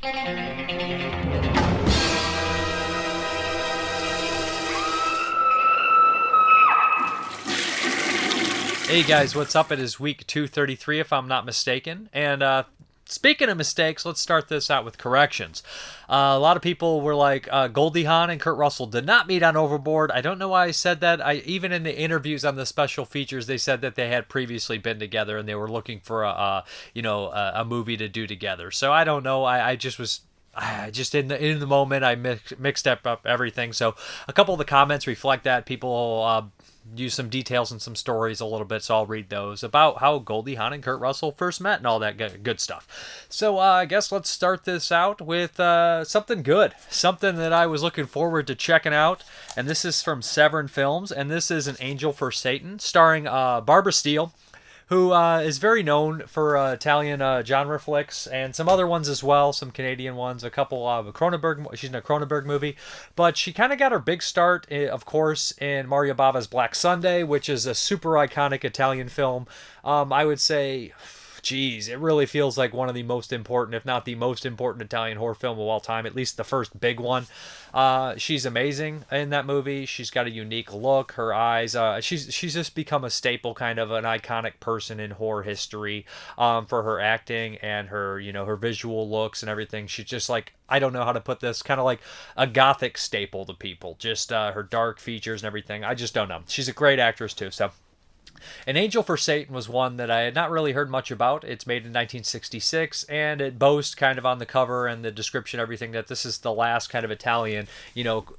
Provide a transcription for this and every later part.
Hey guys, what's up? It is week 233 if I'm not mistaken. And speaking of mistakes, let's start this out with corrections. A lot of people were like, Goldie Hawn and Kurt Russell did not meet on Overboard. I don't know why I said that. Even in the interviews on the special features, they said that they had previously been together and they were looking for a movie to do together. So I don't know. I just was just in the moment I mixed up everything. So a couple of the comments reflect that. People use some details and some stories a little bit, so I'll read those about how Goldie Hawn and Kurt Russell first met and all that good stuff. So I guess let's start this out with something good, something that I was looking forward to checking out, and this is from Severin Films, and this is An Angel for Satan, starring Barbara Steele, who is very known for Italian genre flicks and some other ones as well, some Canadian ones, a couple of Cronenberg. She's in a Cronenberg movie, but she kind of got her big start, of course, in Mario Bava's Black Sunday, which is a super iconic Italian film. I would say, geez, it really feels like one of the most important, if not the most important Italian horror film of all time, at least the first big one. She's amazing in that movie. She's got a unique look, her eyes. She's just become a staple, kind of an iconic person in horror history, for her acting and her, her visual looks and everything. She's just like, I don't know how to put this, kind of like a gothic staple to people. Just her dark features and everything. I just don't know. She's a great actress too, so. An Angel for Satan was one that I had not really heard much about. It's made in 1966, and it boasts kind of on the cover and the description, everything, that this is the last kind of Italian,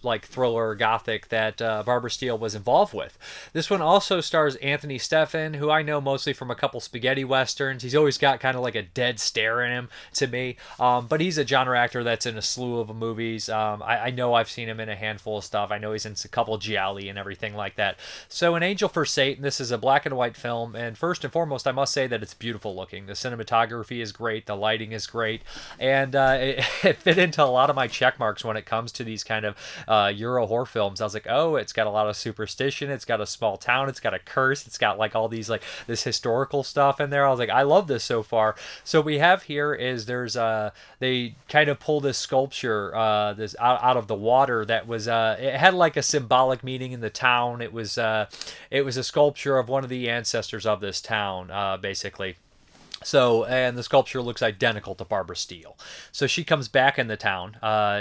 like thriller gothic that Barbara Steele was involved with. This one also stars Anthony Stephan, who I know mostly from a couple spaghetti westerns. He's always got kind of like a dead stare in him to me, but he's a genre actor that's in a slew of movies. I know I've seen him in a handful of stuff. I know he's in a couple gialli and everything like that. So An Angel for Satan, this is a black and white film, and first and foremost, I must say that it's beautiful looking. The cinematography is great, the lighting is great, and it fit into a lot of my check marks when it comes to these kind of Euro horror films. I was like, oh, it's got a lot of superstition, it's got a small town, it's got a curse, it's got like all these like this historical stuff in there. I was like, I love this so far. So what we have here is they kind of pull this sculpture this out of the water that was it had like a symbolic meaning in the town. It was a sculpture of one of the ancestors of this town, basically. So, and the sculpture looks identical to Barbara Steele. So she comes back in the town.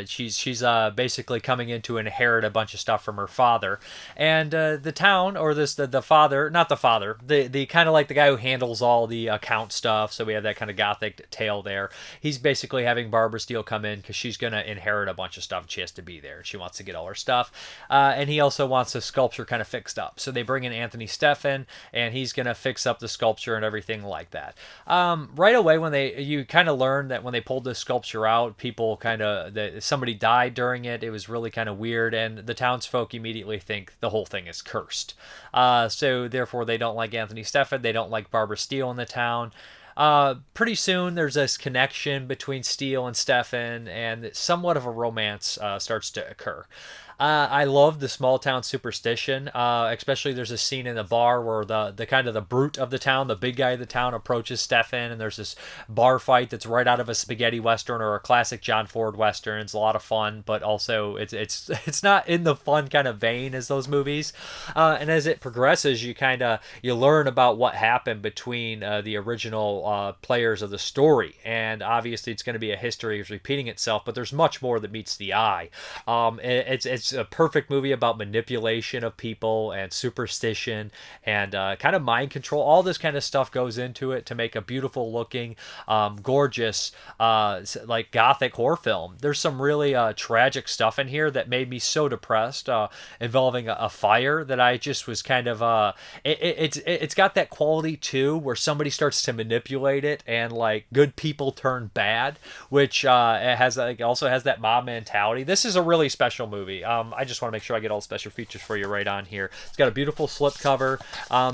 She's basically coming in to inherit a bunch of stuff from her father. And the town, or the father, not the father, the kind of like the guy who handles all the account stuff. So we have that kind of gothic tale there. He's basically having Barbara Steele come in because she's going to inherit a bunch of stuff and she has to be there. She wants to get all her stuff. And he also wants the sculpture kind of fixed up. So they bring in Anthony Stephan, and he's going to fix up the sculpture and everything like that. Right away, you kind of learn that when they pulled this sculpture out, people somebody died during it. It was really kind of weird, and the townsfolk immediately think the whole thing is cursed. So therefore, they don't like Anthony Stephan. They don't like Barbara Steele in the town. Pretty soon, there's this connection between Steele and Stephan, and somewhat of a romance starts to occur. I love the small town superstition, especially there's a scene in the bar where the kind of the brute of the town, the big guy of the town, approaches Stefan, and there's this bar fight that's right out of a spaghetti western or a classic John Ford western. It's a lot of fun, but also it's not in the fun kind of vein as those movies. And as it progresses, you learn about what happened between the original players of the story, and obviously it's going to be a history of repeating itself, but there's much more that meets the eye. It's a perfect movie about manipulation of people and superstition and kind of mind control. All this kind of stuff goes into it to make a beautiful looking, gorgeous, like gothic horror film. There's some really tragic stuff in here that made me so depressed, involving a fire that I just was kind of it's got that quality too where somebody starts to manipulate it and like good people turn bad, which it also has that mob mentality. This is a really special movie. I just want to make sure I get all the special features for you right on here. It's got a beautiful slipcover.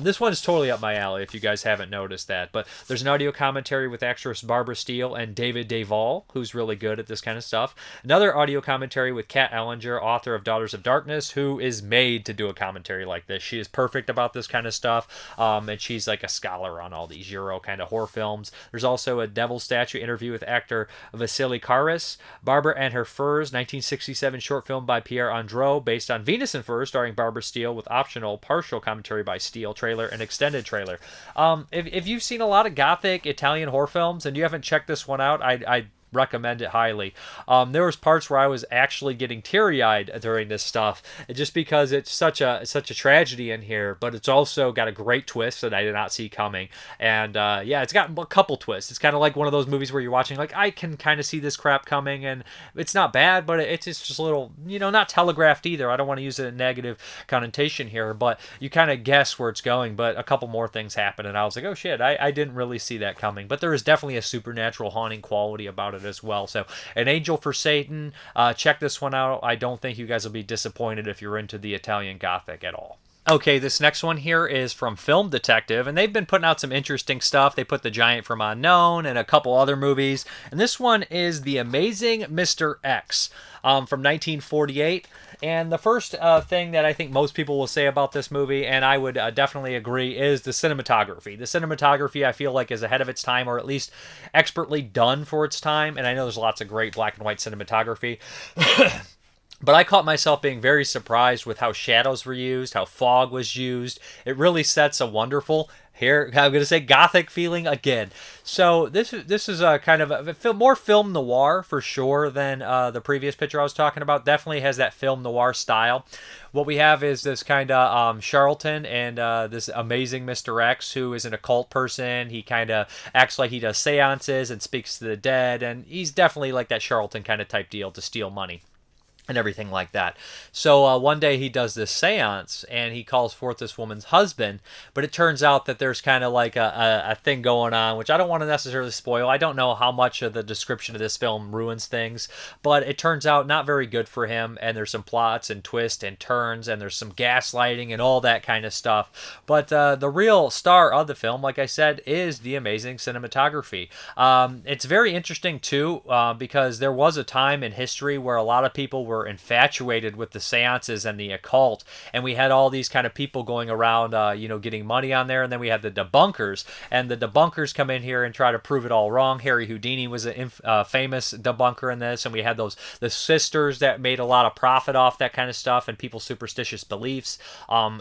This one is totally up my alley if you guys haven't noticed that. But there's an audio commentary with actress Barbara Steele and David Duvall, who's really good at this kind of stuff. Another audio commentary with Kat Ellinger, author of Daughters of Darkness, who is made to do a commentary like this. She is perfect about this kind of stuff, and she's like a scholar on all these Euro kind of horror films. There's also a Devil Statue interview with actor Vasily Karas, Barbara and Her Furs, 1967 short film by Pierre Andrew, based on Venus and Furs, starring Barbara Steele, with optional partial commentary by Steele, trailer and extended trailer. If you've seen a lot of gothic Italian horror films and you haven't checked this one out, I recommend it highly. There was parts where I was actually getting teary-eyed during this stuff, just because it's such a tragedy in here, but it's also got a great twist that I did not see coming. And yeah, it's got a couple twists. It's kind of like one of those movies where you're watching, like, I can kind of see this crap coming, and it's not bad, but it's just a little, not telegraphed either. I don't want to use a negative connotation here, but you kind of guess where it's going. But a couple more things happen, and I was like, oh shit, I didn't really see that coming. But there is definitely a supernatural haunting quality about it as well. So, An Angel for Satan, check this one out. I don't think you guys will be disappointed if you're into the Italian Gothic at all. Okay, this next one here is from Film Detective, and they've been putting out some interesting stuff. They put The Giant from Unknown and a couple other movies, and this one is The Amazing Mr. X from 1948. And the first thing that I think most people will say about this movie, and I would definitely agree, is the cinematography. The cinematography, I feel like, is ahead of its time, or at least expertly done for its time. And I know there's lots of great black and white cinematography. But I caught myself being very surprised with how shadows were used, how fog was used. It really sets a wonderful, here I'm going to say, gothic feeling again. So this is a kind of more film noir for sure than the previous picture I was talking about. Definitely has that film noir style. What we have is this kind of charlatan and this amazing Mr. X, who is an occult person. He kind of acts like he does seances and speaks to the dead, and he's definitely like that charlatan kind of type deal to steal money and everything like that. So one day he does this seance, and he calls forth this woman's husband, but it turns out that there's kind of like a thing going on, which I don't want to necessarily spoil. I don't know how much of the description of this film ruins things, but it turns out not very good for him, and there's some plots and twists and turns, and there's some gaslighting and all that kind of stuff. But the real star of the film, like I said, is the amazing cinematography. It's very interesting, too, because there was a time in history where a lot of people were infatuated with the seances and the occult, and we had all these kind of people going around getting money on there, and then we had the debunkers, and the debunkers come in here and try to prove it all wrong. Harry Houdini was a famous debunker in this, and we had the sisters that made a lot of profit off that kind of stuff and people's superstitious beliefs, so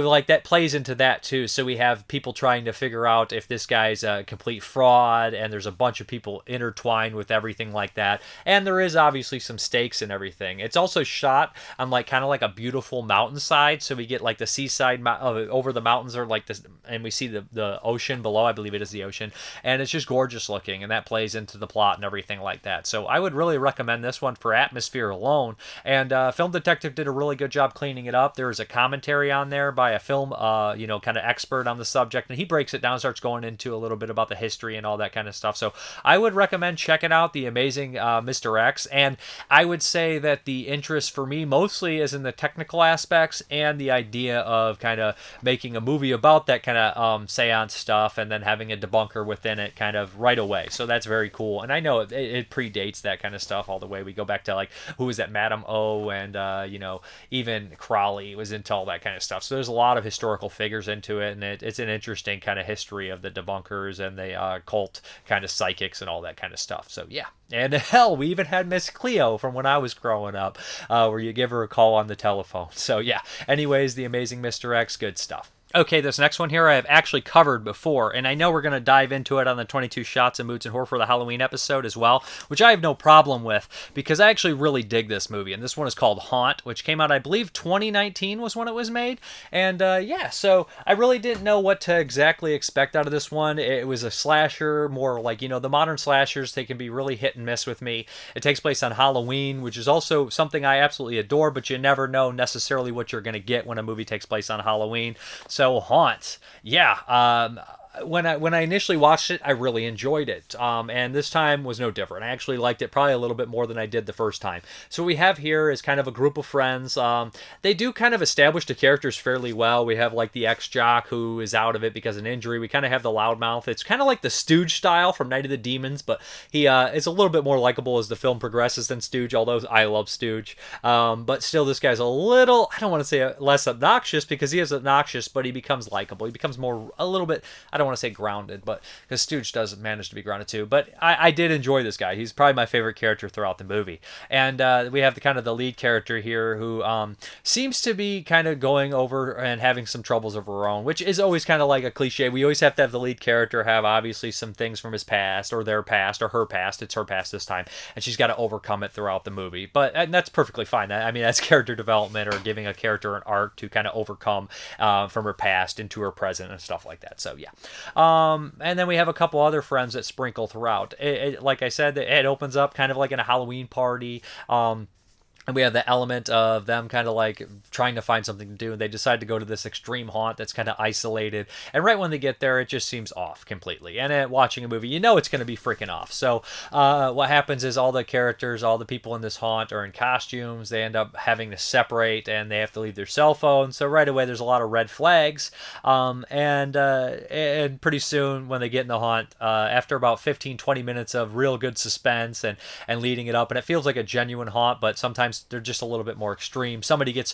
like that plays into that too. So we have people trying to figure out if this guy's a complete fraud, and there's a bunch of people intertwined with everything like that, and there is obviously some stakes and everything. It's also shot on like kind of like a beautiful mountainside, so we get like the seaside over the mountains are like this, and we see the ocean below. I believe it is the ocean, and it's just gorgeous looking, and that plays into the plot and everything like that. So I would really recommend this one for atmosphere alone, and Film Detective did a really good job cleaning it up. There's a commentary on there by a film kind of expert on the subject, and he breaks it down, starts going into a little bit about the history and all that kind of stuff. So I would recommend checking out The Amazing Mr. X, and I would say that the interest for me mostly is in the technical aspects and the idea of kind of making a movie about that kind of seance stuff, and then having a debunker within it kind of right away. So that's very cool. And I know it predates that kind of stuff all the way. We go back to like, who was that, Madame O, and even Crowley was into all that kind of stuff. So there's a lot of historical figures into it, and it's an interesting kind of history of the debunkers and the cult kind of psychics and all that kind of stuff. So yeah. And hell, we even had Miss Cleo from when I was growing up, where you give her a call on the telephone. So yeah, anyways, The Amazing Mr. X, good stuff. Okay, this next one here I have actually covered before, and I know we're going to dive into it on the 22 Shots of Moods and Horror for the Halloween episode as well, which I have no problem with, because I actually really dig this movie, and this one is called Haunt, which came out, I believe, 2019 was when it was made, and so I really didn't know what to exactly expect out of this one. It was a slasher, more like, the modern slashers, they can be really hit and miss with me. It takes place on Halloween, which is also something I absolutely adore, but you never know necessarily what you're going to get when a movie takes place on Haunt. So Haunt, yeah, when I initially watched it, I really enjoyed it, and this time was no different. I actually liked it probably a little bit more than I did the first time. So what we have here is kind of a group of friends. They do kind of establish the characters fairly well. We have like the ex-jock who is out of it because of an injury. We kind of have the loudmouth. It's kind of like the Stooge style from Night of the Demons, but he is a little bit more likable as the film progresses than Stooge, although I love Stooge. But still, this guy's a little, I don't want to say less obnoxious because he is obnoxious, but he becomes likable. He becomes more, a little bit, I don't want to say grounded, but because Stooge does manage to be grounded too. But I did enjoy this guy. He's probably my favorite character throughout the movie. And we have the kind of the lead character here who seems to be kind of going over and having some troubles of her own, which is always kind of like a cliche. We always have to have the lead character have obviously some things from his past or their past or her past. It's her past this time, and she's got to overcome it throughout the movie. But and that's perfectly fine. I mean, that's character development or giving a character an arc to kind of overcome from her past into her present and stuff like that. So yeah. And then we have a couple other friends that sprinkle throughout. Like I said, it opens up kind of like in a Halloween party. And we have the element of them kind of like trying to find something to do. And they decide to go to this extreme haunt that's kind of isolated. And right when they get there, it just seems off completely. And watching a movie, you know it's going to be freaking off. So what happens is all the characters, all the people in this haunt are in costumes. They end up having to separate and they have to leave their cell phones. So right away, there's a lot of red flags. And pretty soon when they get in the haunt, after about 15-20 minutes of real good suspense and leading it up, and it feels like a genuine haunt, but sometimes they're just a little bit more extreme. Somebody gets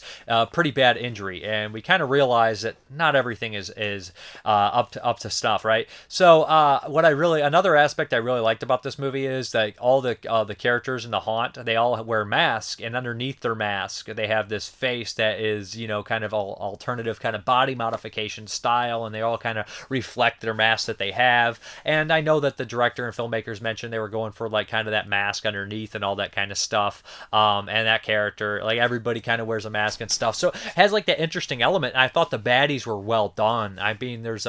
pretty bad injury, and we kind of realize that not everything is up to snuff, right? So another aspect I really liked about this movie is that all the characters in the haunt, they all wear masks, and underneath their mask they have this face that is kind of alternative kind of body modification style, and they all kind of reflect their mask that they have. And I know that the director and filmmakers mentioned they were going for like kind of that mask underneath and all that kind of stuff, and that character, like everybody kind of wears a mask and stuff, so it has like that interesting element. And I thought the baddies were well done. I mean, there's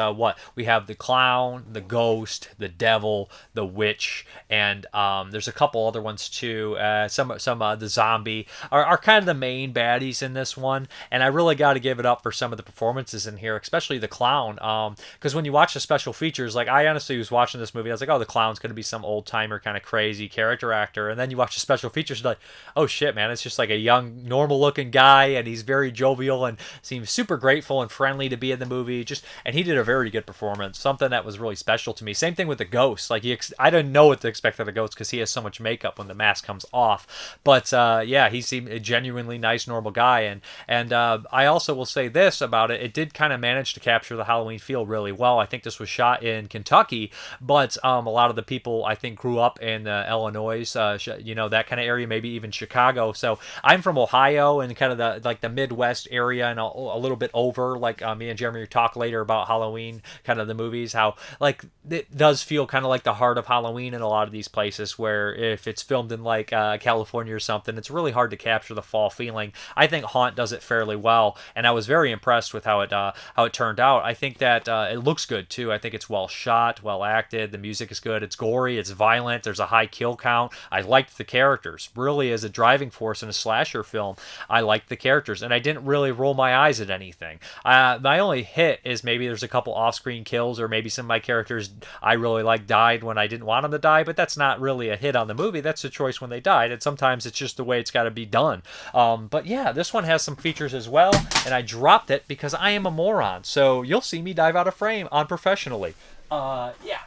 we have the clown, the ghost, the devil, the witch, and there's a couple other ones too. Some the zombie are kind of the main baddies in this one, and I really got to give it up for some of the performances in here, especially the clown, because when you watch the special features, like I honestly was watching this movie, I was like, oh, the clown's going to be some old timer kind of crazy character actor, and then you watch the special features, you're like, oh shit, man, it's just like a young, normal-looking guy, and he's very jovial and seems super grateful and friendly to be in the movie. And he did a very good performance, something that was really special to me. Same thing with the ghost. Like I didn't know what to expect of the ghost because he has so much makeup when the mask comes off. But yeah, he seemed a genuinely nice, normal guy. And I also will say this about it: it did kind of manage to capture the Halloween feel really well. I think this was shot in Kentucky, but a lot of the people I think grew up in Illinois, that kind of area, maybe even Chicago. So I'm from Ohio and kind of the Midwest area, and a little bit over. Like me and Jeremy talk later about Halloween, kind of the movies, how like it does feel kind of like the heart of Halloween in a lot of these places. Where if it's filmed in like California or something, it's really hard to capture the fall feeling. I think Haunt does it fairly well, and I was very impressed with how it turned out. I think that it looks good too. I think it's well shot, well acted. The music is good. It's gory. It's violent. There's a high kill count. I liked the characters. Really, as a driving force in a slasher film, I liked the characters, and I didn't really roll my eyes at anything. My only hit is maybe there's a couple off-screen kills, or maybe some of my characters I really like died when I didn't want them to die, but that's not really a hit on the movie. That's a choice when they died, and sometimes it's just the way it's got to be done. But yeah, this one has some features as well, and I dropped it because I am a moron, so you'll see me dive out of frame unprofessionally. Yeah.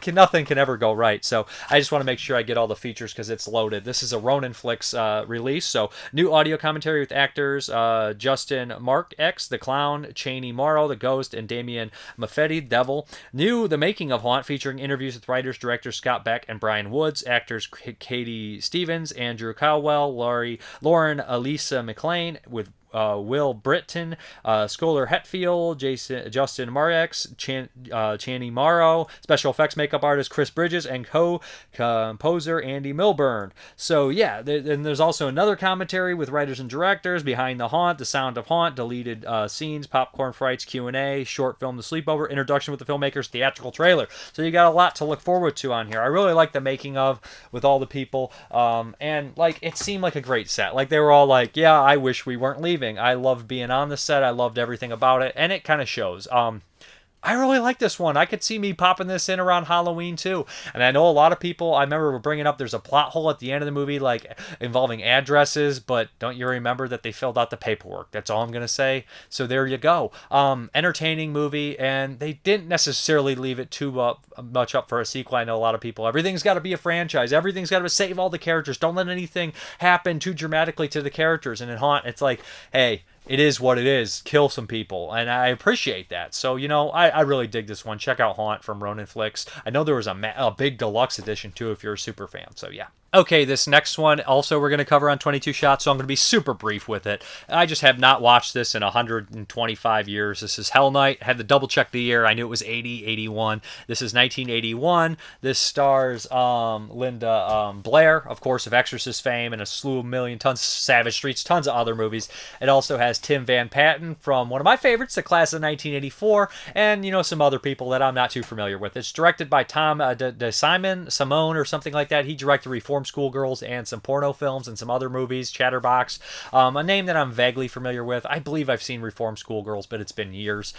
Nothing can ever go right, so I just want to make sure I get all the features because it's loaded. This is a Ronin Flicks release, so new audio commentary with actors Justin Mark X, the Clown, Cheney Morrow, the Ghost, and Damian Maffetti, Devil. New The Making of Haunt, featuring interviews with writers, directors Scott Beck and Brian Woods, actors Katie Stevens, Andrew Cowell, Lauren Elisa McLean, with Will Britton, Scholar Hetfield, Justin Marx, Channing Morrow, special effects makeup artist Chris Bridges, and co-composer Andy Milburn. So yeah, and there's also another commentary with writers and directors: Behind the Haunt, The Sound of Haunt, deleted scenes, popcorn frights, Q&A, short film The Sleepover, introduction with the filmmakers, theatrical trailer. So you got a lot to look forward to on here. I really like the making of with all the people, and like it seemed like a great set. Like they were all like, yeah, I wish we weren't leaving. I loved being on the set. I loved everything about it, and it kind of shows. I really like this one. I could see me popping this in around Halloween too. And I know a lot of people, I remember we're bringing up there's a plot hole at the end of the movie, like involving addresses, but don't you remember that they filled out the paperwork? That's all I'm going to say. So there you go. Entertaining movie, and they didn't necessarily leave it too much up for a sequel. I know a lot of people, everything's got to be a franchise. Everything's got to save all the characters. Don't let anything happen too dramatically to the characters. And in Haunt, it's like, hey, it is what it is. Kill some people, and I appreciate that. So, I really dig this one. Check out Haunt from Ronin Flicks. I know there was a big deluxe edition too if you're a super fan. So yeah. Okay, this next one also we're going to cover on 22 Shots, so I'm going to be super brief with it. I just have not watched this in 125 years. This is Hell Night. I had to double check the year. I knew it was 80, 81. This is 1981. This stars Linda Blair, of course, of Exorcist fame, and a slew of million tons, Savage Streets, tons of other movies. It also has Tim Van Patten from one of my favorites, the class of 1984, and, some other people that I'm not too familiar with. It's directed by Tom Simone or something like that. He directed Reform Schoolgirls and some porno films and some other movies, Chatterbox, a name that I'm vaguely familiar with. I believe I've seen Reform Schoolgirls, but it's been years.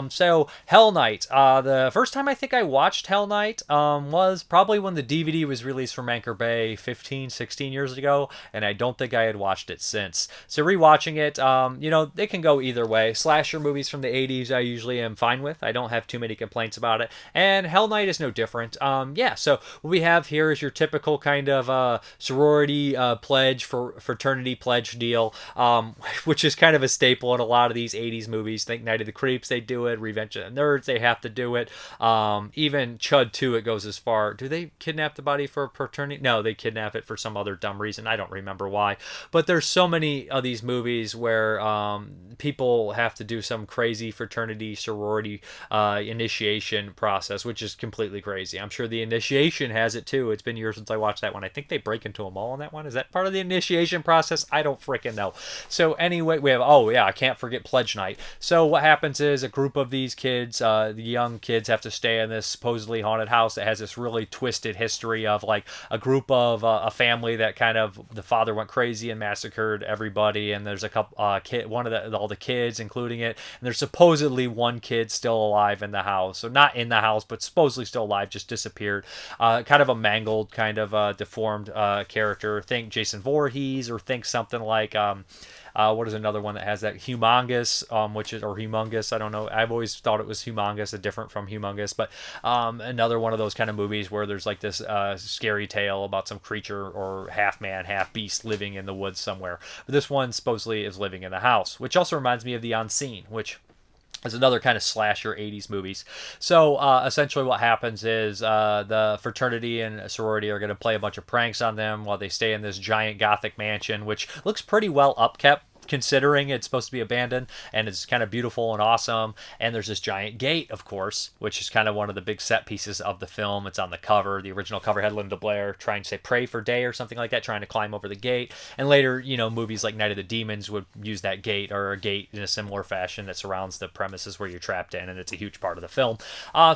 So Hell Night, the first time I think I watched Hell Night was probably when the DVD was released from Anchor Bay 15, 16 years ago, and I don't think I had watched it since. So rewatching it, they can go either way. Slasher movies from the 80s I usually am fine with. I don't have too many complaints about it, and Hell Night is no different. So what we have here is your typical kind of sorority pledge, for fraternity pledge deal, which is kind of a staple in a lot of these 80s movies. Think Night of the Creeps, they do it. Revenge of the Nerds, they have to do it. Even Chud 2, it goes as far. Do they kidnap the body for fraternity? No, they kidnap it for some other dumb reason. I don't remember why. But there's so many of these movies where people have to do some crazy fraternity, sorority initiation process, which is completely crazy. I'm sure the Initiation has it too. It's been years since I watched that one. I think they break into a mall on that one. Is that part of the initiation process? I don't freaking know. So anyway, we have, I can't forget Pledge Night. So what happens is a group of these kids, the young kids, have to stay in this supposedly haunted house that has this really twisted history of like a group of a family that kind of, the father went crazy and massacred everybody, and there's a couple all the kids including it, and there's supposedly one kid still alive in the house. So not in the house, but supposedly still alive, just disappeared. Kind of a mangled, kind of deformed character. Think Jason Voorhees, or think something like what is another one that has that? Humongous, or Humongous, I don't know. I've always thought it was Humongous, different from Humongous, but another one of those kind of movies where there's like this scary tale about some creature or half man, half beast living in the woods somewhere. But this one supposedly is living in the house, which also reminds me of The Unseen, which is another kind of slasher 80s movies. So essentially what happens is the fraternity and sorority are going to play a bunch of pranks on them while they stay in this giant gothic mansion, which looks pretty well upkept considering it's supposed to be abandoned, and it's kind of beautiful and awesome. And there's this giant gate, of course, which is kind of one of the big set pieces of the film. It's on the cover. The original cover had Linda Blair trying to say pray for day or something like that, trying to climb over the gate. And later, movies like Night of the Demons would use that gate, or a gate in a similar fashion that surrounds the premises where you're trapped in, and it's a huge part of the film. I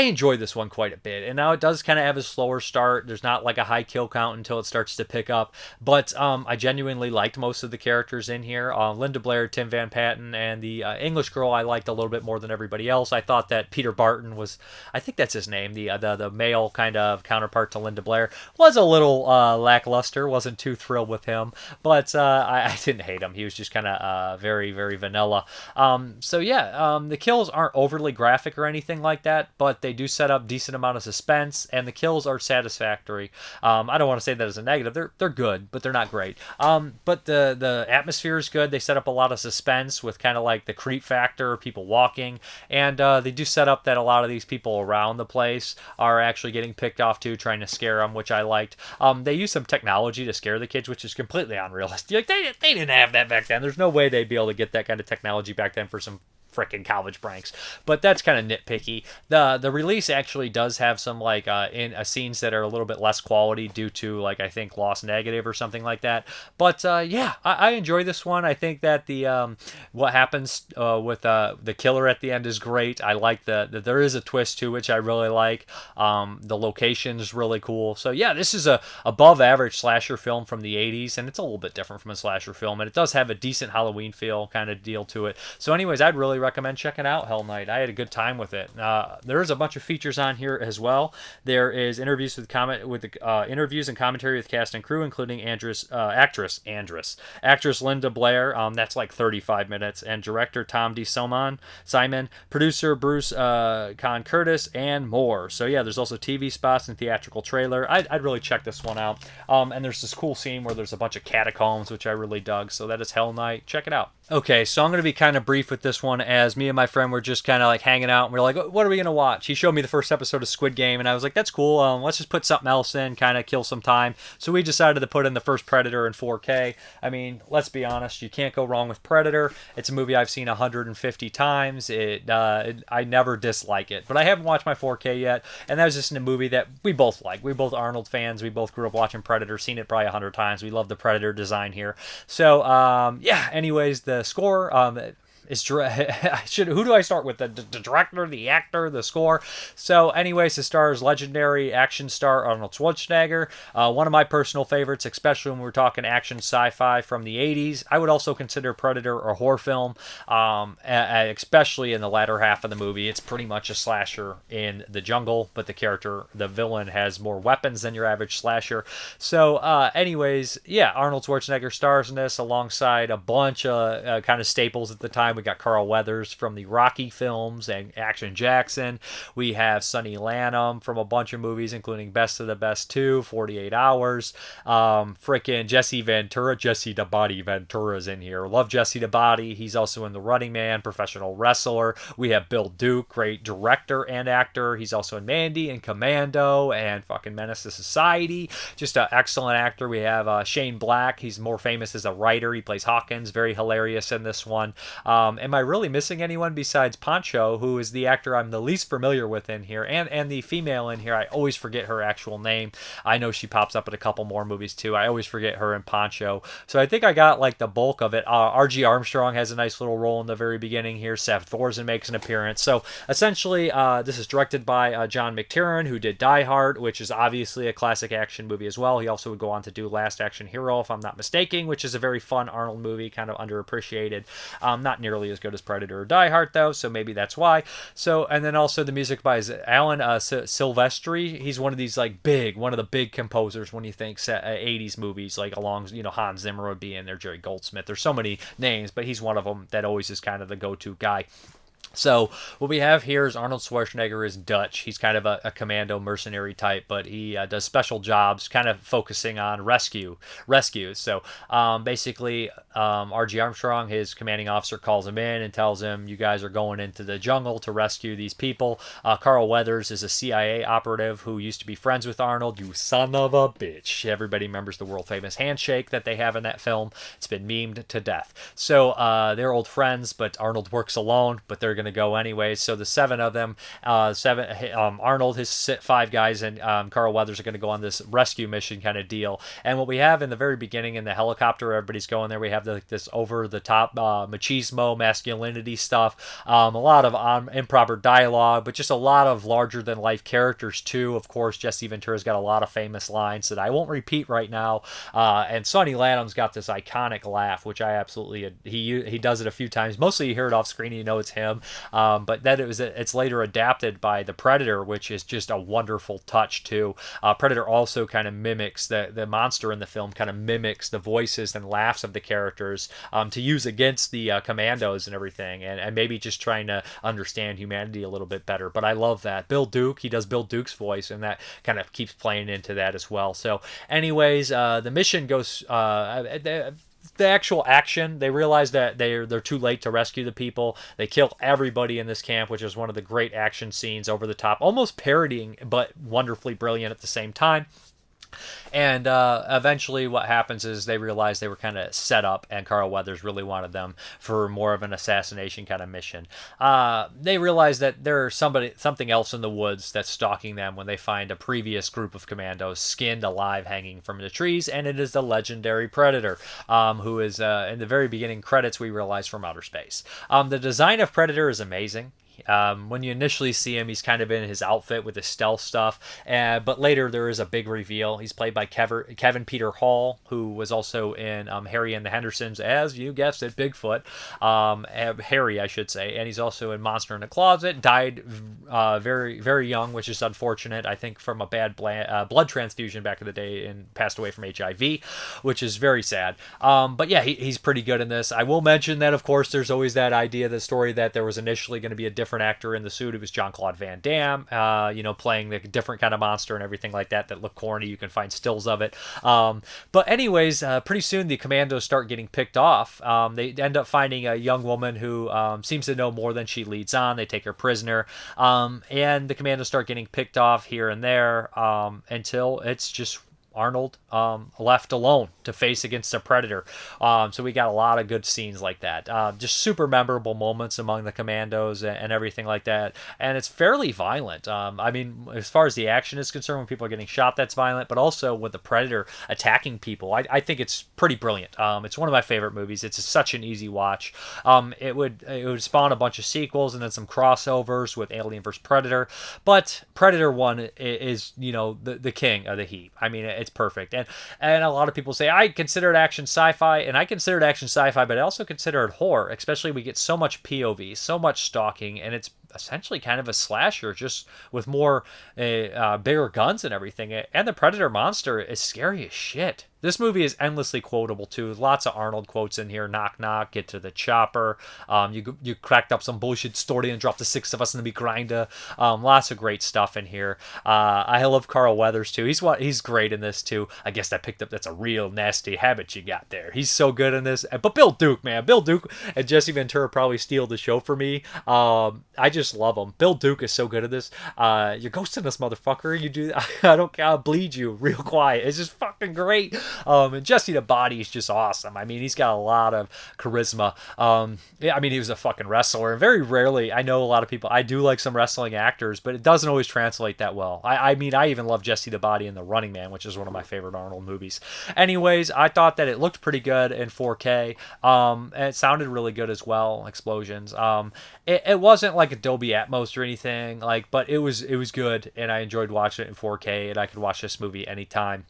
enjoy this one quite a bit. And now it does kind of have a slower start. There's not like a high kill count until it starts to pick up. But I genuinely liked most of the characters in here. Linda Blair, Tim Van Patten, and the English girl I liked a little bit more than everybody else. I thought that Peter Barton was, I think that's his name, the male kind of counterpart to Linda Blair, was a little lackluster. Wasn't too thrilled with him, but I didn't hate him. He was just kind of very, very vanilla. The kills aren't overly graphic or anything like that, but they do set up decent amount of suspense, and the kills are satisfactory. I don't want to say that as a negative. They're good, but they're not great. But the atmosphere is good. They set up a lot of suspense with kind of like the creep factor, people walking, and they do set up that a lot of these people around the place are actually getting picked off too, trying to scare them, which I liked. They use some technology to scare the kids, which is completely unrealistic. Like they didn't have that back then. There's no way they'd be able to get that kind of technology back then for some frickin' college pranks, but that's kind of nitpicky. The release actually does have some like scenes that are a little bit less quality due to like I think lost negative or something like that. But I enjoy this one. I think that the what happens with the killer at the end is great. I like that there is a twist to which I really like. The location is really cool. So yeah, this is a above average slasher film from the 80s, and it's a little bit different from a slasher film, and it does have a decent Halloween feel kind of deal to it. So anyways, I'd really recommend checking out Hell Night. I had a good time with it. There's a bunch of features on here as well. There is interviews with interviews and commentary with cast and crew, including actress Linda Blair. That's like 35 minutes, and director Tom D. Simon, producer Bruce Con Curtis, and more. So yeah, there's also TV spots and theatrical trailer. I'd really check this one out. And there's this cool scene where there's a bunch of catacombs, which I really dug. So that is Hell Night. Check it out. Okay, so I'm going to be kind of brief with this one, as me and my friend were just kind of like hanging out, and we're like, what are we going to watch? He showed me the first episode of Squid Game, and I was like, that's cool. Let's just put something else in, kind of kill some time. So we decided to put in the first Predator in 4K. I mean, let's be honest, you can't go wrong with Predator. It's a movie I've seen 150 times. I never dislike it, but I haven't watched my 4K yet, and that was just a movie that we both like. We both Arnold fans. We both grew up watching Predator, seen it probably 100 times. We love the Predator design here. So, yeah, anyways, the score who do I start with? The director, the actor, the score? So anyways, it stars legendary action star Arnold Schwarzenegger, one of my personal favorites, especially when we're talking action sci-fi from the 80s. I would also consider Predator a horror film, especially in the latter half of the movie. It's pretty much a slasher in the jungle, but the villain has more weapons than your average slasher. So anyways, yeah, Arnold Schwarzenegger stars in this alongside a bunch of kind of staples at the time. We got Carl Weathers from the Rocky films and Action Jackson. We have Sonny Lanham from a bunch of movies, including Best of the Best 2, 48 Hours. Frickin' Jesse the Body Ventura's in here. Love Jesse the Body. He's also in The Running Man, professional wrestler. We have Bill Duke, great director and actor. He's also in Mandy and Commando and fucking Menace to Society. Just an excellent actor. We have Shane Black. He's more famous as a writer. He plays Hawkins. Very hilarious in this one. Am I really missing anyone besides Pancho, who is the actor I'm the least familiar with in here, and the female in here? I always forget her actual name. I know she pops up in a couple more movies too. I always forget her and Pancho. So I think I got like the bulk of it. R.G. Armstrong has a nice little role in the very beginning here. Seth Thorsen makes an appearance. So essentially, this is directed by John McTiernan, who did Die Hard, which is obviously a classic action movie as well. He also would go on to do Last Action Hero, if I'm not mistaken, which is a very fun Arnold movie, kind of underappreciated. Not nearly as good as Predator or Die Hard though, so maybe that's why. So, and then also the music by Alan Silvestri. He's one of the big composers when you think 80s movies, like along, Hans Zimmer would be in there, Jerry Goldsmith. There's so many names, but he's one of them that always is kind of the go-to guy. So what we have here is Arnold Schwarzenegger is Dutch. He's kind of a commando mercenary type, but he does special jobs, kind of focusing on rescues. So basically, R.G. Armstrong, his commanding officer, calls him in and tells him, you guys are going into the jungle to rescue these people. Carl Weathers is a CIA operative who used to be friends with Arnold. You son of a bitch. Everybody remembers the world-famous handshake that they have in that film. It's been memed to death. So they're old friends, but Arnold works alone, but they're going to go anyways. So the seven of them, Arnold, his 5 guys, and Carl Weathers are going to go on this rescue mission kind of deal. And what we have in the very beginning in the helicopter, everybody's going there. We have this over-the-top machismo, masculinity stuff. A lot of improper dialogue, but just a lot of larger-than-life characters too. Of course, Jesse Ventura's got a lot of famous lines that I won't repeat right now. And Sonny Lanham's got this iconic laugh, which I absolutely he does it a few times. Mostly you hear it off screen and you know it's him. But then it's later adapted by the Predator, which is just a wonderful touch too. Predator also kind of mimics the monster in the film, kind of mimics the voices and laughs of the characters to use against the commandos and everything, and maybe just trying to understand humanity a little bit better. But I love that. Bill Duke, he does Bill Duke's voice, and that kind of keeps playing into that as well. So anyways, the mission goes... the actual action, they realize that they're too late to rescue the people. They kill everybody in this camp, which is one of the great action scenes, over the top, almost parodying, but wonderfully brilliant at the same time. And eventually what happens is they realize they were kind of set up, and Carl Weathers really wanted them for more of an assassination kind of mission. They realize that there's something else in the woods that's stalking them when they find a previous group of commandos skinned alive hanging from the trees, and it is the legendary Predator, who is, in the very beginning credits, we realize, from outer space. The design of Predator is amazing. When you initially see him, he's kind of in his outfit with his stealth stuff, but later there is a big reveal. He's played by Kevin Peter Hall, who was also in Harry and the Hendersons, as you guessed it, Bigfoot. Harry, I should say, and he's also in Monster in the Closet. Died very, very young, which is unfortunate. I think from a bad blood transfusion back in the day, and passed away from HIV, which is very sad. But yeah, he's pretty good in this. I will mention that, of course, there's always that idea, the story that there was initially going to be a different actor in the suit. It was Jean-Claude Van Damme, playing the different kind of monster and everything like that looked corny. You can find stills of it. But anyways, pretty soon the commandos start getting picked off. They end up finding a young woman who seems to know more than she leads on. They take her prisoner, and the commandos start getting picked off here and there until it's just Arnold left alone to face against a predator. So we got a lot of good scenes like that. Just super memorable moments among the commandos and everything like that. And it's fairly violent. I mean, as far as the action is concerned, when people are getting shot, that's violent. But also with the predator attacking people, I think it's pretty brilliant. It's one of my favorite movies. It's such an easy watch. It would spawn a bunch of sequels and then some crossovers with Alien vs. Predator. But Predator 1 is, the king of the heap. I mean, it's perfect. And a lot of people say, I consider it action sci-fi, and I consider it action sci-fi, but I also consider it horror. Especially we get so much POV, so much stalking, and it's essentially kind of a slasher, just with more bigger guns and everything. And the Predator monster is scary as shit. This movie is endlessly quotable too. Lots of Arnold quotes in here. Knock knock, get to the chopper. You cracked up some bullshit story and dropped the six of us in the big grinder. Lots of great stuff in here. I love Carl Weathers too. He's great in this too. I guess that's a real nasty habit you got there. He's so good in this. But Bill Duke, man, Bill Duke and Jesse Ventura probably steal the show for me. I just love him. Bill Duke is so good at this. You're ghosting us, motherfucker. You do. I don't. I'll bleed you real quiet. It's just fucking great. And Jesse the Body is just awesome. I mean, he's got a lot of charisma. I mean, he was a fucking wrestler. And very rarely, I know a lot of people, I do like some wrestling actors, but it doesn't always translate that well. I mean, I even love Jesse the Body in The Running Man, which is one of my favorite Arnold movies. Anyways, I thought that it looked pretty good in 4K. And it sounded really good as well. Explosions. It wasn't like Dolby Atmos or anything, but it was good, and I enjoyed watching it in 4K, and I could watch this movie anytime.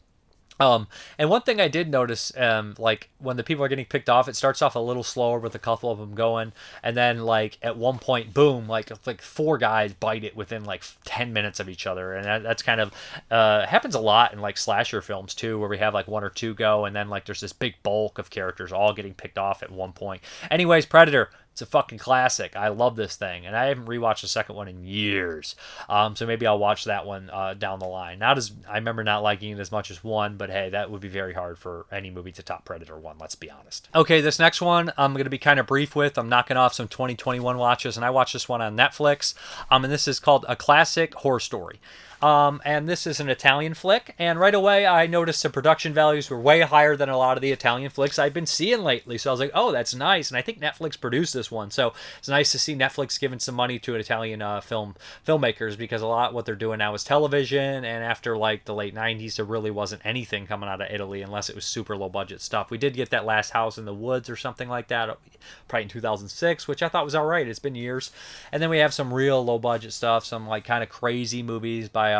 And one thing I did notice, when the people are getting picked off, it starts off a little slower with a couple of them going, and then at one point, boom, four guys bite it within 10 minutes of each other, and that's kind of happens a lot in slasher films too, where we have one or two go, and then there's this big bulk of characters all getting picked off at one point. Anyways, Predator. It's a fucking classic. I love this thing, and I haven't rewatched the second one in years. So maybe I'll watch that one down the line. I remember not liking it as much as one, but hey, that would be very hard for any movie to top Predator 1, let's be honest. Okay, this next one I'm going to be kind of brief with. I'm knocking off some 2021 watches, and I watched this one on Netflix, and this is called A Classic Horror Story. And this is an Italian flick, and right away I noticed the production values were way higher than a lot of the Italian flicks I've been seeing lately, so I was like, oh, that's nice, and I think Netflix produced this one, so it's nice to see Netflix giving some money to Italian filmmakers, because a lot of what they're doing now is television, and after the late 90s, there really wasn't anything coming out of Italy unless it was super low budget stuff. We did get that Last House in the Woods or something like that, probably in 2006, which I thought was alright. It's been years. And then we have some real low budget stuff, some kind of crazy movies by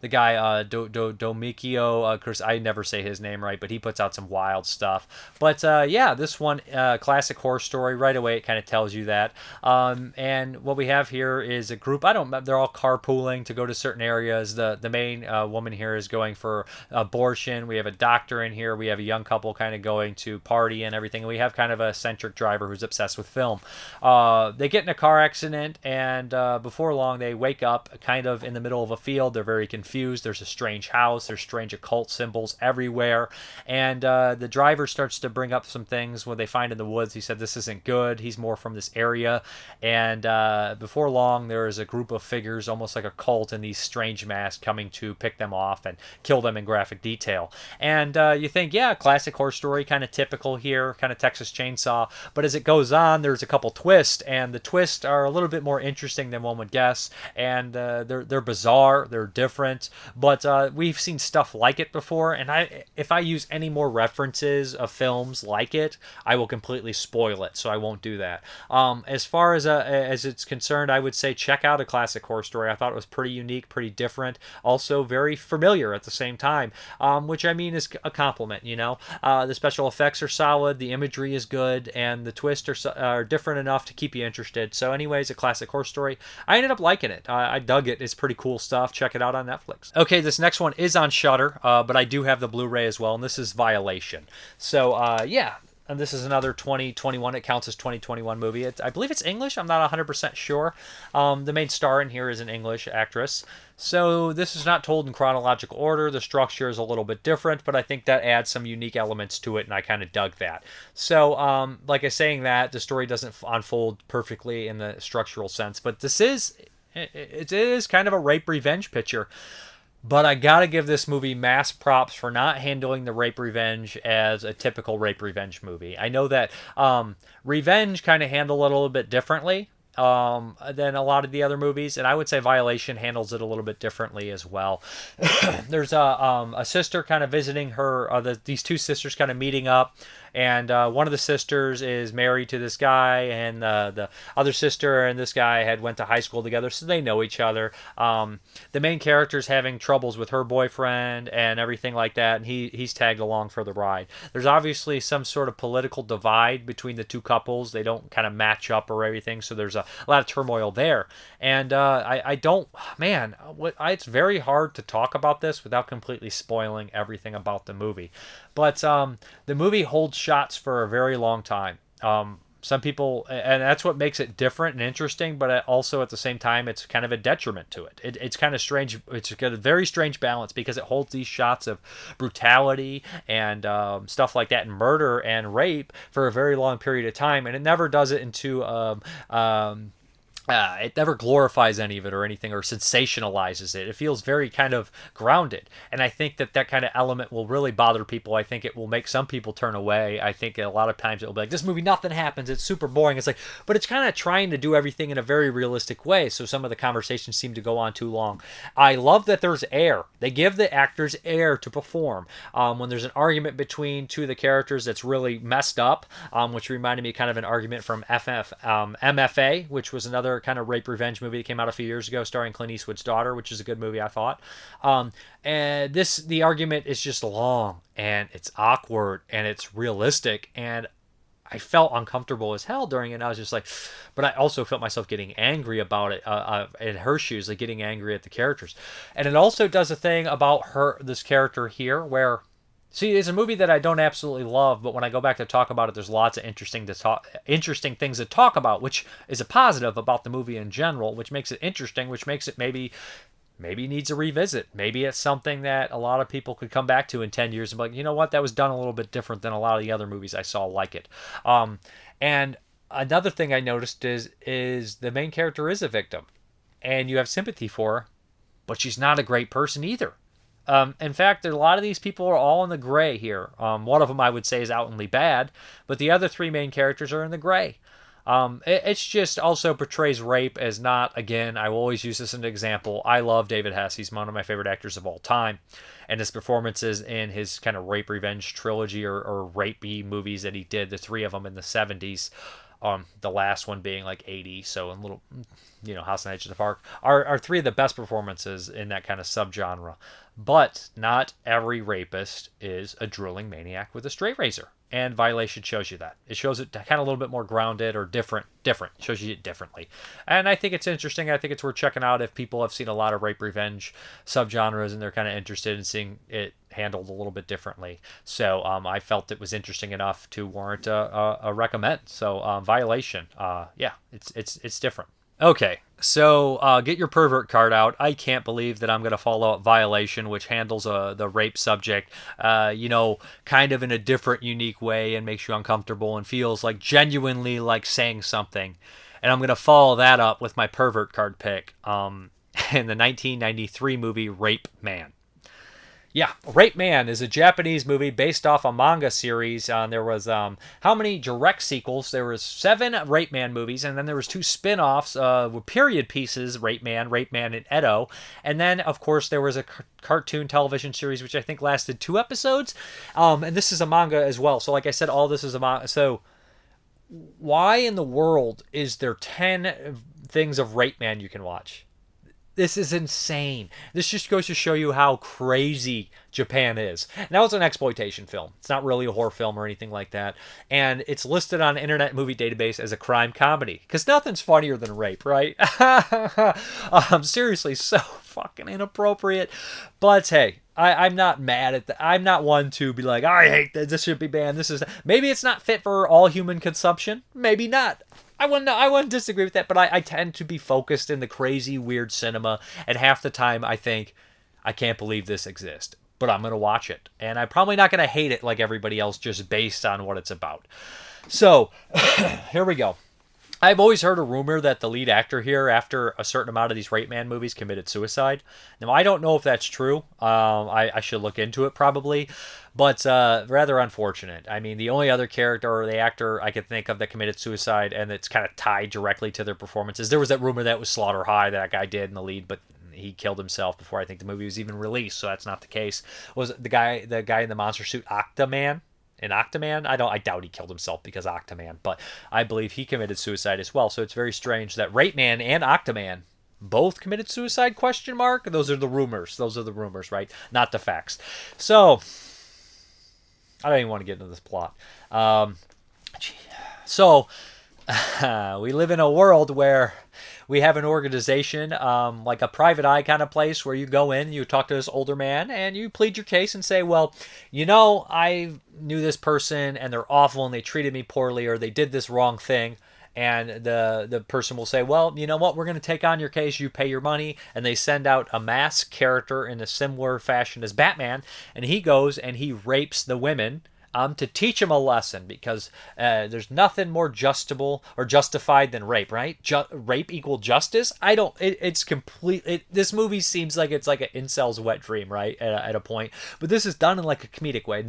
the guy Domicchio. Of course, I never say his name right, but he puts out some wild stuff. But yeah, this one, Classic Horror Story, right away it kind of tells you that. And what we have here is a group. They're all carpooling to go to certain areas. The main woman here is going for abortion. We have a doctor in here. We have a young couple kind of going to party and everything. And we have kind of a eccentric driver who's obsessed with film. They get in a car accident, and before long they wake up kind of in the middle of a field. They're very confused. There's a strange house. There's strange occult symbols everywhere. And the driver starts to bring up some things when they find in the woods. He said this isn't good. He's more from this area. And before long, there is a group of figures, almost like a cult, in these strange masks coming to pick them off and kill them in graphic detail. And you think, yeah, classic horror story, kind of typical here, kind of Texas Chainsaw. But as it goes on, there's a couple twists, and the twists are a little bit more interesting than one would guess. And they're bizarre. They're different, but we've seen stuff like it before, and if I use any more references of films like it, I will completely spoil it, so I won't do that. As far as it's concerned, I would say check out A Classic Horror Story. I thought it was pretty unique, pretty different, also very familiar at the same time, which I mean is a compliment, you know. The special effects are solid, the imagery is good, and the twists are different enough to keep you interested. So anyways, A Classic Horror Story. I ended up liking it. I dug it. It's pretty cool stuff. Check it out on Netflix. Okay, this next one is on Shudder, but I do have the Blu-ray as well, and this is Violation. So, yeah. And this is another 2021. It counts as 2021 movie. I believe it's English. I'm not 100% sure. The main star in here is an English actress. So this is not told in chronological order. The structure is a little bit different, but I think that adds some unique elements to it, and I kind of dug that. So, like I was saying that, the story doesn't unfold perfectly in the structural sense, but it is kind of a rape revenge picture. But I gotta give this movie mass props for not handling the rape revenge as a typical rape revenge movie. I know that Revenge kind of handled it a little bit differently than a lot of the other movies, and I would say Violation handles it a little bit differently as well. There's a sister kind of visiting her, these two sisters kind of meeting up, and one of the sisters is married to this guy, and the other sister and this guy had went to high school together, so they know each other. The main character's having troubles with her boyfriend and everything like that, and he's tagged along for the ride. There's obviously some sort of political divide between the two couples. They don't kind of match up or everything, so there's a lot of turmoil there. And it's very hard to talk about this without completely spoiling everything about the movie. But the movie holds shots for a very long time. Some people, and that's what makes it different and interesting, but also at the same time, it's kind of a detriment to it. It's kind of strange. It's got a very strange balance because it holds these shots of brutality and stuff like that, and murder and rape for a very long period of time, and it never does it into it never glorifies any of it or anything or sensationalizes it. It feels very kind of grounded. And I think that kind of element will really bother people. I think it will make some people turn away. I think a lot of times it'll be like, this movie, nothing happens. It's super boring. It's like, but it's kind of trying to do everything in a very realistic way. So some of the conversations seem to go on too long. I love that there's air. They give the actors air to perform. When there's an argument between two of the characters that's really messed up, which reminded me kind of an argument from MFA, which was another kind of rape revenge movie that came out a few years ago starring Clint Eastwood's daughter, which is a good movie, I thought. And the argument is just long and it's awkward and it's realistic, and I felt uncomfortable as hell during it. And I was just like, but I also felt myself getting angry about it in her shoes, like getting angry at the characters. And it also does a thing about this character here where, see, it's a movie that I don't absolutely love, but when I go back to talk about it, there's lots of interesting things to talk about, which is a positive about the movie in general, which makes it interesting, which makes it maybe needs a revisit. Maybe it's something that a lot of people could come back to in 10 years and be like, you know what, that was done a little bit different than a lot of the other movies I saw like it. And another thing I noticed is the main character is a victim, and you have sympathy for her, but she's not a great person either. In fact, a lot of these people are all in the gray here. One of them I would say is outwardly bad, but the other three main characters are in the gray. It's just also portrays rape as not, again, I will always use this as an example. I love David Hess. He's one of my favorite actors of all time. And his performances in his kind of rape revenge trilogy or rapey movies that he did, the three of them in the 70s, the last one being like 80, so in little, House on the Edge of the Park, are three of the best performances in that kind of subgenre. But not every rapist is a drooling maniac with a straight razor. And Violation shows you that. It shows it kind of a little bit more grounded or different. It shows you it differently. And I think it's interesting. I think it's worth checking out if people have seen a lot of rape revenge subgenres and they're kind of interested in seeing it handled a little bit differently. So I felt it was interesting enough to warrant a recommend. So Violation, it's different. Okay, so get your pervert card out. I can't believe that I'm going to follow up Violation, which handles the rape subject, kind of in a different, unique way and makes you uncomfortable and feels like genuinely like saying something. And I'm going to follow that up with my pervert card pick in the 1993 movie Rapeman. Yeah, Rapeman is a Japanese movie based off a manga series. There was how many direct sequels? There was 7 Rapeman movies, and then there was 2 spin-offs with period pieces, Rapeman and Edo. And then, of course, there was a cartoon television series, which I think lasted 2 episodes. And this is a manga as well. So like I said, all this is a manga. So why in the world is there 10 things of Rapeman you can watch? This is insane. This just goes to show you how crazy Japan is. Now, it's an exploitation film. It's not really a horror film or anything like that. And it's listed on Internet Movie Database as a crime comedy. Because nothing's funnier than rape, right? Seriously, so fucking inappropriate. But hey, I'm not mad at that. I'm not one to be like, I hate this. This should be banned. Maybe it's not fit for all human consumption. Maybe not. I wouldn't disagree with that, but I tend to be focused in the crazy, weird cinema, and half the time I think, I can't believe this exists, but I'm going to watch it. And I'm probably not going to hate it like everybody else just based on what it's about. So, here we go. I've always heard a rumor that the lead actor here, after a certain amount of these Rapeman movies, committed suicide. Now, I don't know if that's true. I should look into it probably, but rather unfortunate. I mean, the only other character or the actor I could think of that committed suicide and it's kind of tied directly to their performances. There was that rumor that was Slaughter High that guy did in the lead, but he killed himself before I think the movie was even released, so that's not the case. Was the guy in the monster suit, Octoman? In Octoman, I doubt he killed himself because Octoman, but I believe he committed suicide as well. So it's very strange that Rapeman and Octoman both committed suicide? ? Those are the rumors, right? Not the facts. So I don't even want to get into this plot. So we live in a world where we have an organization, like a private eye kind of place where you go in, you talk to this older man, and you plead your case and say, well, I knew this person and they're awful and they treated me poorly or they did this wrong thing. And the person will say, well, you know what, we're going to take on your case, you pay your money, and they send out a masked character in a similar fashion as Batman, and he goes and he rapes the women to teach him a lesson, because there's nothing more justable or justified than rape, right? Rape equal justice? It's complete. This movie seems like it's like an incel's wet dream, right? At a point. But this is done in like a comedic way.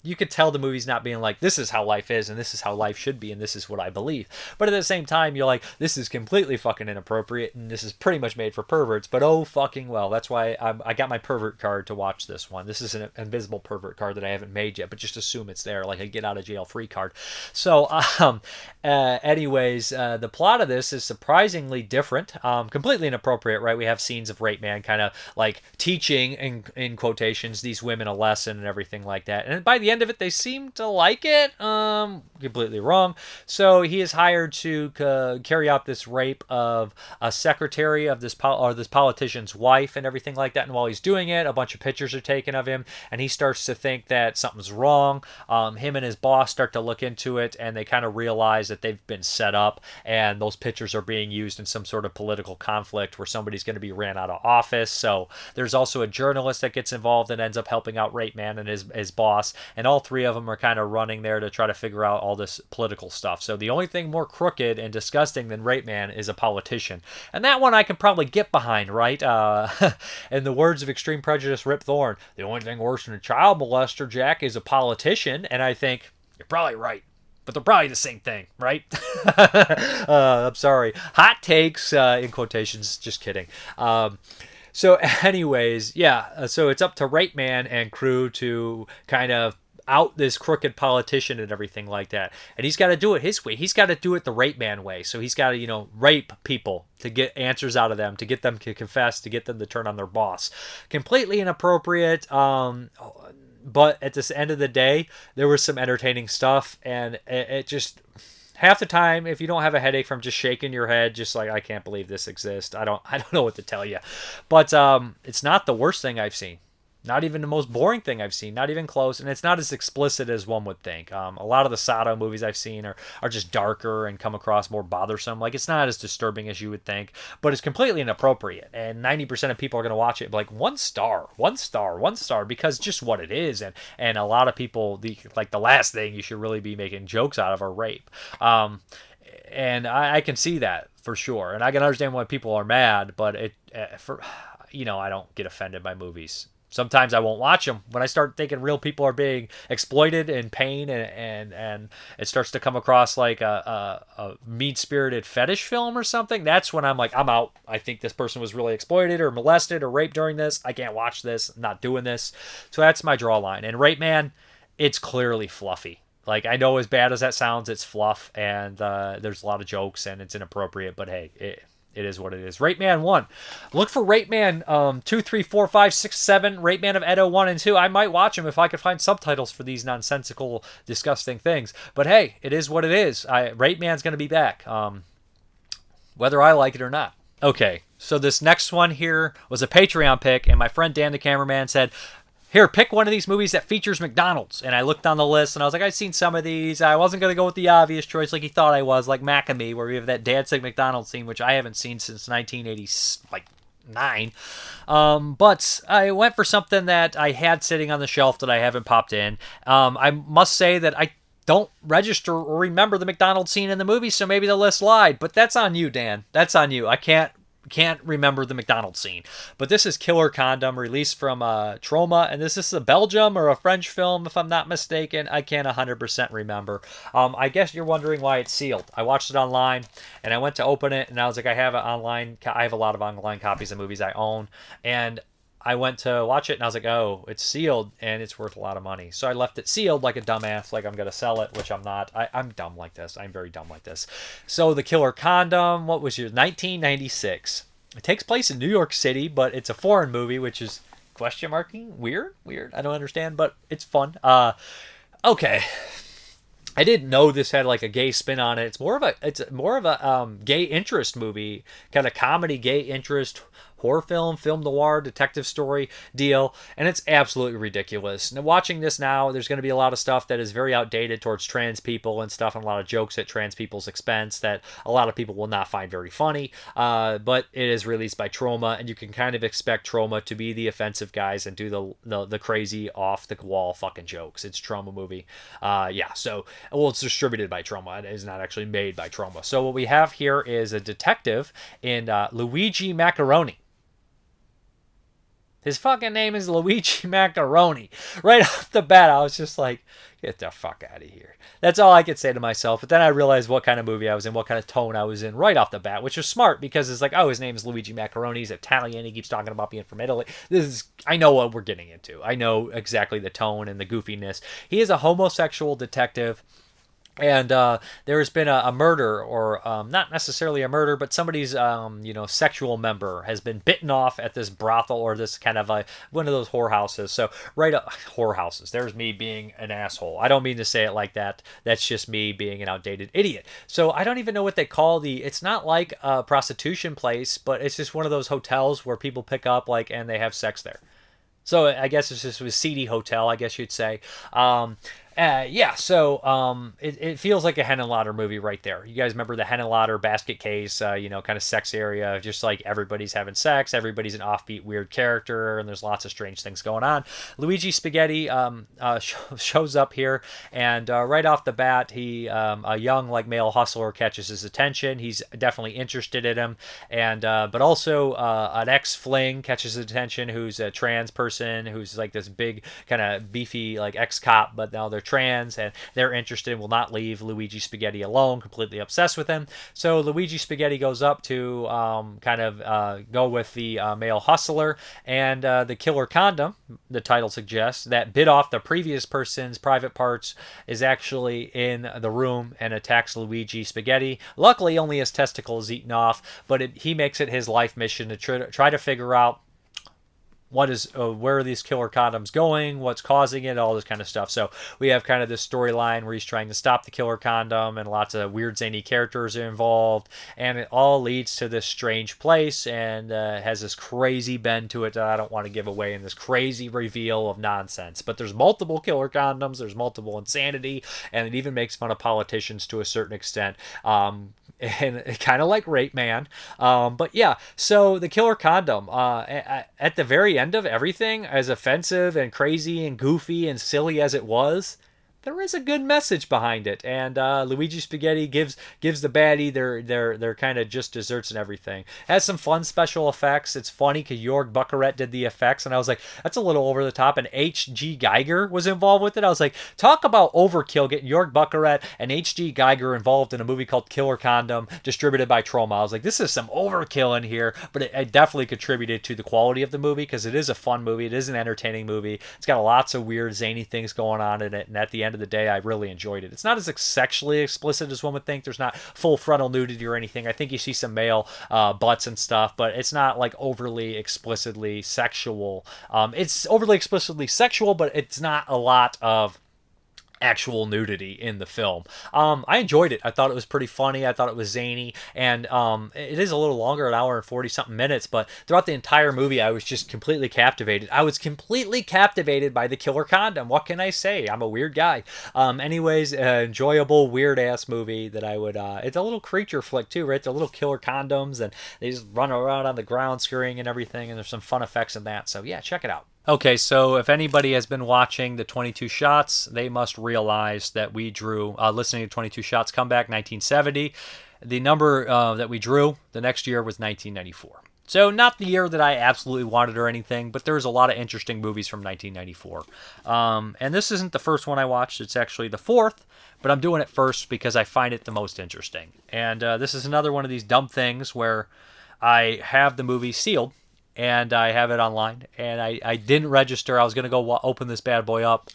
You could tell the movie's not being like, this is how life is, and this is how life should be, and this is what I believe. But at the same time, you're like, this is completely fucking inappropriate, and this is pretty much made for perverts, but oh fucking well. That's why I got my pervert card to watch this one. This is an invisible pervert card that I haven't made yet, but just assume it's there, like a get out of jail free card. So anyways, the plot of this is surprisingly different, completely inappropriate, right? We have scenes of Rapeman kind of like teaching in quotations these women a lesson and everything like that, and by the end of it they seem to like it. Completely wrong. So he is hired to carry out this rape of a secretary of this politician's wife and everything like that, and while he's doing it, a bunch of pictures are taken of him, and he starts to think that something's wrong. Him and his boss start to look into it, and they kind of realize that they've been set up, and those pictures are being used in some sort of political conflict where somebody's going to be ran out of office. So there's also a journalist that gets involved and ends up helping out Rapeman and his boss, and all three of them are kind of running there to try to figure out all this political stuff. So the only thing more crooked and disgusting than Rapeman is a politician, and that one I can probably get behind, right? In the words of Extreme Prejudice Rip Thorn, the only thing worse than a child molester, Jack, is a politician. And I think you're probably right, but they're probably the same thing, right? I'm sorry. Hot takes, in quotations, just kidding. So anyways, yeah, so it's up to Rapeman and crew to kind of out this crooked politician and everything like that. And he's got to do it his way. He's got to do it the Rapeman way. So he's got to, rape people to get answers out of them, to get them to confess, to get them to turn on their boss. Completely inappropriate. But at this end of the day, there was some entertaining stuff, and it just, half the time, if you don't have a headache from just shaking your head, just like, I can't believe this exists, I don't know what to tell you. But it's not the worst thing I've seen. Not even the most boring thing I've seen, not even close, and it's not as explicit as one would think. A lot of the Sato movies I've seen are just darker and come across more bothersome. Like, it's not as disturbing as you would think, but it's completely inappropriate, and 90% of people are going to watch it like, one star, because just what it is, and a lot of people, the last thing you should really be making jokes out of are rape. And I can see that, for sure, and I can understand why people are mad, but I don't get offended by movies Sometimes I won't watch them. When I start thinking real people are being exploited in pain, and it starts to come across like a mean-spirited fetish film or something, that's when I'm like, I'm out. I think this person was really exploited or molested or raped during this. I can't watch this. I'm not doing this. So that's my draw line. And Rapeman, it's clearly fluffy. Like, I know as bad as that sounds, it's fluff, and there's a lot of jokes, and it's inappropriate, but hey, it is what it is. Rapeman 1. Look for Rapeman 2, 3, 4, 5, 6, 7. Rapeman of Edo 1 and 2. I might watch them if I could find subtitles for these nonsensical, disgusting things. But hey, it is what it is. Rapeman's going to be back, whether I like it or not. Okay, so this next one here was a Patreon pick, and my friend Dan the cameraman said, here, pick one of these movies that features McDonald's. And I looked on the list, and I was like, I've seen some of these. I wasn't going to go with the obvious choice like he thought I was, like Mac-A-Me, where we have that Danzig McDonald's scene, which I haven't seen since 1989. But I went for something that I had sitting on the shelf that I haven't popped in. I must say that I don't register or remember the McDonald's scene in the movie, so maybe the list lied. But that's on you, Dan. That's on you. I can't remember the McDonald's scene. But this is Killer Condom, released from Troma, and this is a Belgium or a French film, if I'm not mistaken. I can't 100% remember. I guess you're wondering why it's sealed. I watched it online, and I went to open it, and I was like, I have a lot of online copies of movies I own, and I went to watch it, and I was like, oh, it's sealed, and it's worth a lot of money. So I left it sealed like a dumbass, like I'm going to sell it, which I'm not. I'm dumb like this. I'm very dumb like this. So The Killer Condom, what was your 1996. It takes place in New York City, but it's a foreign movie, which is question marking. Weird. I don't understand, but it's fun. Okay. I didn't know this had like a gay spin on it. It's more of a gay interest movie, kind of comedy, gay interest, horror film noir, detective story deal, and it's absolutely ridiculous. Now, watching this now, there's going to be a lot of stuff that is very outdated towards trans people and stuff, and a lot of jokes at trans people's expense that a lot of people will not find very funny, but it is released by Troma, and you can kind of expect Troma to be the offensive guys and do the crazy off-the-wall fucking jokes. It's a Troma movie. It's distributed by Troma. It is not actually made by Troma. So what we have here is a detective in Luigi Macaroni. His fucking name is Luigi Macaroni. Right off the bat, I was just like, get the fuck out of here. That's all I could say to myself. But then I realized what kind of movie I was in, what kind of tone I was in right off the bat, which was smart because it's like, oh, his name is Luigi Macaroni. He's Italian. He keeps talking about being from Italy. I know what we're getting into. I know exactly the tone and the goofiness. He is a homosexual detective. And there's been a murder, or not necessarily a murder, but somebody's sexual member has been bitten off at this brothel, or this kind of one of those whorehouses. So whorehouses. There's me being an asshole. I don't mean to say it like that. That's just me being an outdated idiot. So I don't even know what they call it's not like a prostitution place, but it's just one of those hotels where people pick up and they have sex there. So I guess it's just a seedy hotel, I guess you'd say. It feels like a Henenlotter movie right there. You guys remember the Henenlotter basket case, kind of sex area, just like everybody's having sex, everybody's an offbeat weird character, and there's lots of strange things going on. Luigi Spaghetti shows up here, and right off the bat, a young male hustler catches his attention. He's definitely interested in him, and but also an ex-fling catches his attention, who's a trans person, who's like this big kind of beefy ex-cop, but now they're trans and they're interested and will not leave Luigi Spaghetti alone, completely obsessed with him. So Luigi Spaghetti goes up to go with the male hustler, and the killer condom, the title suggests, that bit off the previous person's private parts is actually in the room and attacks Luigi Spaghetti. Luckily, only his testicle is eaten off, but he makes it his life mission to try to figure out where are these killer condoms going, what's causing it, all this kind of stuff. So we have kind of this storyline where he's trying to stop the killer condom, and lots of weird zany characters are involved, and it all leads to this strange place, and has this crazy bend to it that I don't want to give away, and this crazy reveal of nonsense. But there's multiple killer condoms, there's multiple insanity, and it even makes fun of politicians to a certain extent. And kind of like Rapeman. But yeah, so the killer condom, at the very end of everything, as offensive and crazy and goofy and silly as it was, there is a good message behind it, and Luigi Spaghetti gives the baddie their kind of just desserts and everything. It has some fun special effects. It's funny because Jörg Buckarett did the effects, and I was like, that's a little over the top. And H.G. Geiger was involved with it. I was like, talk about overkill, getting Jörg Buckarett and H.G. Geiger involved in a movie called Killer Condom, distributed by Troma. I was like, this is some overkill in here, but it definitely contributed to the quality of the movie because it is a fun movie. It is an entertaining movie. It's got lots of weird, zany things going on in it, and at the end of the day, I really enjoyed it. It's not as sexually explicit as one would think. There's not full frontal nudity or anything. I think you see some male butts and stuff, but it's not like overly explicitly sexual. It's overly explicitly sexual, but it's not a lot of actual nudity in the film. I enjoyed it. I thought it was pretty funny. I thought it was zany, and it is a little longer, an hour and 40 something minutes, but throughout the entire movie I was just completely captivated. I was completely captivated by the Killer Condom. What can I say? I'm a weird guy. Anyways, enjoyable, weird ass movie that I would it's a little creature flick too, right? They're little killer condoms and they just run around on the ground scurrying and everything, and there's some fun effects in that. So yeah, check it out. Okay, so if anybody has been watching the 22 Shots, they must realize that we drew, listening to 22 Shots Comeback 1970, the number that we drew the next year was 1994. So not the year that I absolutely wanted or anything, but there's a lot of interesting movies from 1994. And this isn't the first one I watched, it's actually the fourth, but I'm doing it first because I find it the most interesting. And this is another one of these dumb things where I have the movie sealed, and I have it online, and I didn't register. I was going to go open this bad boy up,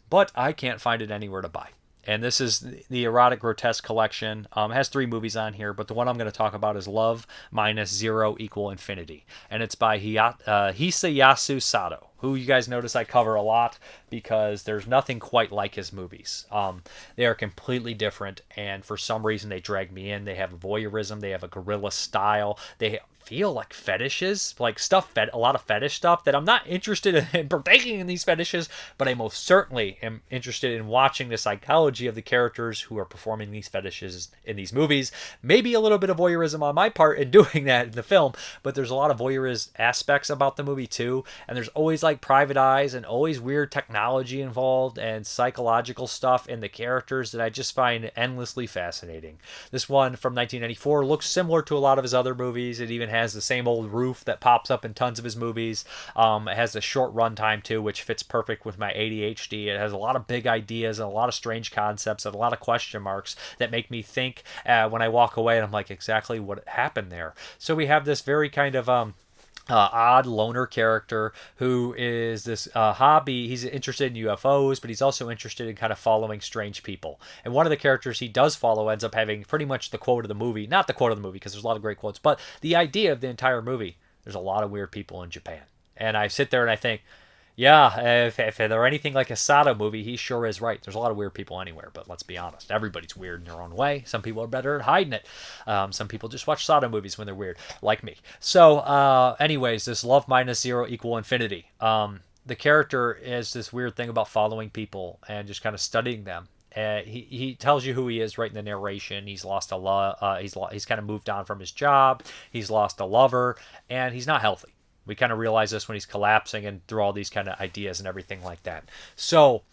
but I can't find it anywhere to buy. And this is the Erotic Grotesque Collection. It has 3 movies on here, but the one I'm going to talk about is Love Minus Zero Equal Infinity. And it's by Hisayasu Sato, who you guys notice I cover a lot because there's nothing quite like his movies. They are completely different, and for some reason they drag me in. They have voyeurism. They have a guerrilla style. They feel like fetishes, like stuff, a lot of fetish stuff that I'm not interested in partaking in these fetishes, but I most certainly am interested in watching the psychology of the characters who are performing these fetishes in these movies. Maybe a little bit of voyeurism on my part in doing that in the film, but there's a lot of voyeurist aspects about the movie too, and there's always like private eyes and always weird technology involved and psychological stuff in the characters that I just find endlessly fascinating. This one from 1994 looks similar to a lot of his other movies. It even has the same old roof that pops up in tons of his movies. It has a short runtime too, which fits perfect with my ADHD. It has a lot of big ideas and a lot of strange concepts and a lot of question marks that make me think when I walk away and I'm like, exactly what happened there. So we have this very kind of odd loner character who is this hobby. He's interested in UFOs, but he's also interested in kind of following strange people. And one of the characters he does follow ends up having pretty much the quote of the movie. Not the quote of the movie, because there's a lot of great quotes, but the idea of the entire movie. There's a lot of weird people in Japan. And I sit there and I think, yeah, if they're anything like a Sato movie, he sure is right. There's a lot of weird people anywhere, but let's be honest. Everybody's weird in their own way. Some people are better at hiding it. Some people just watch Sato movies when they're weird, like me. So, anyways, this Love Minus Zero Equal Infinity. The character is this weird thing about following people and just kind of studying them. He tells you who he is right in the narration. He's lost a he's kind of moved on from his job. He's lost a lover, and he's not healthy. We kind of realize this when he's collapsing and through all these kind of ideas and everything like that. So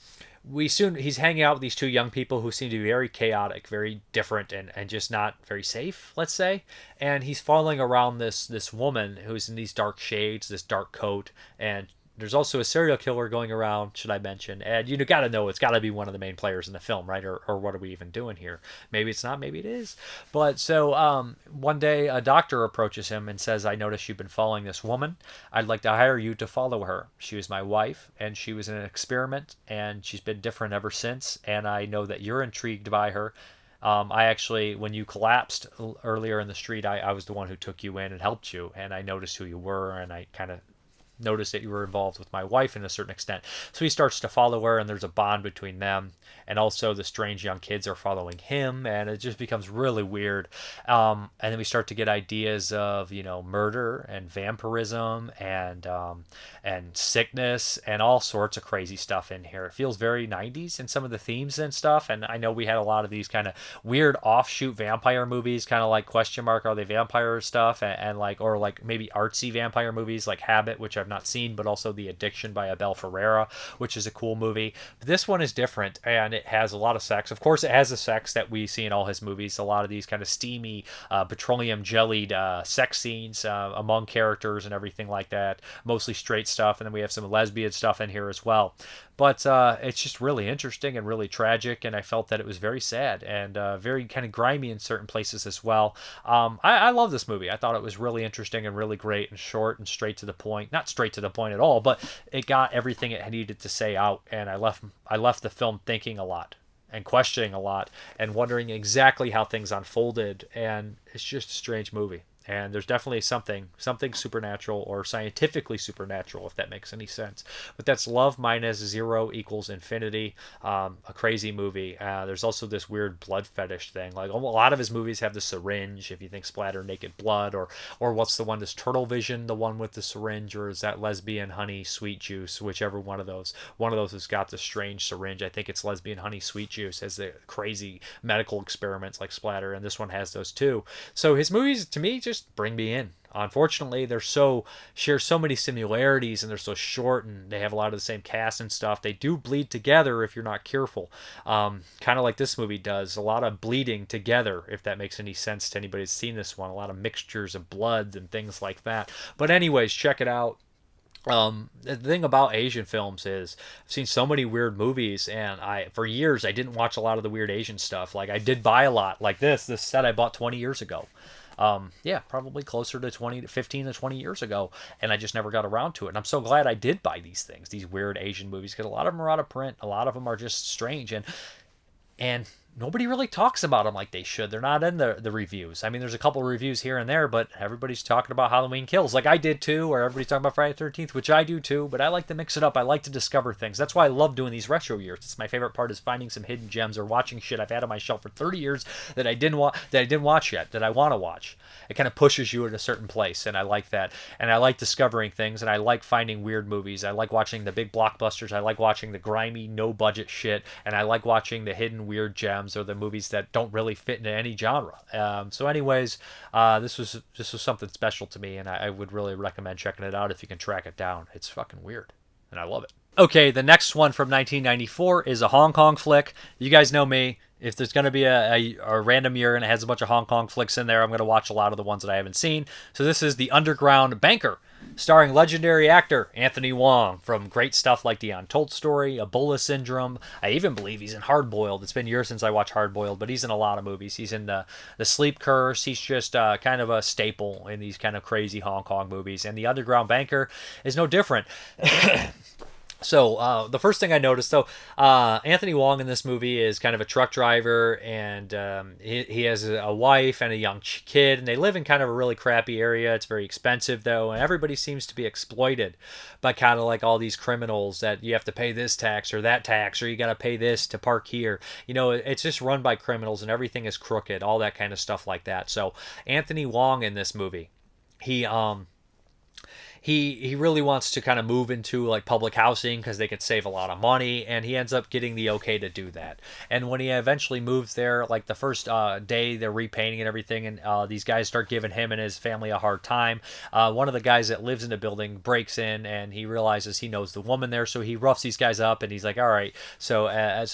he's hanging out with these 2 young people who seem to be very chaotic, very different, and just not very safe, let's say. And he's following around this woman who's in these dark shades, this dark coat, and there's also a serial killer going around, should I mention, and you got to know it's got to be one of the main players in the film, right? Or what are we even doing here? Maybe it's not, maybe it is. But so one day a doctor approaches him and says, I noticed you've been following this woman. I'd like to hire you to follow her. She was my wife, and she was in an experiment, and she's been different ever since, and I know that you're intrigued by her. I actually, when you collapsed earlier in the street, I was the one who took you in and helped you, and I noticed who you were, and I kind of noticed that you were involved with my wife in a certain extent. So he starts to follow her, and there's a bond between them. And also the strange young kids are following him, and it just becomes really weird. And then we start to get ideas of, murder and vampirism and sickness and all sorts of crazy stuff in here. It feels very 90s in some of the themes and stuff. And I know we had a lot of these kind of weird offshoot vampire movies, kind of like question mark, are they vampire stuff? And like, or like maybe artsy vampire movies like Habit, which I've not seen, but also The Addiction by Abel Ferreira, which is a cool movie. But this one is different, and it has a lot of sex. Of course, it has the sex that we see in all his movies. A lot of these kind of steamy, petroleum jellied sex scenes among characters and everything like that. Mostly straight stuff, and then we have some lesbian stuff in here as well. But it's just really interesting and really tragic, and I felt that it was very sad and very kind of grimy in certain places as well. I love this movie. I thought it was really interesting and really great and short and straight to the point. Not straight to the point at all, but it got everything it needed to say out, and I left the film thinking a lot and questioning a lot and wondering exactly how things unfolded, and it's just a strange movie. And there's definitely something supernatural or scientifically supernatural, if that makes any sense. But that's Love minus zero equals infinity. A crazy movie. There's also this weird blood fetish thing. Like a lot of his movies have the syringe. If you think Splatter Naked Blood, or what's the one? This Turtle Vision, the one with the syringe, or is that Lesbian Honey Sweet Juice? Whichever one of those. One of those has got the strange syringe. I think it's Lesbian Honey Sweet Juice has the crazy medical experiments like Splatter, and this one has those too. So his movies, to me, just bring me in. Unfortunately, share so many similarities, and they're so short, and they have a lot of the same cast and stuff. They do bleed together if you're not careful, kind of like this movie does. A lot of bleeding together, if that makes any sense to anybody who's seen this one. A lot of mixtures of blood and things like that. But anyways, check it out. The thing about Asian films is I've seen so many weird movies, and for years I didn't watch a lot of the weird Asian stuff. Like I did buy a lot, like this set I bought 20 years ago. Probably closer to 15 to 20 years ago, and I just never got around to it. And I'm so glad I did buy these things, these weird Asian movies, because a lot of them are out of print. A lot of them are just strange, and nobody really talks about them like they should. They're not in the reviews. I mean, there's a couple of reviews here and there, but everybody's talking about Halloween Kills, like I did too, or everybody's talking about Friday the 13th, which I do too, but I like to mix it up. I like to discover things. That's why I love doing these retro years. It's my favorite part, is finding some hidden gems or watching shit I've had on my shelf for 30 years that I didn't watch yet, that I want to watch. It kind of pushes you in a certain place, and I like that. And I like discovering things, and I like finding weird movies. I like watching the big blockbusters. I like watching the grimy, no-budget shit, and I like watching the hidden weird gems, or the movies that don't really fit into any genre. So anyways, this was something special to me, and I would really recommend checking it out if you can track it down. It's fucking weird, and I love it. Okay, the next one from 1994 is a Hong Kong flick. You guys know me. If there's going to be a random year and it has a bunch of Hong Kong flicks in there, I'm going to watch a lot of the ones that I haven't seen. So this is The Underground Banker, starring legendary actor Anthony Wong from great stuff like The Untold Story, Ebola Syndrome. I even believe he's in Hard Boiled. It's been years since I watched Hard Boiled, but he's in a lot of movies. He's in the Sleep Curse. He's just kind of a staple in these kind of crazy Hong Kong movies. And The Underground Banker is no different. So the first thing I noticed, Anthony Wong in this movie is kind of a truck driver, and he has a wife and a young kid, and they live in kind of a really crappy area. It's very expensive, though, and everybody seems to be exploited by kind of like all these criminals that you have to pay this tax or that tax, or you got to pay this to park here. You know, it's just run by criminals, and everything is crooked, all that kind of stuff like that. So Anthony Wong in this movie, he really wants to kind of move into like public housing because they could save a lot of money, and he ends up getting the okay to do that. And when he eventually moves there, like the first day they're repainting and everything, and these guys start giving him and his family a hard time. One of the guys that lives in the building breaks in, and he realizes he knows the woman there, so he roughs these guys up, and he's like, all right. So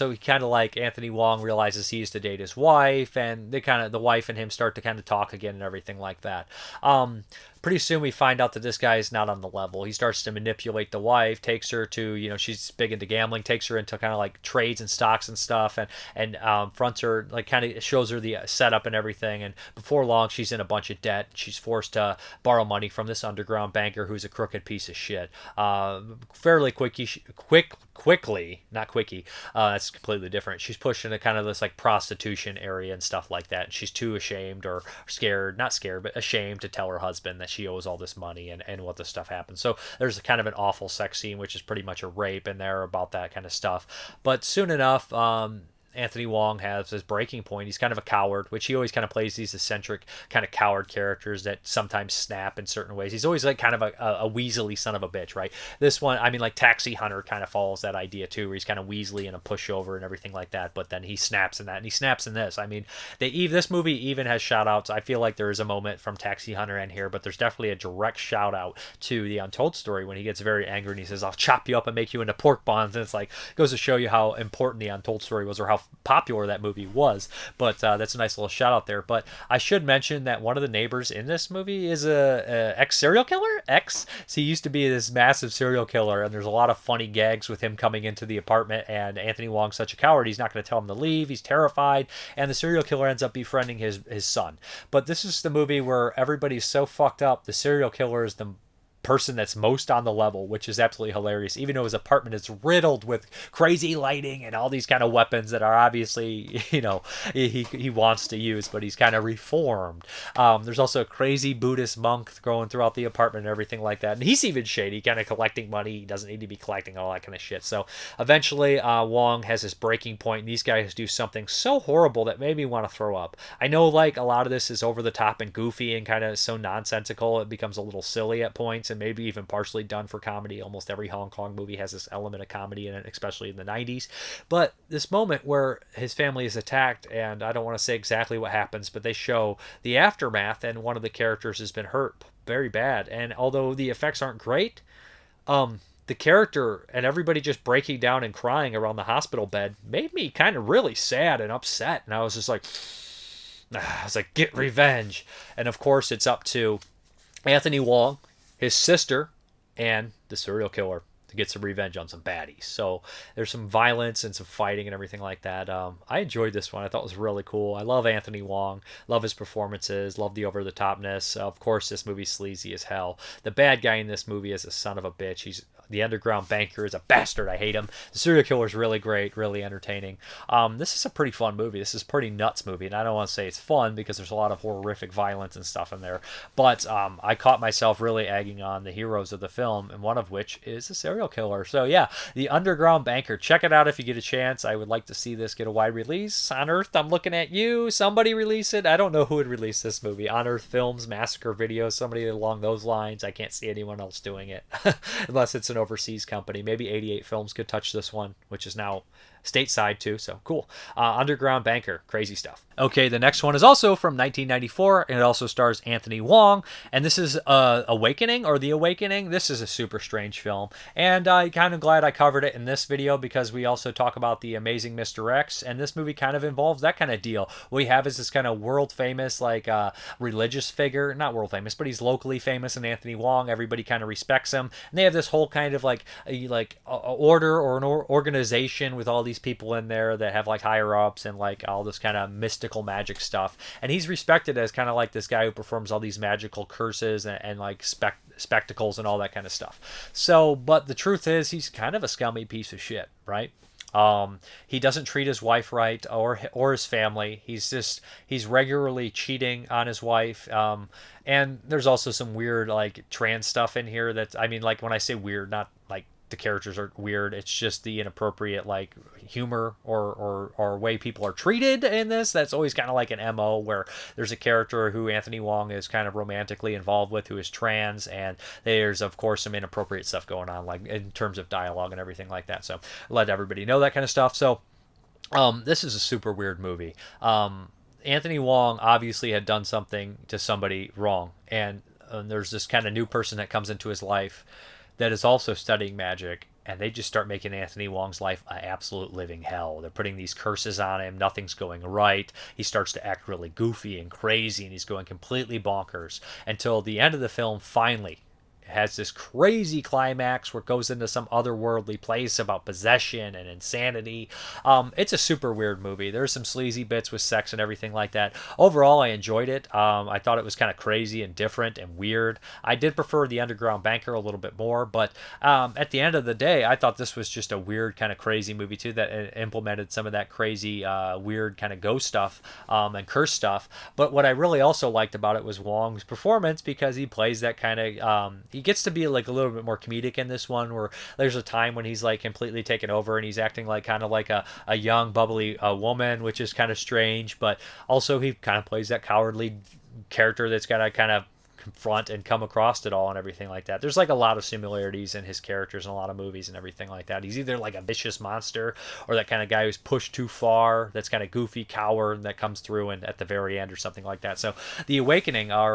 he kind of like Anthony Wong realizes he used to date his wife, and the wife and him start to kind of talk again and everything like that. Pretty soon we find out that this guy is not on the level. He starts to manipulate the wife, takes her to, she's big into gambling, takes her into kind of like trades and stocks and stuff, and fronts her, like kind of shows her the setup and everything. And before long, she's in a bunch of debt. She's forced to borrow money from this underground banker who's a crooked piece of shit. Fairly quickly, not quickie, that's completely different. She's pushed into kind of this like prostitution area and stuff like that. And she's too ashamed or scared, not scared, but ashamed to tell her husband that she owes all this money and what the stuff happens. So there's kind of an awful sex scene, which is pretty much a rape in there about that kind of stuff. But soon enough, Anthony Wong has his breaking point. He's kind of a coward, which he always kind of plays these eccentric kind of coward characters that sometimes snap in certain ways. He's always like kind of a weaselly son of a bitch, right? This one, I mean, like Taxi Hunter kind of follows that idea too, where he's kind of weaselly and a pushover and everything like that, but then he snaps in that, and he snaps in this. I mean, this movie even has shout outs. I feel like there is a moment from Taxi Hunter in here, but there's definitely a direct shout out to The Untold Story when he gets very angry and he says, I'll chop you up and make you into pork buns. And it's like, goes to show you how important The Untold Story was, or how popular that movie was. But that's a nice little shout out there. But I should mention that one of the neighbors in this movie is a ex serial killer. So he used to be this massive serial killer, and there's a lot of funny gags with him coming into the apartment. And Anthony Wong's such a coward, he's not going to tell him to leave. He's terrified, and the serial killer ends up befriending his son. But this is the movie where everybody's so fucked up. The serial killer is the person that's most on the level, which is absolutely hilarious, even though his apartment is riddled with crazy lighting and all these kind of weapons that are obviously, he wants to use, but he's kind of reformed. There's also a crazy Buddhist monk going throughout the apartment and everything like that, and he's even shady, kind of collecting money. He doesn't need to be collecting all that kind of shit. So eventually Wong has this breaking point, and these guys do something so horrible that made me want to throw up. I know like a lot of this is over the top and goofy and kind of so nonsensical it becomes a little silly at points, and maybe even partially done for comedy. Almost every Hong Kong movie has this element of comedy in it, especially in the 90s. But this moment where his family is attacked, and I don't want to say exactly what happens, but they show the aftermath, and one of the characters has been hurt very bad. And although the effects aren't great, the character and everybody just breaking down and crying around the hospital bed made me kind of really sad and upset. And I was just like, get revenge. And of course, it's up to Anthony Wong, his sister, and the serial killer to get some revenge on some baddies. So there's some violence and some fighting and everything like that. I enjoyed this one. I thought it was really cool. I love Anthony Wong, love his performances, love the over-the-topness. Of course, this movie's sleazy as hell. The bad guy in this movie is a son of a bitch. The underground banker is a bastard. I hate him. The serial killer is really great, really entertaining. This is a pretty fun movie. This is a pretty nuts movie, and I don't want to say it's fun because there's a lot of horrific violence and stuff in there. But I caught myself really egging on the heroes of the film, and one of which is a serial killer. So yeah, The Underground Banker. Check it out if you get a chance. I would like to see this get a wide release. On Earth, I'm looking at you. Somebody release it. I don't know who would release this movie. On Earth Films, Massacre Videos, somebody along those lines. I can't see anyone else doing it unless it's an overseas company. Maybe 88 Films could touch this one, which is now stateside too, so cool. Underground Banker, crazy stuff. Okay, the next one is also from 1994, and it also stars Anthony Wong, and this is Awakening, or The Awakening. This is a super strange film, and I'm kind of glad I covered it in this video because we also talk about The Amazing Mr. X, and this movie kind of involves that kind of deal. What we have is this kind of world famous, like religious figure, not world famous, but he's locally famous, and Anthony Wong, everybody kind of respects him, and they have this whole kind of like order or an organization with all these people in there that have like higher ups and like all this kind of mystical magic stuff, and he's respected as kind of like this guy who performs all these magical curses and like spectacles and all that kind of stuff. So but the truth is he's kind of a scummy piece of shit, right? He doesn't treat his wife right or his family. He's regularly cheating on his wife. And there's also some weird like trans stuff in here that, I mean, like when I say weird, not like the characters are weird, it's just the inappropriate like humor or way people are treated in this. That's always kind of like an MO where there's a character who Anthony Wong is kind of romantically involved with who is trans, and there's of course some inappropriate stuff going on like in terms of dialogue and everything like that. So let everybody know that kind of stuff. So this is a super weird movie. Anthony Wong obviously had done something to somebody wrong, and there's this kind of new person that comes into his life that is also studying magic, and they just start making Anthony Wong's life an absolute living hell. They're putting these curses on him. Nothing's going right. He starts to act really goofy and crazy, and he's going completely bonkers until the end of the film finally has this crazy climax where it goes into some otherworldly place about possession and insanity. It's a super weird movie. There's some sleazy bits with sex and everything like that. Overall, I enjoyed it. I thought it was kind of crazy and different and weird. I did prefer The Underground Banker a little bit more, but at the end of the day, I thought this was just a weird kind of crazy movie too that implemented some of that crazy weird kind of ghost stuff and curse stuff. But what I really also liked about it was Wong's performance, because he plays that kind of he gets to be like a little bit more comedic in this one, where there's a time when he's like completely taken over and he's acting like kind of like a young bubbly woman, which is kind of strange, but also he kind of plays that cowardly character that's got to kind of confront and come across it all and everything like that. There's like a lot of similarities in his characters in a lot of movies and everything like that. He's either like a vicious monster or that kind of guy who's pushed too far, that's kind of goofy coward that comes through and at the very end or something like that. So the Awakening, I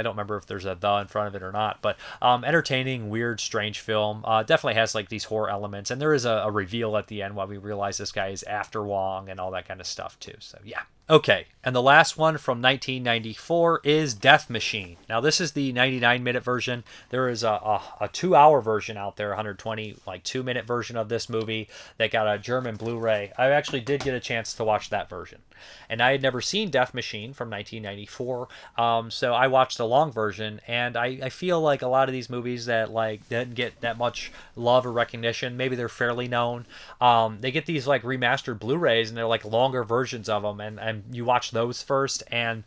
don't remember if there's a the in front of it or not, but entertaining, weird, strange film. Definitely has like these horror elements, and there is a reveal at the end while we realize this guy is after Wong and all that kind of stuff too. So yeah. Okay, and the last one from 1994 is Death Machine. Now, this is the 99-minute version. There is a 2-hour version out there, 120, like 2-minute version of this movie that got a German Blu-ray. I actually did get a chance to watch that version. And I had never seen Death Machine from 1994, so I watched the long version, and I feel like a lot of these movies that like didn't get that much love or recognition, maybe they're fairly known, they get these like remastered Blu-rays, and they're like longer versions of them, and you watch those first, and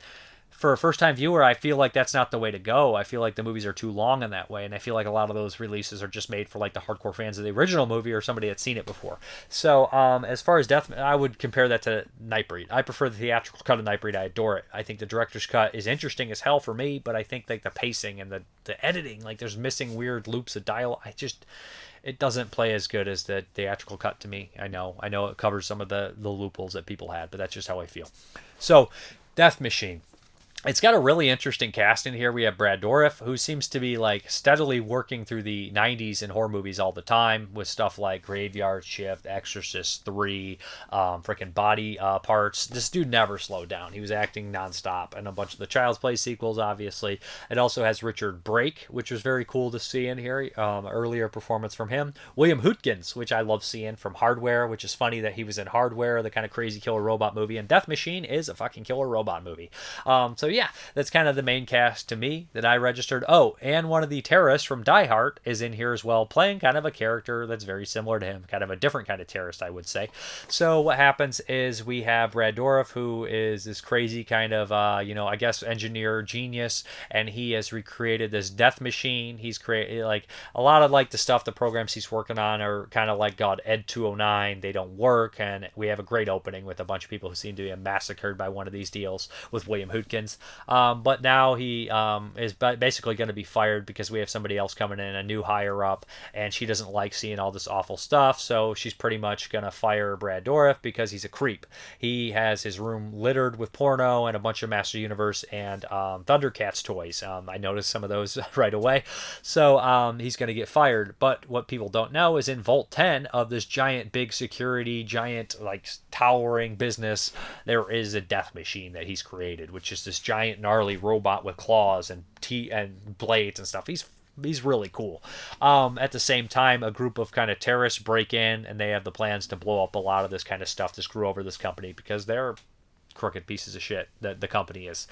for a first-time viewer, I feel like that's not the way to go. I feel like the movies are too long in that way, and I feel like a lot of those releases are just made for like the hardcore fans of the original movie or somebody that's seen it before. So as far as Death, I would compare that to Nightbreed. I prefer the theatrical cut of Nightbreed. I adore it. I think the director's cut is interesting as hell for me, but I think like the pacing and the editing, like there's missing weird loops of dialogue. It doesn't play as good as the theatrical cut to me. I know it covers some of the loopholes that people had, but that's just how I feel. So, Death Machine. It's got a really interesting cast in here. We have Brad Dourif, who seems to be like steadily working through the 90s in horror movies all the time with stuff like Graveyard Shift, Exorcist 3, freaking Body Parts. This dude never slowed down. He was acting nonstop, and a bunch of the Child's Play sequels, obviously. It also has Richard Brake, which was very cool to see in here. Earlier performance from him. William Hootkins, which I love seeing from Hardware, which is funny that he was in Hardware, the kind of crazy killer robot movie, and Death Machine is a fucking killer robot movie. So yeah, that's kind of the main cast to me that I registered. Oh, and one of the terrorists from Die Hard is in here as well, playing kind of a character that's very similar to him, kind of a different kind of terrorist, I would say. So what happens is we have Brad Dourif, who is this crazy kind of, I guess engineer genius, and he has recreated this death machine. He's created like a lot of like the stuff, the programs he's working on are kind of like God Ed 209. They don't work, and we have a great opening with a bunch of people who seem to be massacred by one of these deals with William Hootkins. But now he is basically going to be fired because we have somebody else coming in, a new higher up, and she doesn't like seeing all this awful stuff, so she's pretty much going to fire Brad Dourif because he's a creep. He has his room littered with porno and a bunch of Master Universe and Thundercats toys. I noticed some of those right away. So he's going to get fired. But what people don't know is in Vault 10 of this giant big security, giant like towering business, there is a death machine that he's created, which is this giant gnarly robot with claws and teeth and blades and stuff. He's really cool. At the same time, a group of kind of terrorists break in, and they have the plans to blow up a lot of this kind of stuff to screw over this company because they're crooked pieces of shit that the company is.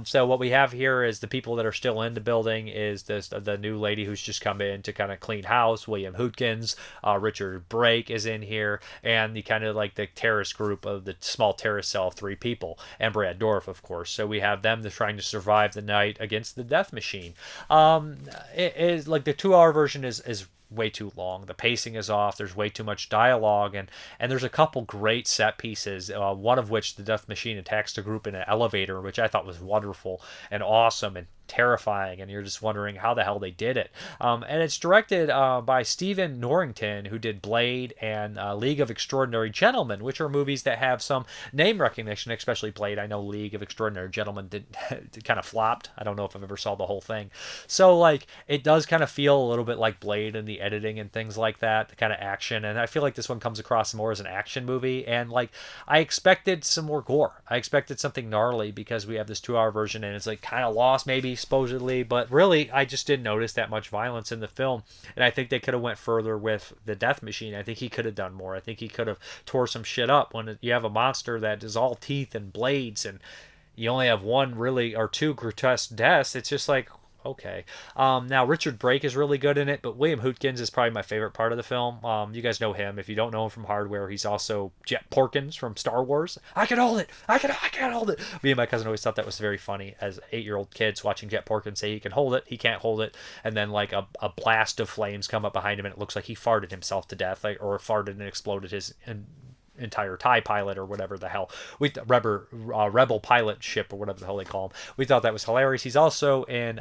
So what we have here is the people that are still in the building is the new lady who's just come in to kind of clean house, William Hootkins, Richard Brake is in here, and the kind of like the terrorist group of the small terrorist cell of 3 people, and Brad Dourif, of course. So we have them trying to survive the night against the death machine. It is like the 2-hour version is way too long. The pacing is off. There's way too much dialogue, and there's a couple great set pieces. One of which the death machine attacks the group in an elevator, which I thought was wonderful and awesome and terrifying, and you're just wondering how the hell they did it. And it's directed by Stephen Norrington, who did Blade and League of Extraordinary Gentlemen, which are movies that have some name recognition, especially Blade. I know League of Extraordinary Gentlemen kind of flopped. I don't know if I've ever saw the whole thing. So like it does kind of feel a little bit like Blade in the editing and things like that, the kind of action, and I feel like this one comes across more as an action movie, and like I expected some more gore. I expected something gnarly because we have this 2-hour version, and it's like kind of lost maybe supposedly, but really I just didn't notice that much violence in the film, and I think they could have went further with the death machine. I think he could have done more. I think he could have tore some shit up. When you have a monster that is all teeth and blades and you only have one really or two grotesque deaths, it's just like, okay. Now Richard Brake is really good in it, but William Hootkins is probably my favorite part of the film. You guys know him. If you don't know him from Hardware, he's also Jet Porkins from Star Wars. I can hold it. I can hold it. Me and my cousin always thought that was very funny as 8-year-old kids watching Jet Porkins say he can hold it, he can't hold it, and then like a blast of flames come up behind him and it looks like he farted himself to death, like, or farted and exploded his entire TIE pilot or whatever the hell, rebel pilot ship or whatever the hell they call him. We thought that was hilarious. He's also in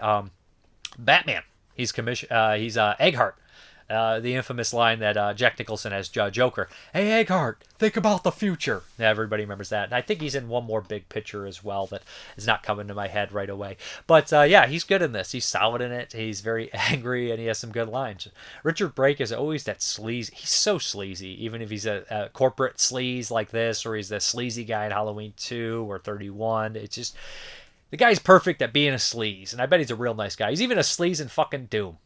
Batman. He's Egghart. The infamous line that Jack Nicholson has Joker. Hey, Egghart, think about the future. Yeah, everybody remembers that. And I think he's in one more big picture as well that is not coming to my head right away. But yeah, he's good in this. He's solid in it. He's very angry and he has some good lines. Richard Brake is always that sleaze. He's so sleazy, even if he's a corporate sleaze like this, or he's the sleazy guy in Halloween 2 or 31. It's just, the guy's perfect at being a sleaze. And I bet he's a real nice guy. He's even a sleaze in fucking Doom.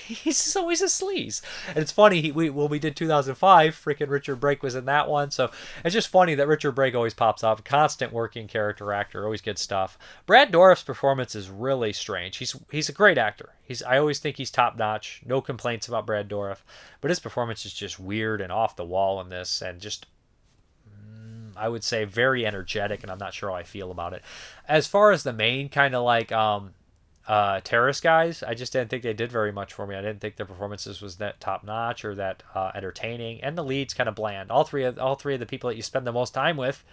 He's always a sleaze. And it's funny, when we did 2005, freaking Richard Brake was in that one. So it's just funny that Richard Brake always pops up. Constant working character actor, always good stuff. Brad Dourif's performance is really strange. He's a great actor. I always think he's top notch. No complaints about Brad Dourif. But his performance is just weird and off the wall in this, and just, I would say, very energetic, and I'm not sure how I feel about it. As far as the main kind of like terrorist guys, I just didn't think they did very much for me. I didn't think their performances was that top notch or that entertaining, and the lead's kind of bland. All three of the people that you spend the most time with,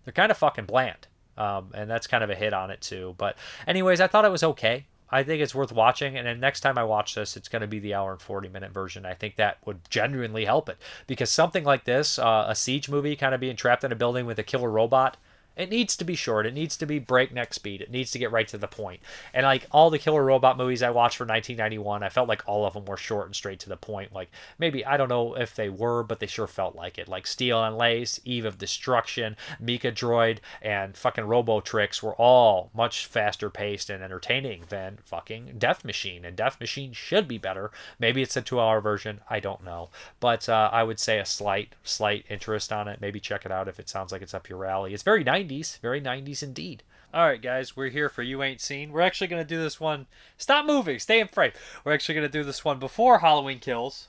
they're kind of fucking bland, and that's kind of a hit on it too. But anyways, I thought it was okay. I think it's worth watching, and then next time I watch this, it's going to be the hour and 40-minute version. I think that would genuinely help it, because something like this, a siege movie, kind of being trapped in a building with a killer robot, it needs to be short. It needs to be breakneck speed. It needs to get right to the point. And like all the killer robot movies I watched for 1991, I felt like all of them were short and straight to the point. Like, maybe, I don't know if they were, but they sure felt like it. Like Steel and Lace, Eve of Destruction, Mika Droid, and fucking Robo Tricks were all much faster paced and entertaining than fucking Death Machine. And Death Machine should be better. Maybe it's a 2-hour version. I don't know. But I would say a slight interest on it. Maybe check it out if it sounds like it's up your alley. It's very 90s. Very 90s indeed. Alright guys, we're here for You Ain't Seen. We're actually going to do this one. Stop moving, stay in frame. We're actually going to do this one before Halloween Kills.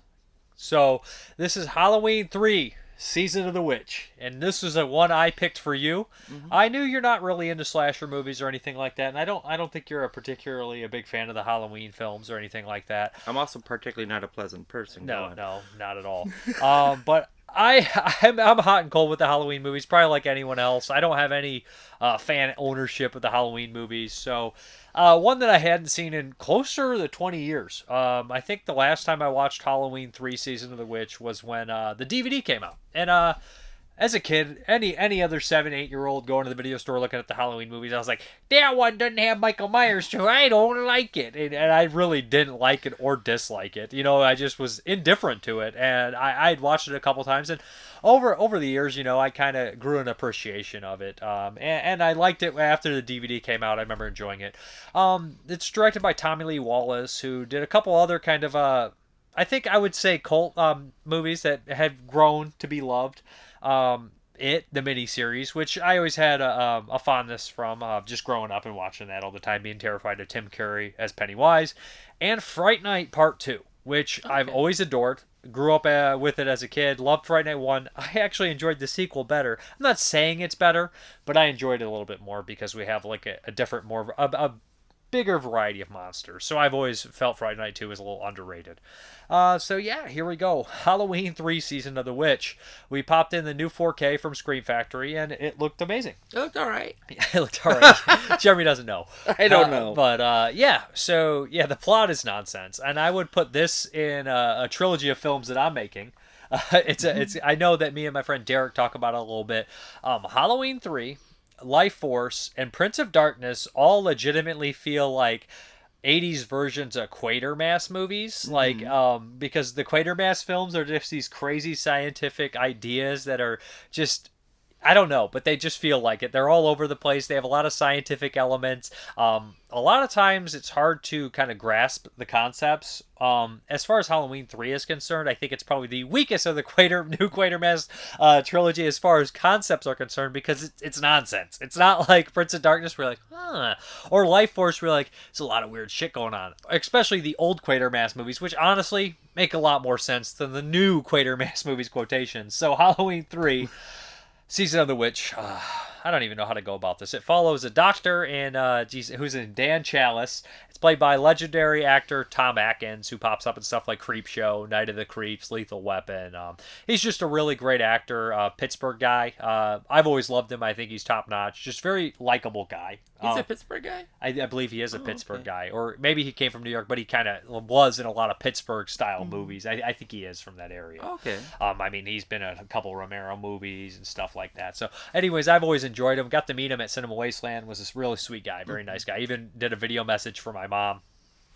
So this is Halloween 3, Season of the Witch. And this is a one I picked for you. Mm-hmm. I knew you're not really into slasher movies or anything like that. And I don't think you're particularly a big fan of the Halloween films or anything like that. I'm also particularly not a pleasant person. No, not at all. But I'm hot and cold with the Halloween movies, probably like anyone else. I don't have any fan ownership of the Halloween movies. So one that I hadn't seen in closer to 20 years. I think the last time I watched Halloween 3 Season of the Witch was when the DVD came out. And as a kid, any other 7-8-year-old going to the video store looking at the Halloween movies, I was like, that one doesn't have Michael Myers, so I don't like it. And I really didn't like it or dislike it. You know, I just was indifferent to it. And I'd watched it a couple times. And over the years, you know, I kind of grew an appreciation of it. And I liked it after the DVD came out. I remember enjoying it. It's directed by Tommy Lee Wallace, who did a couple other kind of, I think I would say cult movies that had grown to be loved. The miniseries, which I always had a fondness from, just growing up and watching that all the time, being terrified of Tim Curry as Pennywise, and Fright Night Part 2, which I've always adored. Grew up with it as a kid, loved Fright Night 1. I actually enjoyed the sequel better. I'm not saying it's better, but I enjoyed it a little bit more because we have like a different, more of a bigger variety of monsters. So I've always felt Friday Night 2 is a little underrated. So yeah, here we go. Halloween 3 Season of the Witch. We popped in the new 4K from Scream Factory, and it looked amazing. It looked all right. It looked all right. Jeremy doesn't know. I don't know. But yeah, so yeah, the plot is nonsense. And I would put this in a trilogy of films that I'm making. I know that me and my friend Derek talk about it a little bit. Halloween 3, Life Force, and Prince of Darkness all legitimately feel like 80s versions of Quatermass movies, like because the Quatermass films are just these crazy scientific ideas that are just, I don't know, but they just feel like it. They're all over the place. They have a lot of scientific elements. A lot of times it's hard to kind of grasp the concepts. As far as Halloween 3 is concerned, I think it's probably the weakest of the new Quatermass trilogy as far as concepts are concerned, because it's nonsense. It's not like Prince of Darkness where you're like, huh, or Life Force where you're like, there's a lot of weird shit going on. Especially the old Quatermass movies, which honestly make a lot more sense than the new Quatermass movies quotations. So Halloween 3... Season of the Witch. I don't even know how to go about this. It follows a doctor and who's in Dan Chalice. It's played by legendary actor Tom Atkins, who pops up in stuff like Creepshow, Night of the Creeps, Lethal Weapon. He's just a really great actor, Pittsburgh guy. I've always loved him. I think he's top notch. Just very likable guy. He's a Pittsburgh guy? I believe he is a Pittsburgh guy. Or maybe he came from New York, but he kind of was in a lot of Pittsburgh-style movies. I think he is from that area. Okay. I mean, he's been in a couple Romero movies and stuff like that. So, anyways, I've always enjoyed him. Got to meet him at Cinema Wasteland. Was this really sweet guy. Very nice guy. Even did a video message for my mom.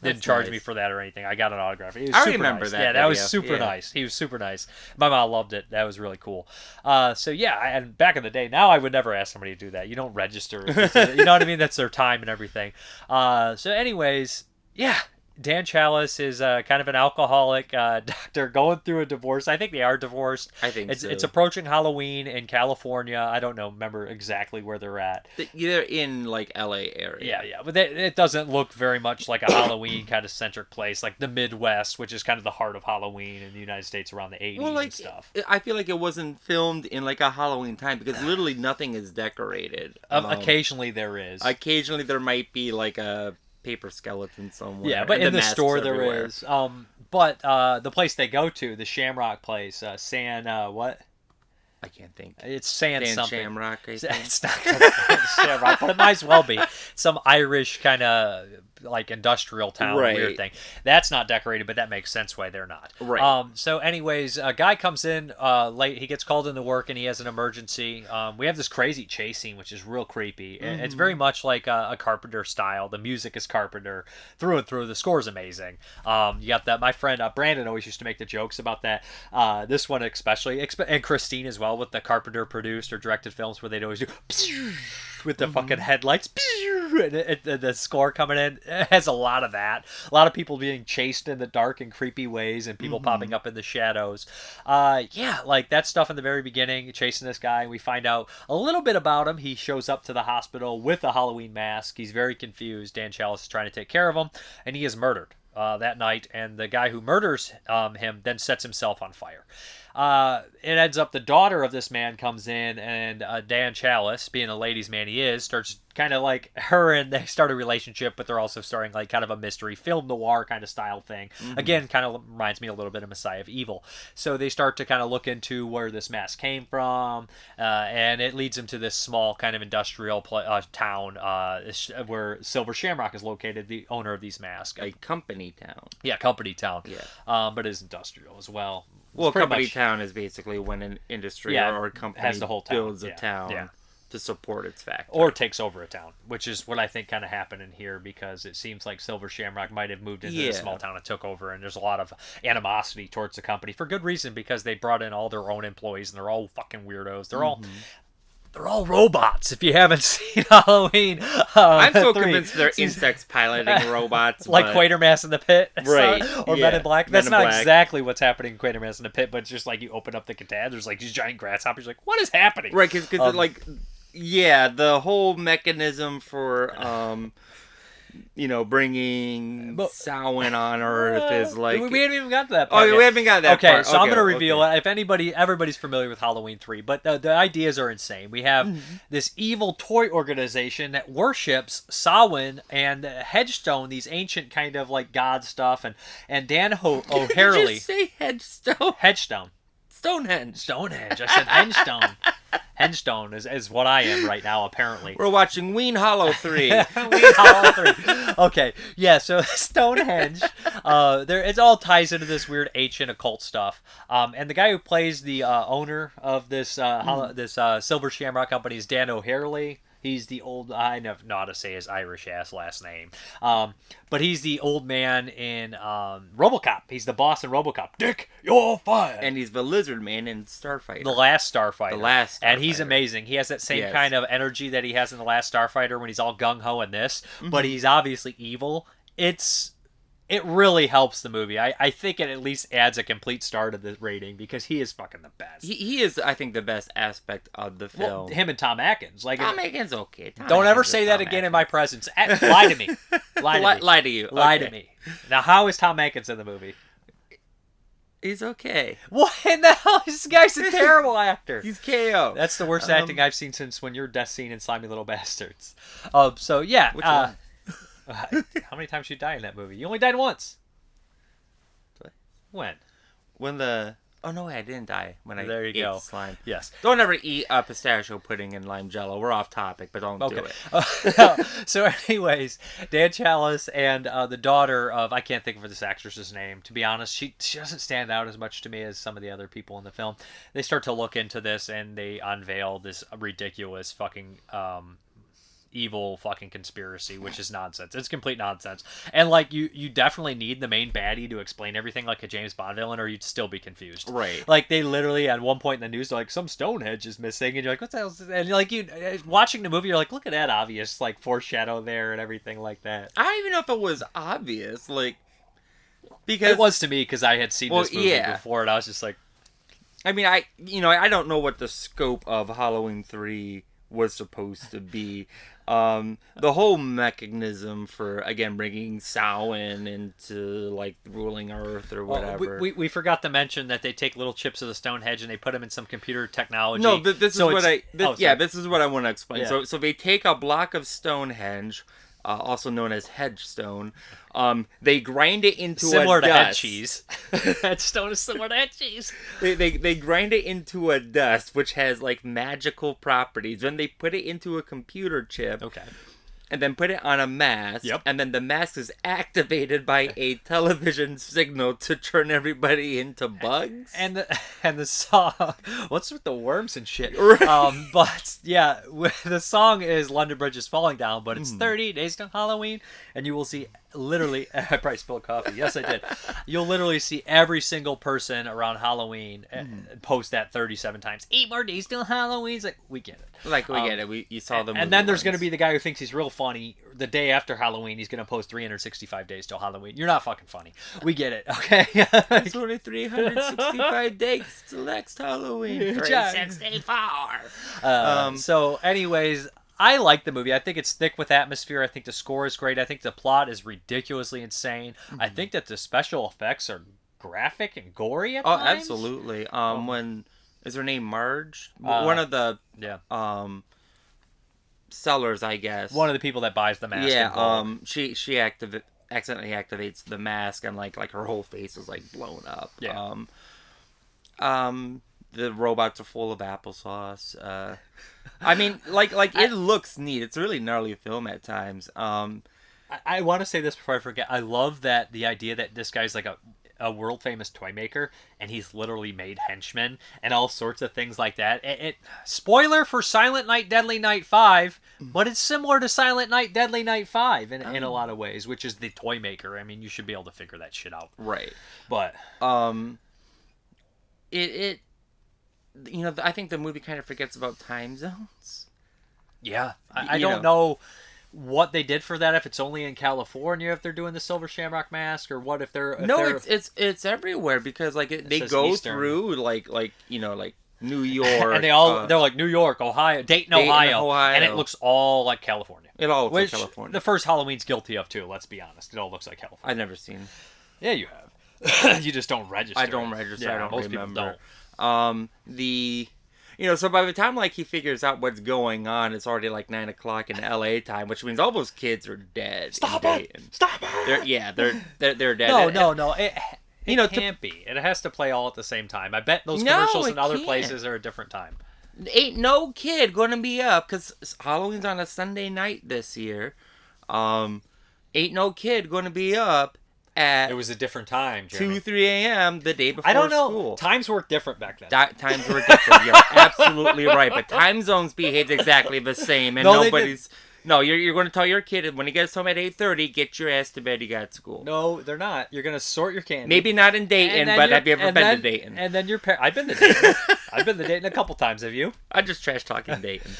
Didn't charge me for that or anything. I got an autograph. He was I super remember nice. that. Yeah, that was super nice. He was super nice. My mom loved it. That was really cool. So yeah, and back in the day, now I would never ask somebody to do that. You don't register. You know what I mean? That's their time and everything. So anyways, yeah. Dan Chalice is kind of an alcoholic doctor going through a divorce. I think they are divorced. I think so. It's approaching Halloween in California. I don't remember exactly where they're at. They're in, like, L.A. area. Yeah. But it doesn't look very much like a Halloween kind of centric place, like the Midwest, which is kind of the heart of Halloween in the United States around the 80s and stuff. I feel like it wasn't filmed in, like, a Halloween time, because literally nothing is decorated. Occasionally there is. Occasionally there might be, like, a paper skeleton somewhere. Yeah, but in the store everywhere. there is. But the place they go to, the Shamrock place, what? I can't think. It's San something. Shamrock, I think. It's not Shamrock, but it might as well be. Some Irish kind of like industrial town weird thing. That's not decorated, but that makes sense why they're not. Right. So anyways, a guy comes in late. He gets called into work and he has an emergency. We have this crazy chase scene, which is real creepy. It's very much like a Carpenter style. The music is Carpenter through and through. The score is amazing. You got that. My friend Brandon always used to make the jokes about that. This one especially, and Christine as well, with the Carpenter produced or directed films where they'd always do with the fucking headlights, and the score coming in. It has a lot of that. A lot of people being chased in the dark and creepy ways, and people popping up in the shadows. Yeah, like that stuff in the very beginning, chasing this guy, and we find out a little bit about him. He shows up to the hospital with a Halloween mask. He's very confused. Dan Chalice is trying to take care of him, and he is murdered that night, and the guy who murders him then sets himself on fire. It ends up the daughter of this man comes in, and Dan Chalice, being a ladies' man he is, starts kind of like her, and they start a relationship, but they're also starting like kind of a mystery film noir kind of style thing. Again, kind of reminds me a little bit of Messiah of Evil. So they start to kind of look into where this mask came from, and it leads them to this small kind of industrial town where Silver Shamrock is located, the owner of these masks. A company town. Yeah, company town. Yeah. But it is industrial as well. Well, company town is basically when an industry or a company has the whole town. builds a town to support its factory. Or takes over a town, which is what I think kind of happened in here, because it seems like Silver Shamrock might have moved into a small town and took over, and there's a lot of animosity towards the company for good reason, because they brought in all their own employees, and they're all fucking weirdos. They're all robots. If you haven't seen Halloween, I'm so convinced they're insects piloting robots, like Quatermass in the Pit, right? Or Men in Black. That's not exactly what's happening in Quatermass in the Pit, but it's just like you open up the container, there's like these giant grasshoppers. Like, what is happening? Right, because the whole mechanism for bringing Samhain on Earth is like... We haven't even got to that part yet. We haven't got that part. Okay, so I'm going to reveal it. If everybody's familiar with Halloween 3, but the ideas are insane. We have this evil toy organization that worships Samhain and Headstone, these ancient kind of like god stuff, and Dan O'Harely... Did you say Headstone? Headstone. Stonehenge. I said Henstone. Henstone is what I am right now, apparently. We're watching Ween Hollow 3. Okay, yeah, so Stonehenge, it all ties into this weird ancient occult stuff. And the guy who plays the owner of this Silver Shamrock Company is Dan O'Harely. He's the old. I never know how to say his Irish ass last name. But he's the old man in RoboCop. He's the boss in RoboCop. Dick, you're fired. And he's the Lizard Man in Starfighter. The last Starfighter. The last Starfighter. And he's amazing. He has that same kind of energy that he has in the last Starfighter when he's all gung ho in this. But he's obviously evil. It really helps the movie. I think it at least adds a complete star to the rating because he is fucking the best. He is, I think, the best aspect of the film. Well, him and Tom Atkins. Tom Atkins, okay. Don't ever say that again in my presence. Lie to me. Lie to you. Lie to me. Now, how is Tom Atkins in the movie? He's okay. What in the hell? This guy's a terrible actor. He's KO. That's the worst acting I've seen since when you're death scene in Slimy Little Bastards. So, yeah. Which one? How many times you die in that movie? You only died once. When? When the... Oh, no, I didn't die when I ate the slime. Yes. Don't ever eat pistachio pudding and lime jello. We're off topic, but don't do it. So anyways, Dan Chalice and the daughter of... I can't think of this actress's name. To be honest, she doesn't stand out as much to me as some of the other people in the film. They start to look into this, and they unveil this ridiculous fucking... evil fucking conspiracy, which is nonsense. It's complete nonsense. And like you definitely need the main baddie to explain everything like a James Bond villain, or you'd still be confused. Right. Like they literally at one point in the news they're like, some Stonehenge is missing, and you're like, what the hell is this? And like you watching the movie, you're like, look at that obvious like foreshadow there and everything like that. I don't even know if it was obvious, like, because it was to me because I had seen this movie before, and I was just like, I mean, I don't know what the scope of Halloween 3 was supposed to be. The whole mechanism for, again, bringing Samhain into, like, ruling Earth or whatever. We forgot to mention that they take little chips of the Stonehenge and they put them in some computer technology. No, this is what I want to explain. Yeah. So they take a block of Stonehenge, also known as hedgestone. They grind it into similar a to dust. head cheese. Headstone is similar to head cheese. They grind it into a dust, which has like magical properties. Then they put it into a computer chip. Okay. And then put it on a mask. Yep. And then the mask is activated by a television signal to turn everybody into bugs. And the song, what's with the worms and shit? But yeah, the song is London Bridge is Falling Down, but it's 30 days to Halloween, and you will see literally, I probably spilled coffee. Yes, I did. You'll literally see every single person around Halloween post that 37 times. 8 more days till Halloween. It's like, we get it. Like, we get it. You saw them. And then there's going to be the guy who thinks he's real funny. The day after Halloween, he's going to post 365 days till Halloween. You're not fucking funny. We get it, okay? It's only 365 days till next Halloween. 364. So, anyways, I like the movie. I think it's thick with atmosphere. I think the score is great. I think the plot is ridiculously insane. I think that the special effects are graphic and gory at times. Oh, absolutely. When... Is her name Marge? One of the sellers, I guess. One of the people that buys the mask. Yeah. She accidentally activates the mask, and like her whole face is like blown up. Yeah. The robots are full of applesauce. I mean, like it looks neat. It's a really gnarly film at times. I want to say this before I forget. I love that the idea that this guy's like a world famous toy maker, and he's literally made henchmen and all sorts of things like that. It spoiler for Silent Night Deadly Night 5, but it's similar to Silent Night Deadly Night 5 in a lot of ways, which is the toy maker. I mean, you should be able to figure that shit out. Right. But it I think the movie kind of forgets about time zones. Yeah. I don't know what they did for that, if it's only in California, if they're doing the Silver Shamrock Mask, or what if they're... It's everywhere, because like they go Eastern. Through like New York, and they're like New York, Ohio, Dayton, Ohio, and it looks all like California. It all looks like California. The first Halloween's guilty of too. Let's be honest, it all looks like California. I've never seen. Yeah, you have. You just don't register. I don't register. Yeah, I don't most remember. People don't. So by the time like he figures out what's going on, it's already like 9 o'clock in LA time, which means all those kids are dead. Stop it! They're dead. No. It can't be. It has to play all at the same time. I bet those commercials in other places are a different time. Ain't no kid gonna be up, because Halloween's on a Sunday night this year. Ain't no kid gonna be up at It was a different time, Jeremy. 2, 3 a.m. the day before I don't know. school. Times worked different back then. Times were different. You're absolutely right. But time zones behaved exactly the same, and No, they nobody's. No, you're going to tell your kid when he gets home at 8:30, get your ass to bed. You got school. No, they're not. You're gonna sort your candy. Maybe not in Dayton, but have you ever been to Dayton? And then I've been to Dayton. I've been to Dayton a couple times. Have you? I just trash talking Dayton.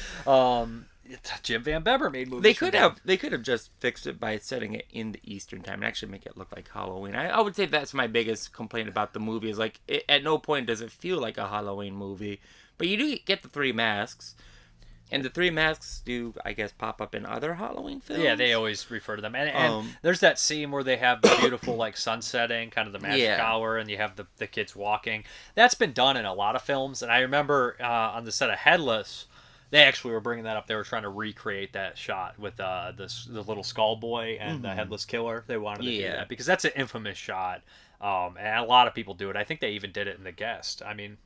Jim Van Beber made movies. They could have just fixed it by setting it in the Eastern time and actually make it look like Halloween. I would say that's my biggest complaint about the movie is like at no point does it feel like a Halloween movie, but you do get the 3 masks. And the 3 masks do, I guess, pop up in other Halloween films. Yeah, they always refer to them. And there's that scene where they have the beautiful like sun setting, kind of the magic hour, and you have the kids walking. That's been done in a lot of films. And I remember on the set of Headless, they actually were bringing that up. They were trying to recreate that shot with the little skull boy and the headless killer. They wanted to do that because that's an infamous shot. And a lot of people do it. I think they even did it in The Guest. I mean,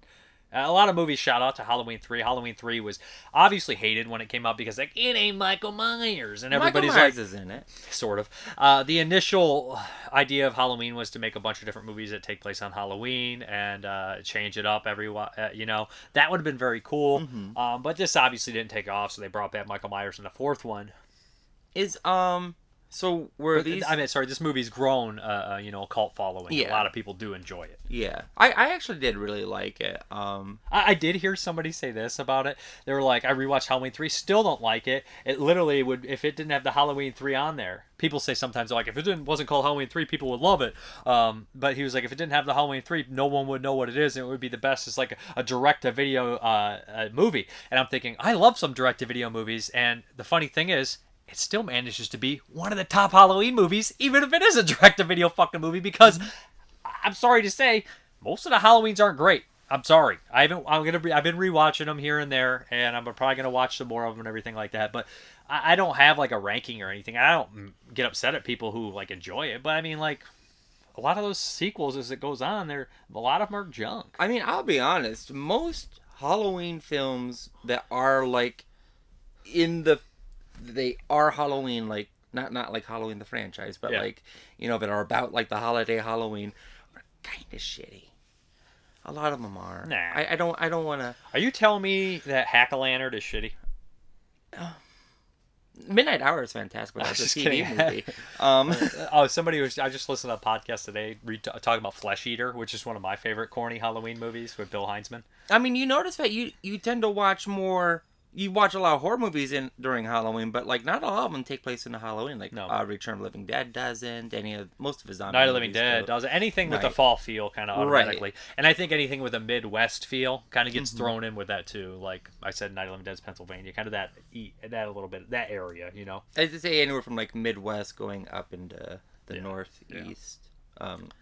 a lot of movies shout out to Halloween 3. Halloween 3 was obviously hated when it came out because like it ain't Michael Myers, and everybody's Michael Myers like, is in it. sort of. The initial idea of Halloween was to make a bunch of different movies that take place on Halloween and change it up that would have been very cool. Mm-hmm. But this obviously didn't take off, so they brought back Michael Myers in the 4th one. So were these? I mean, sorry, this movie's grown, a cult following. Yeah. A lot of people do enjoy it. Yeah, I actually did really like it. I did hear somebody say this about it. They were like, I rewatched Halloween 3, still don't like it. It literally would, if it didn't have the Halloween 3 on there. People say sometimes, like, if it wasn't called Halloween 3, people would love it. But he was like, if it didn't have the Halloween 3, no one would know what it is, and it would be the best. It's like a direct-to-video movie. And I'm thinking, I love some direct-to-video movies, and the funny thing is, it still manages to be one of the top Halloween movies, even if it is a direct-to-video fucking movie, because I'm sorry to say, most of the Halloweens aren't great. I'm sorry. I've been rewatching them here and there, and I'm probably gonna watch some more of them and everything like that. But I don't have like a ranking or anything. I don't get upset at people who like enjoy it. But I mean, like, a lot of those sequels as it goes on, a lot of them are junk. I mean, I'll be honest. Most Halloween films that are like they are Halloween, like not like Halloween the franchise, but like that are about like the holiday Halloween, are kind of shitty. A lot of them are. Nah. I don't want to. Are you telling me that Hack-A-Lantern is shitty? Midnight Hour is fantastic, but that's a TV movie. Somebody was. I just listened to a podcast today talking about Flesh Eater, which is one of my favorite corny Halloween movies with Bill Heinzman. I mean, you notice that you tend to watch more. You watch a lot of horror movies during Halloween, but like not all of them take place in the Halloween. Like Return of the Living Dead doesn't. Most of his zombie Night of the Living Dead doesn't. Anything with the fall feel kind of automatically, and I think anything with a Midwest feel kind of gets thrown in with that too. Like I said, Night of the Living Dead's Pennsylvania, kind of that a little bit, that area, I'd say anywhere from like Midwest going up into the Northeast.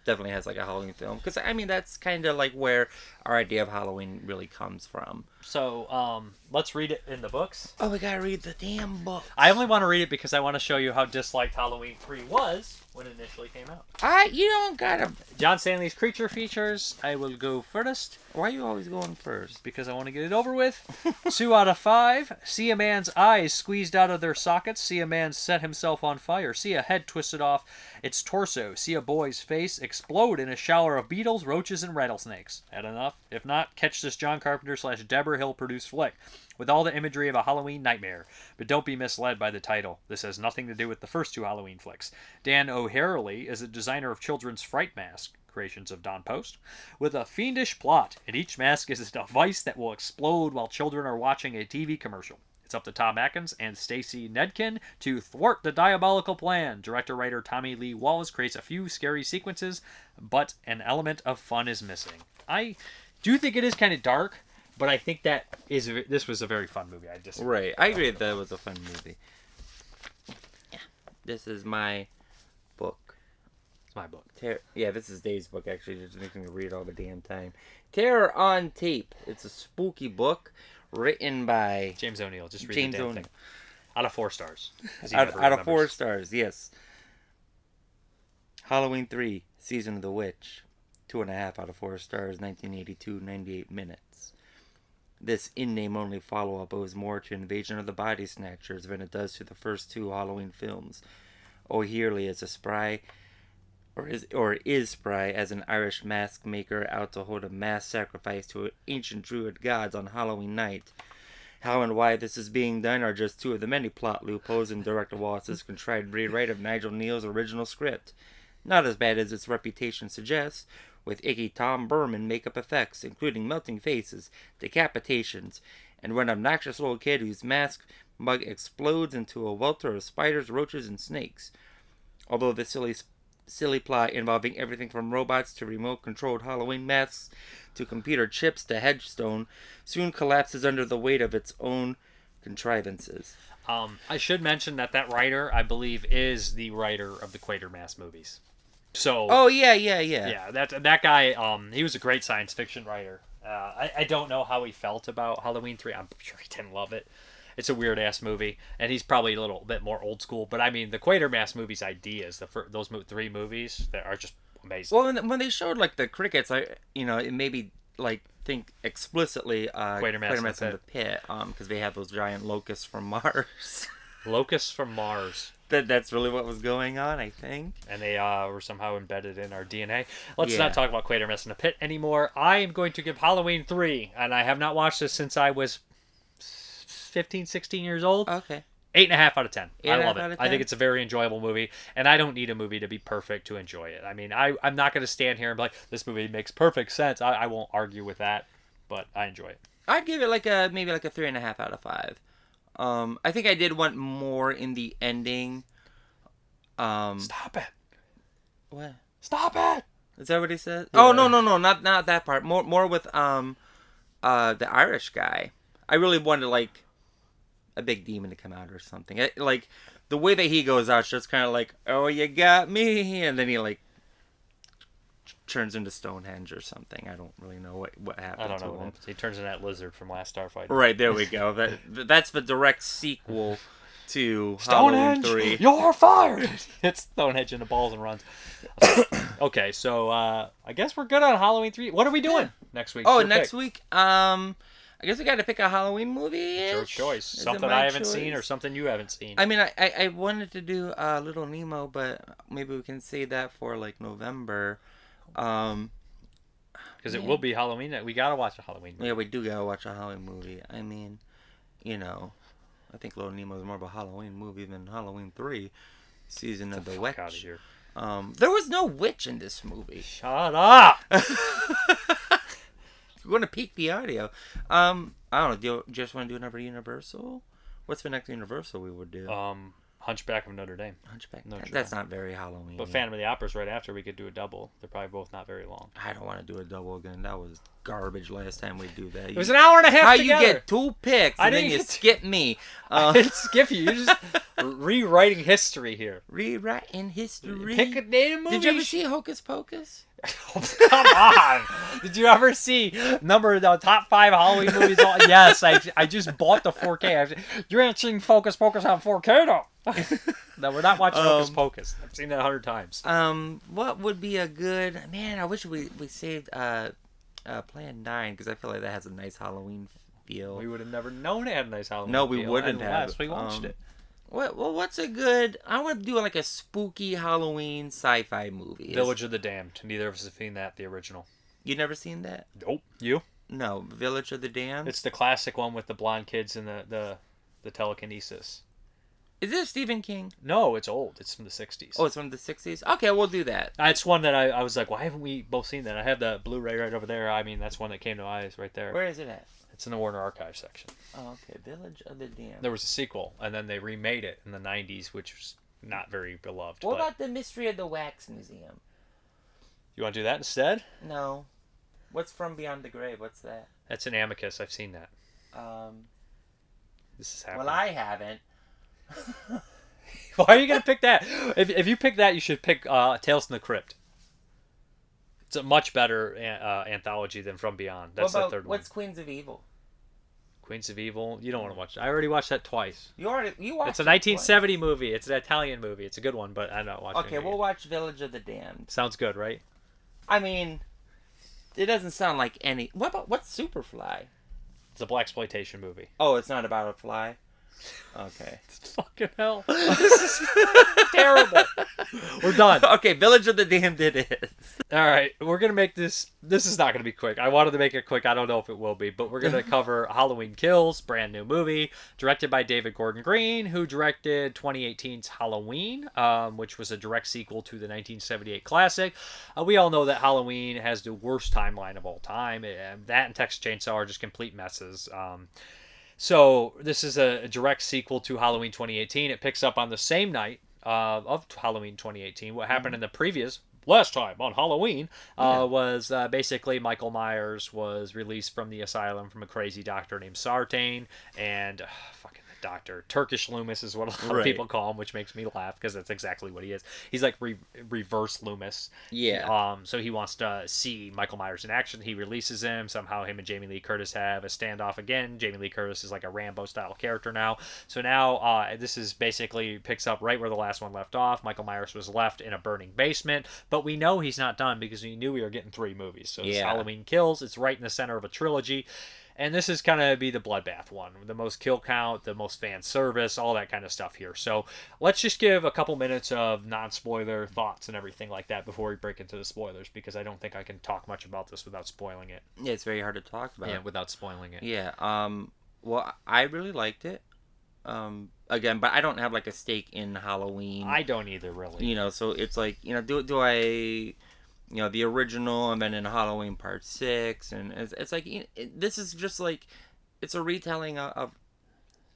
Definitely has like a Halloween film, because I mean that's kind of like where our idea of Halloween really comes from. So let's read it in the books. Oh, we gotta read the damn book. I only want to read it because I want to show you how disliked Halloween 3 was when it initially came out. You don't gotta. John Stanley's creature features. I will go first. Why are you always going first? Because I want to get it over with. 2 out of 5. See a man's eyes squeezed out of their sockets. See a man set himself on fire. See a head twisted off its torso. See a boy's face explode in a shower of beetles, roaches, and rattlesnakes. Had enough? If not, catch this John Carpenter / Deborah Hill produced flick with all the imagery of a Halloween nightmare. But don't be misled by the title. This has nothing to do with the first 2 Halloween flicks. Dan O'Harely is a designer of children's fright masks, creations of Don Post, with a fiendish plot, and each mask is a device that will explode while children are watching a TV commercial. It's up to Tom Atkins and Stacy Nedkin to thwart the diabolical plan. Director-writer Tommy Lee Wallace creates a few scary sequences, but an element of fun is missing. I do think it is kind of dark, but I think this was a very fun movie. Right. I agree that it was a fun movie. Yeah. This is my book. It's my book. This is Dave's book, actually. Just making me read all the damn time. Terror on Tape. It's a spooky book written by James O'Neill. Just read James the damn O'Neill. thing. Out of 4 stars. Out of 4 stars, yes. Halloween 3, Season of the Witch. 2.5 out of 4 stars, 1982, 98 minutes. This in-name only follow-up owes more to Invasion of the Body Snatchers than it does to the first 2 Halloween films. O'Harely is a spry or is spry as an Irish mask maker out to hold a mass sacrifice to ancient druid gods on Halloween night. How and why this is being done are just two of the many plot loopholes in Director Wallace's contrived rewrite of Nigel Neal's original script. Not as bad as its reputation suggests, with icky Tom Berman makeup effects, including melting faces, decapitations, and one obnoxious little kid whose mask mug explodes into a welter of spiders, roaches, and snakes. Although the silly plot involving everything from robots to remote-controlled Halloween masks to computer chips to headstone soon collapses under the weight of its own contrivances. I should mention that writer, I believe, is the writer of the Quatermass movies. So. Oh yeah. Yeah, that guy. He was a great science fiction writer. I don't know how he felt about Halloween 3. I'm sure he didn't love it. It's a weird ass movie, and he's probably a little bit more old school. But I mean, the Quatermass movies ideas, those 3 movies, that are just amazing. Well, when they showed like the crickets, it made me like think explicitly Quatermass in the Pit, because they have those giant locusts from Mars. Locusts from Mars. That's really what was going on, I think. And they were somehow embedded in our DNA. Let's not talk about Quatermass in the Pit anymore. I am going to give Halloween 3, and I have not watched this since I was 15, 16 years old. Okay. 8.5 out of 10. I love it. 10? I think it's a very enjoyable movie, and I don't need a movie to be perfect to enjoy it. I mean, I'm not going to stand here and be like, this movie makes perfect sense. I won't argue with that, but I enjoy it. I'd give it maybe a 3.5 out of 5. I think I did want more in the ending. Stop it. What? Stop it. Is that what he said? Yeah. Oh, no, not that part. More with the Irish guy. I really wanted like a big demon to come out or something. Like the way that he goes out, just kind of like, oh, you got me, and then he like turns into Stonehenge or something. I don't really know what happened. I don't to know. him. He turns into that lizard from Last Starfighter. Right, there we go. That's the direct sequel to Halloween Stonehenge, 3. you're fired. It's Stonehenge in the balls and runs. Okay, so I guess we're good on Halloween 3. What are we doing next week? Oh, Your next pick. week. I guess we got to pick a Halloween movie. It's your choice. Something I haven't seen or something you haven't seen. I mean, I wanted to do Little Nemo, but maybe we can save that for like November. Because it will be Halloween. We gotta watch a Halloween movie. Yeah, we do gotta watch a Halloween movie. I mean, I think Little Nemo is more of a Halloween movie than Halloween 3, Season of the Witch. Out of here. There was no witch in this movie. Shut up. We're going to peak the audio. I don't know. Do you just want to do another Universal? What's the next Universal we would do? Hunchback of Notre Dame. Hunchback. Notre That's Dame. not very Halloween. But Phantom of the Opera's right after. We could do a double. They're probably both not very long. I don't want to do a double again. That was garbage last time we do that. It was an hour and a half How together. you get 2 picks and then you skip me. I didn't skip you. You're just rewriting history here. Rewriting history. Pick a name movie. Did you ever see Hocus Pocus? Come on. Did you ever see the top 5 Halloween movies? Yes, I just bought the 4K. You're not seeing Focus Pocus on 4K though. No, we're not watching Hocus Pocus. I've seen that 100 times. What would be a good... Man, I wish we saved Plan 9, because I feel like that has a nice Halloween feel. We would have never known it had a nice Halloween No, we feel wouldn't unless have. we watched it. What's a good... I want to do like a spooky Halloween sci-fi movie. Village of the Damned. Neither of us have seen that, the original. You never seen that? Nope. You? No, Village of the Damned? It's the classic one with the blonde kids and the telekinesis. Is it Stephen King? No, it's old. It's from the 60s. Oh, it's from the 60s? Okay, we'll do that. It's one that I was like, why haven't we both seen that? I have the Blu-ray right over there. I mean, that's one that came to my eyes right there. Where is it at? It's in the Warner Archive section. Oh, okay. Village of the Damned. There was a sequel, and then they remade it in the 90s, which was not very beloved. What about the Mystery of the Wax Museum? You want to do that instead? No. What's From Beyond the Grave? What's that? That's an Amicus. I've seen that. This is happening. Well, I haven't. Why are you going to pick that? If you pick that, you should pick Tales from the Crypt. It's a much better anthology than From Beyond. That's the third one. What's Queens of Evil? Queens of Evil? You don't want to watch it. I already watched that twice. You watched It's a it 1970 movie. It's an Italian movie. It's a good one, but I'm not watching it. Okay, we'll watch Village of the Damned. Sounds good, right? I mean, it doesn't sound like any... What's Superfly? It's a blaxploitation movie. Oh, it's not about a fly? Okay. Fucking hell. This is terrible. We're done. Okay, Village of the Damned it is. All right, we're going to make this... This is not going to be quick. I wanted to make it quick. I don't know if it will be, but we're going to cover Halloween Kills, brand new movie, directed by David Gordon Green, who directed 2018's Halloween, which was a direct sequel to the 1978 classic. We all know that Halloween has the worst timeline of all time. That and Texas Chainsaw are just complete messes. So this is a direct sequel to Halloween 2018. It picks up on the same night of Halloween 2018. What happened in the previous last time on Halloween was basically Michael Myers was released from the asylum from a crazy doctor named Sartain, and fucking the doctor, Turkish Loomis is what a lot of people call him, which makes me laugh because that's exactly what he is. He's like reverse Loomis. Yeah. So he wants to see Michael Myers in action. He releases him. Somehow him and Jamie Lee Curtis have a standoff again. Jamie Lee Curtis is like a Rambo style character now. So now this is basically picks up right where the last one left off. Michael Myers was left in a burning basement, but we know he's not done because we knew we were getting 3 movies. So it's Halloween Kills. It's right in the center of a trilogy. And this is kind of be the bloodbath one. The most kill count, the most fan service, all that kind of stuff here. So let's just give a couple minutes of non-spoiler thoughts and everything like that before we break into the spoilers, because I don't think I can talk much about this without spoiling it. Yeah, it's very hard to talk about. Yeah, without spoiling it. Yeah. Well, I really liked it. Again, but I don't have like a stake in Halloween. I don't either, really. You know, so it's like, you know, do I... You know, the original, and then in Halloween Part 6, and it's like, this is just like, it's a retelling of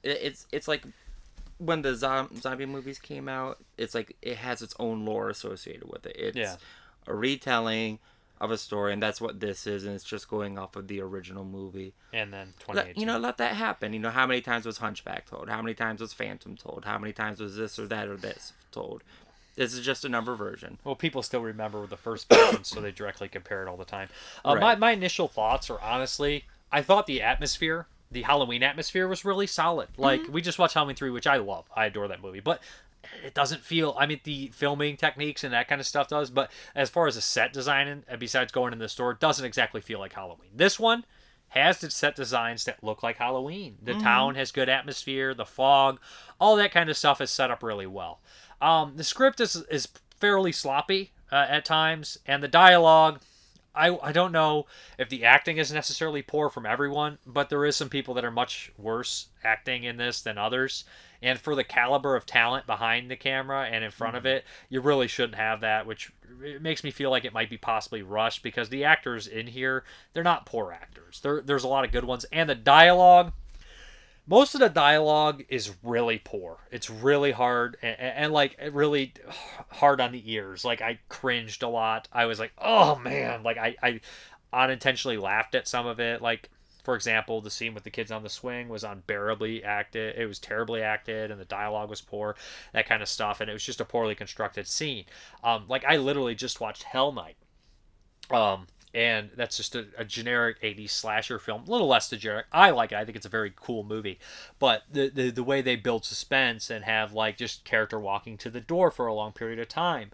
it's like when the zombie movies came out, it's like it has its own lore associated with it. It's a retelling of a story, and that's what this is, and it's just going off of the original movie. And then 2018. Let that happen. You know, how many times was Hunchback told? How many times was Phantom told? How many times was this or that or this told? This is just a number version. Well, people still remember the first version, so they directly compare it all the time. My initial thoughts are, honestly, I thought the atmosphere, the Halloween atmosphere, was really solid. Like, we just watched Halloween 3, which I love. I adore that movie. But it doesn't feel... I mean, the filming techniques and that kind of stuff does. But as far as the set design, besides going in the store, it doesn't exactly feel like Halloween. This one has the set designs that look like Halloween. The town has good atmosphere, the fog, all that kind of stuff is set up really well. The script is fairly sloppy at times, and the dialogue, I don't know if the acting is necessarily poor from everyone, but there is some people that are much worse acting in this than others. And for the caliber of talent behind the camera and in front of it, you really shouldn't have that, which it makes me feel like it might be possibly rushed, because the actors in here, they're not poor actors. There's a lot of good ones, and the dialogue... Most of the dialogue is really poor. It's really hard and like really hard on the ears. Like, I cringed a lot. I was like, oh man. Like, I unintentionally laughed at some of it. Like, for example, the scene with the kids on the swing was unbearably acted. It was terribly acted, and the dialogue was poor, that kind of stuff. And it was just a poorly constructed scene. Like, I literally just watched Hell Night. And that's just a generic 80s slasher film. A little less than generic. I like it. I think it's a very cool movie. But the way they build suspense and have, like, just character walking to the door for a long period of time,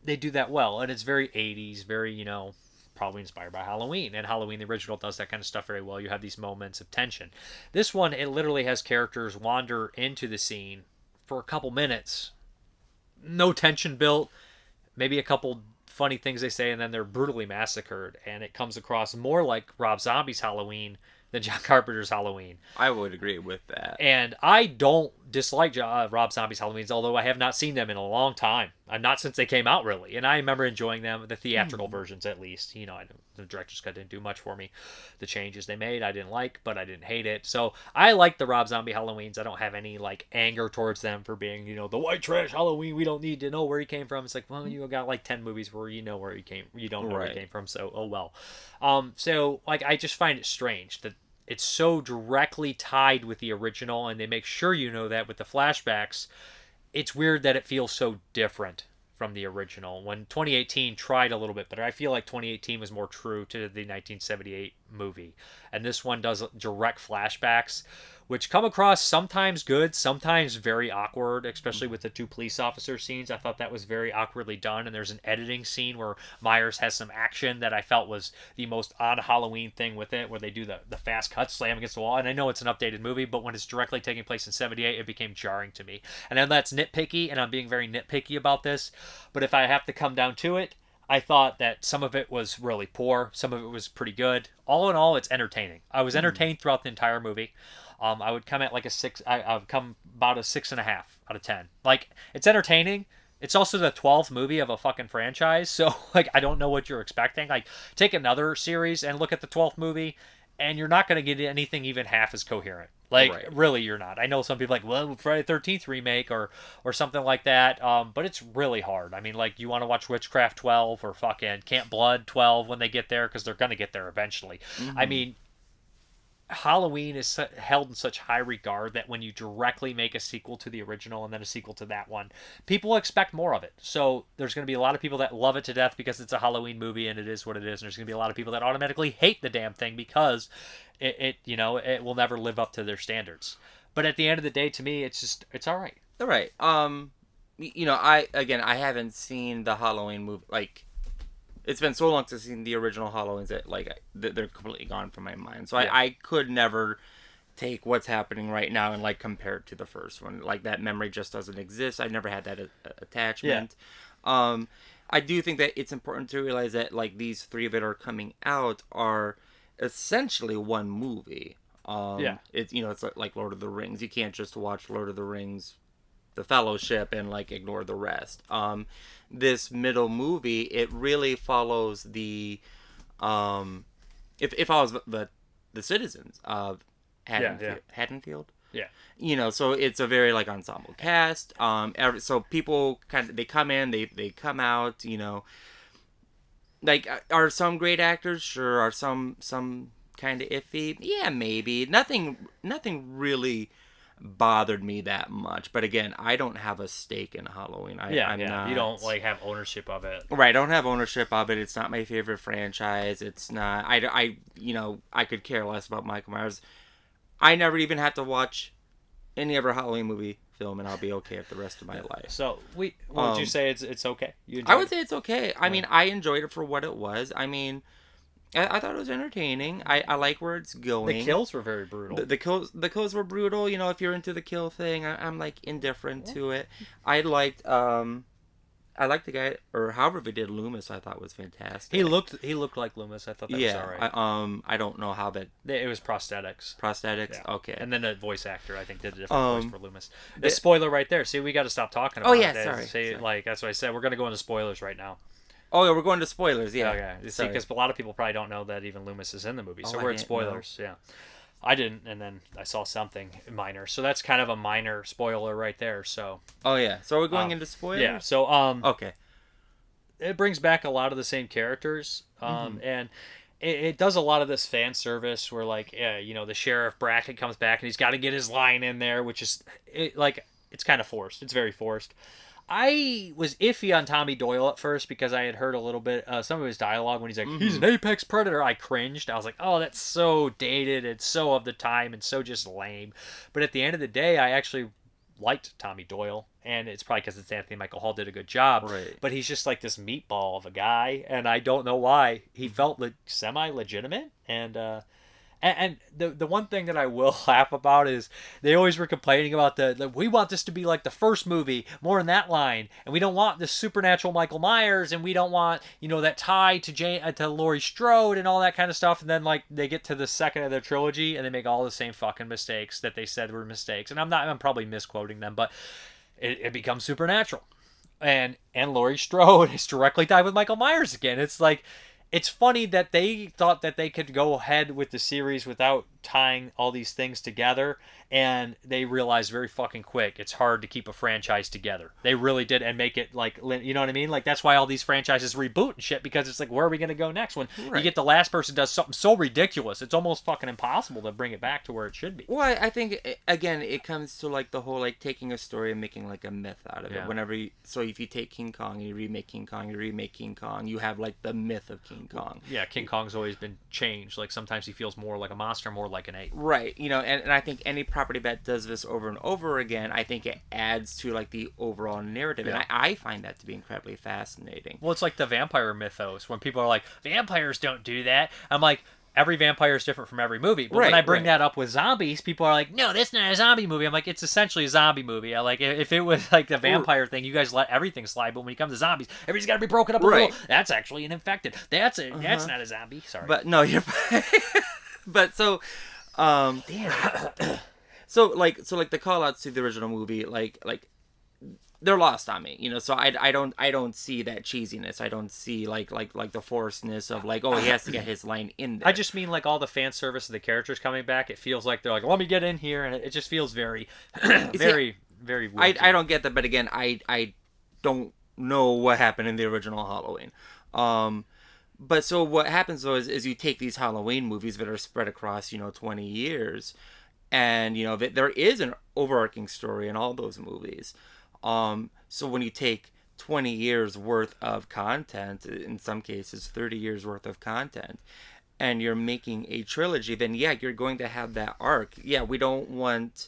they do that well. And it's very 80s, very, you know, probably inspired by Halloween. And Halloween, the original, does that kind of stuff very well. You have these moments of tension. This one, it literally has characters wander into the scene for a couple minutes. No tension built. Maybe a couple funny things they say, and then they're brutally massacred, and it comes across more like Rob Zombie's Halloween than John Carpenter's Halloween. I would agree with that. And I don't dislike Rob Zombie's Halloweens, although I have not seen them in a long time. Not since they came out, really. And I remember enjoying them, the theatrical versions at least. You know, the director's cut didn't do much for me. The changes they made, I didn't like, but I didn't hate it. So I like the Rob Zombie Halloweens. I don't have any, like, anger towards them for being, you know, the white trash Halloween. We don't need to know where he came from. It's like, well, you got like 10 movies where you know where he came. You don't know where he came from, so oh well. So, like, I just find it strange that it's so directly tied with the original, and they make sure you know that with the flashbacks. It's weird that it feels so different from the original, when 2018 tried a little bit better. I feel like 2018 was more true to the 1978 movie, and this one does direct flashbacks, which come across sometimes good, sometimes very awkward, especially with the two police officer scenes. I thought that was very awkwardly done, and there's an editing scene where Myers has some action that I felt was the most on Halloween thing with it, where they do the fast cut slam against the wall. And I know it's an updated movie, but when it's directly taking place in 78, it became jarring to me. And then that's nitpicky, and I'm being very nitpicky about this, but if I have to come down to it, I thought that some of it was really poor, some of it was pretty good. All in all, it's entertaining. I was entertained throughout the entire movie. I would come at like a 6. I would come about a 6.5 out of 10. Like, it's entertaining. It's also the 12th movie of a fucking franchise, so like I don't know what you're expecting. Like, take another series and look at the 12th movie, and you're not going to get anything even half as coherent. Like, right. Really, you're not. I know some people are like, well, Friday the 13th remake or something like that, but it's really hard. I mean, like, you want to watch Witchcraft 12 or fucking Camp Blood 12 when they get there, because they're going to get there eventually. Mm-hmm. I mean, Halloween is held in such high regard that when you directly make a sequel to the original and then a sequel to that one, people expect more of it. So there's going to be a lot of people that love it to death because it's a Halloween movie and it is what it is. And there's going to be a lot of people that automatically hate the damn thing because it will never live up to their standards. But at the end of the day, to me, it's all right. All right. I haven't seen the Halloween movie. Like, it's been so long since I've seen the original Halloweens that they're completely gone from my mind. So yeah. I could never take what's happening right now and like compare it to the first one. Like, that memory just doesn't exist. I never had that attachment. Yeah. I do think that it's important to realize that like these three that are coming out are essentially one movie. It's like Lord of the Rings. You can't just watch Lord of the Rings, The Fellowship, and like ignore the rest. This middle movie, it really follows the it follows the citizens of Haddonfield. Yeah. So it's a very like ensemble cast. So people they come in, they come out, Like, are some great actors? Sure. Are some kind of iffy? Yeah, maybe. Nothing really bothered me that much, but again, I don't have a stake in Halloween. I'm not. You don't like have ownership of it, right? I don't have ownership of it. It's not my favorite franchise. It's not. I could care less about Michael Myers. I never even have to watch any other Halloween movie film, and I'll be okay with the rest of my life. So would you say it's okay? I would say it's okay. I mean, I enjoyed it for what it was. I mean, I thought it was entertaining. I like where it's going. The kills were very brutal. The kills were brutal. If you're into the kill thing, I'm like indifferent to it. I liked the guy, or however they did Loomis. I thought was fantastic. He looked like Loomis. I thought that was all right. I don't know how that. It was prosthetics. Prosthetics. Yeah. Okay. And then a voice actor, I think, did a different voice for Loomis. The spoiler right there. See, we got to stop talking about it. Oh yeah, sorry. Like that's what I said. We're gonna go into spoilers right now. Oh yeah, we're going to spoilers. Yeah. Okay. See, because a lot of people probably don't know that even Loomis is in the movie, so we're at spoilers. Yeah. I didn't, and then I saw something minor, so that's kind of a minor spoiler right there. So. Oh yeah, so we're going into spoilers. Yeah. So Okay. It brings back a lot of the same characters, and it does a lot of this fan service where like the Sheriff Brackett comes back and he's got to get his line in there, which is it's kind of forced. It's very forced. I was iffy on Tommy Doyle at first because I had heard a little bit some of his dialogue when he's like, he's an apex predator. I cringed. I was like, oh, that's so dated and so of the time and so just lame. But at the end of the day, I actually liked Tommy Doyle, and it's probably because it's Anthony Michael Hall did a good job. Right. But he's just like this meatball of a guy, and I don't know why. He felt semi-legitimate, and the one thing that I will laugh about is they always were complaining about the we want this to be like the first movie, more in that line, and we don't want this supernatural Michael Myers, and we don't want that tie to Laurie Strode and all that kind of stuff. And then like they get to the second of their trilogy and they make all the same fucking mistakes that they said were mistakes. And I'm probably misquoting them, but it becomes supernatural, and Laurie Strode is directly tied with Michael Myers again. It's like. It's funny that they thought that they could go ahead with the series without tying all these things together, and they realized very fucking quick it's hard to keep a franchise together. They really did, and make it like, you know what I mean? Like that's why all these franchises reboot and shit, because it's like, where are we gonna go next? When you get the last person does something so ridiculous, it's almost fucking impossible to bring it back to where it should be. Well, I think again it comes to like the whole like taking a story and making like a myth out of it. Whenever so if you take King Kong and you remake King Kong, you have like the myth of King Kong. Yeah, King Kong's always been changed. Like sometimes he feels more like a monster, more like an ape. Right. You know, and I think any property that does this over and over again, I think it adds to like the overall narrative, and I find that to be incredibly fascinating. Well, it's like the vampire mythos when people are like, vampires don't do that. I'm like, every vampire is different from every movie. But when I bring that up with zombies, people are like, no, that's not a zombie movie. I'm like, it's essentially a zombie movie. I like, if it was like the vampire thing, you guys let everything slide. But when it comes to zombies, everybody's got to be broken up a little. That's actually an infected. That's not a zombie. Sorry. But no, you're fine. But so, damn. So like the call outs to the original movie, like they're lost on me, you know. So I don't see that cheesiness. I don't see like the forcedness of like, oh, he has to get his line in there. I just mean like all the fan service of the characters coming back. It feels like they're like, let me get in here, and it just feels very, very weird. I don't get that, but again, I don't know what happened in the original Halloween. But so what happens though is you take these Halloween movies that are spread across 20 years, and there is an overarching story in all those movies. So when you take 20 years worth of content, in some cases 30 years worth of content, and you're making a trilogy, then you're going to have that arc. Yeah, we don't want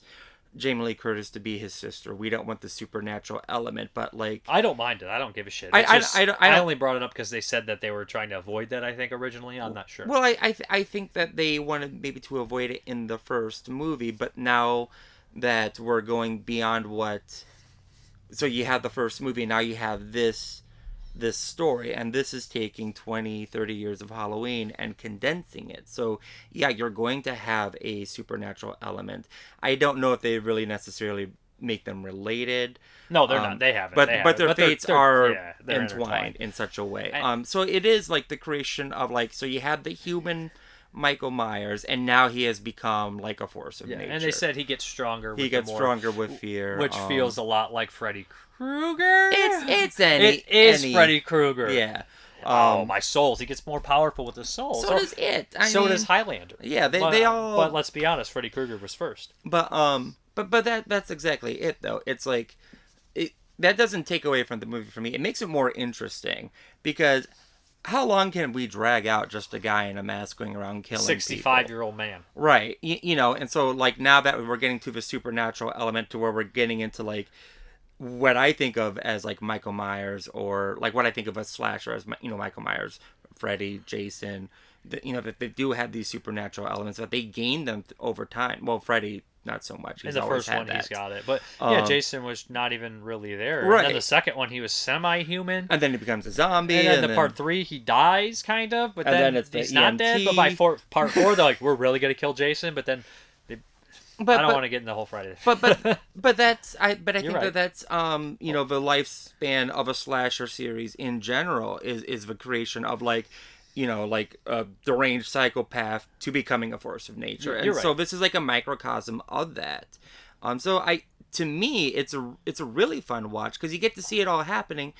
Jamie Lee Curtis to be his sister. We don't want the supernatural element, but like, I don't mind it. I don't give a shit. I only brought it up because they said that they were trying to avoid that, I think, originally. I'm not sure. Well, I think that they wanted maybe to avoid it in the first movie, but now that we're going beyond what... So you have the first movie, now you have this story, and this is taking 20, 30 years of Halloween and condensing it. So, you're going to have a supernatural element. I don't know if they really necessarily make them related. No, they're not. They haven't. But their fates are entwined in such a way. So it is like the creation of like, so you had the human Michael Myers, and now he has become like a force of nature. And they said he gets stronger. He gets stronger with fear, which feels a lot like Freddy Krueger. It is Freddy Krueger. Yeah. My souls. He gets more powerful with his souls. So does it. So does Highlander. Yeah, they all. But let's be honest, Freddy Krueger was first. But that's exactly it though. It's like that doesn't take away from the movie for me. It makes it more interesting because. How long can we drag out just a guy in a mask going around killing 65-year-old man? Right. And so, like, now that we're getting to the supernatural element to where we're getting into, like, what I think of as, like, Michael Myers, or, like, what I think of as slasher as, Michael Myers, Freddy, Jason, that they do have these supernatural elements, that they gain them over time. Well, Freddy... not so much. In the first one, he's got it. But, Jason was not even really there. Right. And then the second one, he was semi-human. And then he becomes a zombie. And then part 3, he dies, kind of. But then he's not dead. But by part 4, they're like, we're really going to kill Jason. But then... I don't want to get in the whole Friday. But that's... I think that's, the lifespan of a slasher series in general is the creation of, like... a deranged psychopath to becoming a force of nature. And so this is like a microcosm of that. To me, it's a really fun watch because you get to see it all happening.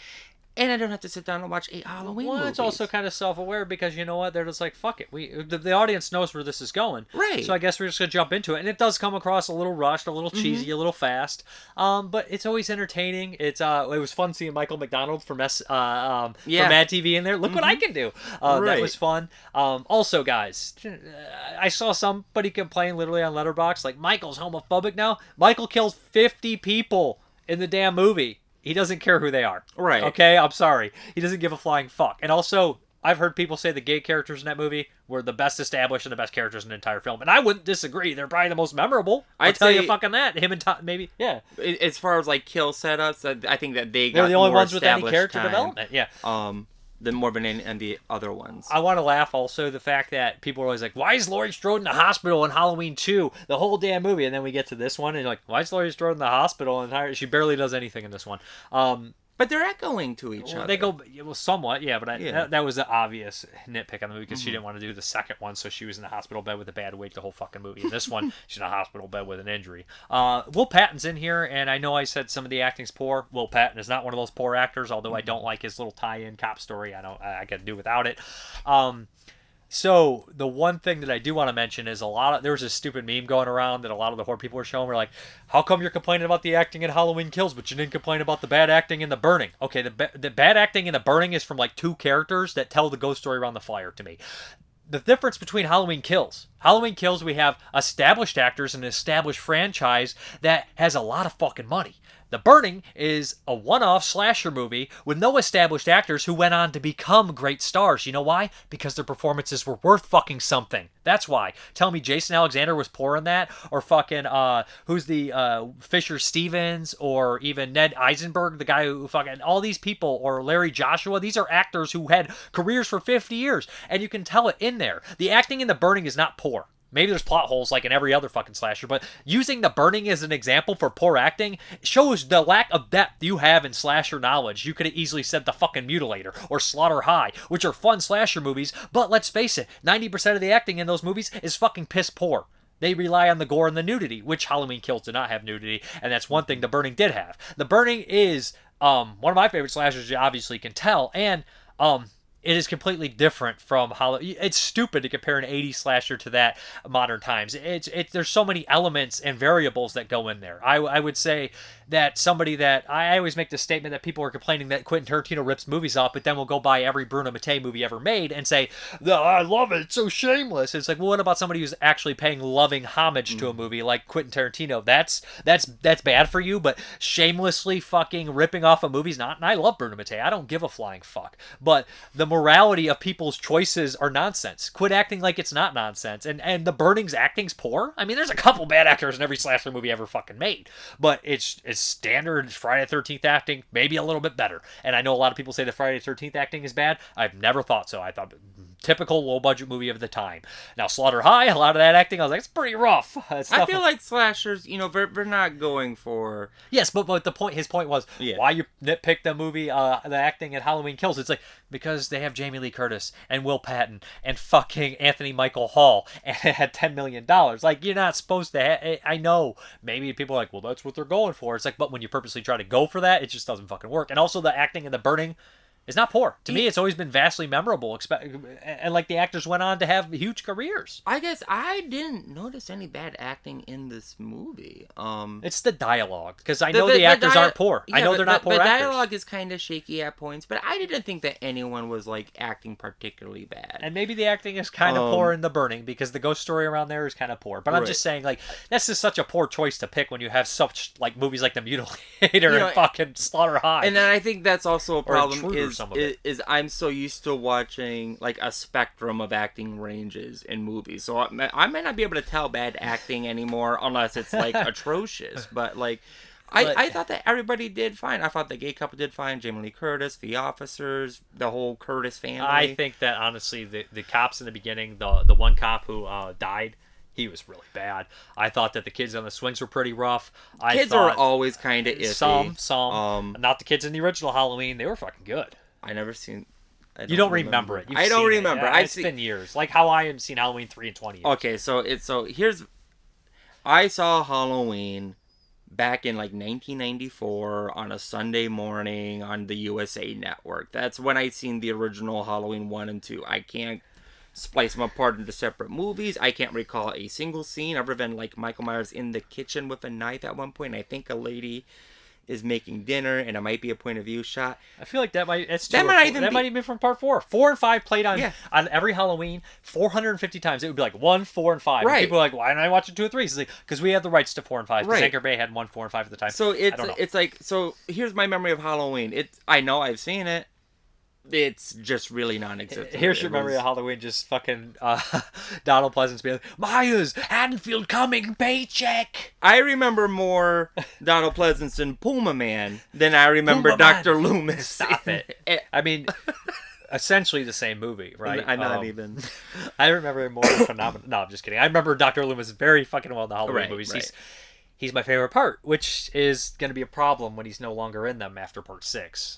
And I don't have to sit down and watch 8 Halloween movies. It's also kind of self-aware because you know what? They're just like, fuck it. The audience knows where this is going. Right. So I guess we're just going to jump into it. And it does come across a little rushed, a little cheesy, a little fast. But it's always entertaining. It was fun seeing Michael McDonald from Mad TV in there. Look what I can do. That was fun. Also, guys, I saw somebody complain literally on Letterboxd, like, Michael's homophobic now. Michael kills 50 people in the damn movie. He doesn't care who they are. Right. Okay? I'm sorry. He doesn't give a flying fuck. And also, I've heard people say the gay characters in that movie were the best established and the best characters in the entire film. And I wouldn't disagree. They're probably the most memorable. I'd tell you fucking that. Him and Tom, maybe. Yeah. As far as, like, kill setups, I think that they're the only ones with any character development. Yeah. Than more than any and the other ones. I want to laugh also the fact that people are always like, why is Laurie Strode in the hospital in Halloween 2? The whole damn movie. And then we get to this one and you're like, why is Laurie Strode in the hospital? And she barely does anything in this one. But they're echoing to each other. They go somewhat, yeah. But Yeah. that was an obvious nitpick on the movie because she didn't want to do the second one, so she was in the hospital bed with a bad wig the whole fucking movie. In this one, she's in a hospital bed with an injury. Will Patton's in here, and I know I said some of the acting's poor. Will Patton is not one of those poor actors, although I don't like his little tie-in cop story. I got to do without it. So the one thing that I do want to mention is there was a stupid meme going around that a lot of the horror people were showing. Were like, how come you're complaining about the acting in Halloween Kills, but you didn't complain about the bad acting in The Burning? Okay, the bad acting in The Burning is from like two characters that tell the ghost story around the fire to me. The difference between Halloween Kills, we have established actors and an established franchise that has a lot of fucking money. The Burning is a one-off slasher movie with no established actors who went on to become great stars. You know why? Because their performances were worth fucking something. That's why. Tell me Jason Alexander was poor in that, or fucking who's the Fisher Stevens, or even Ned Eisenberg, the guy who fucking all these people, or Larry Joshua. These are actors who had careers for 50 years, and you can tell it in there. The acting in The Burning is not poor. Maybe there's plot holes like in every other fucking slasher, but using The Burning as an example for poor acting shows the lack of depth you have in slasher knowledge. You could have easily said The fucking Mutilator or Slaughter High, which are fun slasher movies, but let's face it, 90% of the acting in those movies is fucking piss poor. They rely on the gore and the nudity, which Halloween Kills did not have nudity, and that's one thing The Burning did have. The Burning is one of my favorite slashers, you obviously can tell, and it is completely different from Halloween. It's stupid to compare an 80s slasher to that modern times. There's so many elements and variables that go in there. I would say that I always make the statement that people are complaining that Quentin Tarantino rips movies off, but then we'll go buy every Bruno Mattei movie ever made and say, I love it, it's so shameless. It's like, well, what about somebody who's actually paying loving homage to a movie like Quentin Tarantino? That's bad for you, but shamelessly fucking ripping off a movie's not. And I love Bruno Mattei. I don't give a flying fuck. But the morality of people's choices are nonsense. Quit acting like it's not nonsense. And The Burning's acting's poor. I mean, there's a couple bad actors in every slasher movie ever fucking made, but it's standard Friday the 13th acting, maybe a little bit better. And I know a lot of people say the Friday the 13th acting is bad. I've never thought so. I thought typical low budget movie of the time. Now Slaughter High, a lot of that acting, I was like, it's pretty rough. I feel like slashers, they're not going for. Yes, but his point was, why you nitpick the movie, the acting at Halloween Kills? It's like, because they have Jamie Lee Curtis and Will Patton and fucking Anthony Michael Hall, and it had $10 million. Like, you're not supposed to I know, maybe people are like, well, that's what they're going for. It's like, but when you purposely try to go for that, it just doesn't fucking work. And also the acting in The Burning is not poor. To me, it's always been vastly memorable. And like the actors went on to have huge careers. I guess I didn't notice any bad acting in this movie. It's the dialogue, because I know the actors aren't poor. I know they're not poor actors. The dialogue is kind of shaky at points, but I didn't think that anyone was like acting particularly bad. And maybe the acting is kind of poor in The Burning, because the ghost story around there is kind of poor. But I'm just saying, like, that's just such a poor choice to pick when you have such like movies like The Mutilator and fucking Slaughter High. And then I think that's also a problem is I'm so used to watching like a spectrum of acting ranges in movies, so I might not be able to tell bad acting anymore unless it's like atrocious. But like, I thought that everybody did fine. I thought the gay couple did fine. Jamie Lee Curtis, the officers, the whole Curtis family. I think that honestly, the cops in the beginning, the one cop who died, he was really bad. I thought that the kids on the swings were pretty rough. Kids are always kind of iffy. Some. Not the kids in the original Halloween. They were fucking good. I never seen. You don't remember it. I don't remember. It's been years. Like how I haven't seen Halloween 3 in 20 years. Okay, I saw Halloween back in like 1994 on a Sunday morning on the USA Network. That's when I seen the original Halloween 1 and 2. I can't splice them apart into separate movies. I can't recall a single scene other than like Michael Myers in the kitchen with a knife at one point. I think a lady is making dinner, and it might be a point of view shot. I feel like that might even be from part 4. 4 and 5 played on every Halloween 450 times. It would be like 1, 4, and 5. Right. And people are like, why didn't I watch 2 and 3? It's like, because we had the rights to 4 and 5. Because Anchor Bay had 1, 4, and 5 at the time. So it's like, so here's my memory of Halloween. I know I've seen it. It's just really non-existent. Here's your memory of Halloween, just fucking Donald Pleasance being like, Myers, Haddonfield coming, paycheck. I remember more Donald Pleasance than Puma Man than I remember Dr. Loomis. Stop it. I mean, essentially the same movie, right? I'm not even. I remember more phenomenal. No, I'm just kidding. I remember Dr. Loomis very fucking well in the Halloween movies. Right. he's my favorite part, which is going to be a problem when he's no longer in them after part 6.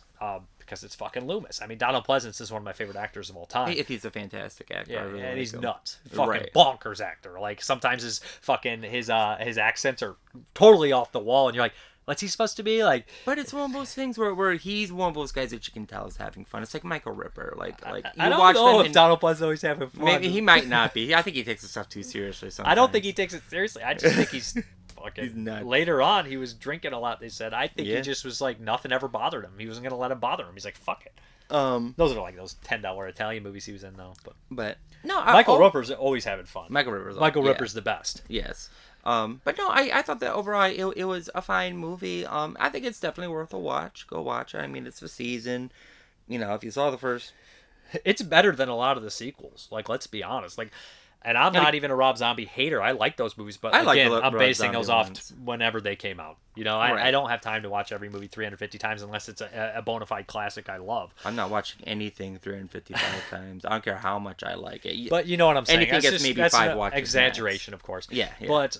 Because it's fucking Loomis. I mean, Donald Pleasance is one of my favorite actors of all time. If he's a fantastic actor. Yeah, I really and like he's him. nuts. Fucking Right. bonkers actor. Like, sometimes his accents are totally off the wall, and you're like, what's he supposed to be? Like, But it's one of those things where he's one of those guys that you can tell is having fun. It's like Michael Ripper. Like I you don't watch know them if and Donald Pleasance always having fun. maybe he might not be. I think he takes himself too seriously sometimes. I don't think he takes it seriously. I just think he's fucking. He's nuts. Later on, he was drinking a lot. They said. I think Yeah. he just was like nothing ever bothered him. He wasn't gonna let it bother him. He's like, fuck it. Um, Those are like those $10 Italian movies he was in though. But no, Michael Ripper's always having fun. Michael Ripper's Michael yeah. Ripper's the best. Yes. But no, I thought that overall it was a fine movie. I think it's definitely worth a watch. Go watch it. I mean, it's the season. You know, if you saw the first, It's better than a lot of the sequels. Like, let's be honest. Like, and I'm not even a Rob Zombie hater. I like those movies, but I like again, the I'm Rob basing Zombie those off ones. whenever they came out. You know, Right. I don't have time to watch every movie 350 times unless it's a bona fide classic I love. I'm not watching anything 355 times. I don't care how much I like it. But you know what I'm saying. Anything That's gets just, maybe that's 5 an watches exaggeration, of course. Yeah. But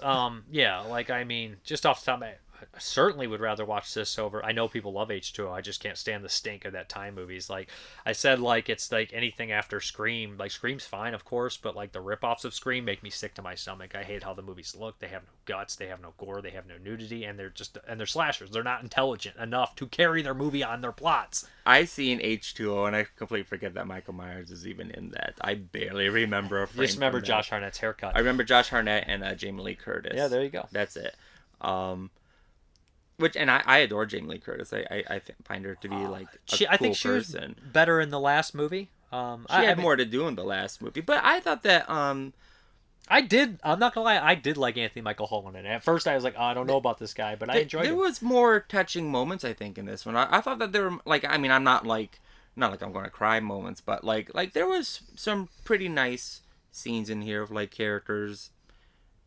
yeah, like I mean, just off the top of my head, I certainly would rather watch this over. I know people love H2O. I just can't stand the stink of that time movies. Like I said, like it's like anything after Scream. Like Scream's fine, of course, but like the ripoffs of Scream make me sick to my stomach. I hate how the movies look. They have no guts. They have no gore. They have no nudity, and they're slashers. They're not intelligent enough to carry their movie on their plots. I see an H2O and I completely forget that Michael Myers is even in that. I barely remember a frame. Just remember from that. Josh Hartnett's haircut. I remember Josh Hartnett and Jamie Lee Curtis. Yeah, there you go. That's it. I adore Jamie Lee Curtis. I find her to be like a cool I think she person. was better in the last movie. She had more to do in the last movie, but I thought that I'm not gonna lie, I did like Anthony Michael Hall in it. At first I was like, oh, I don't know about this guy, but I enjoyed there it. was more touching moments I think in this one. I thought that there were like I mean I'm not like I'm going to cry moments, but like there was some pretty nice scenes in here of like characters.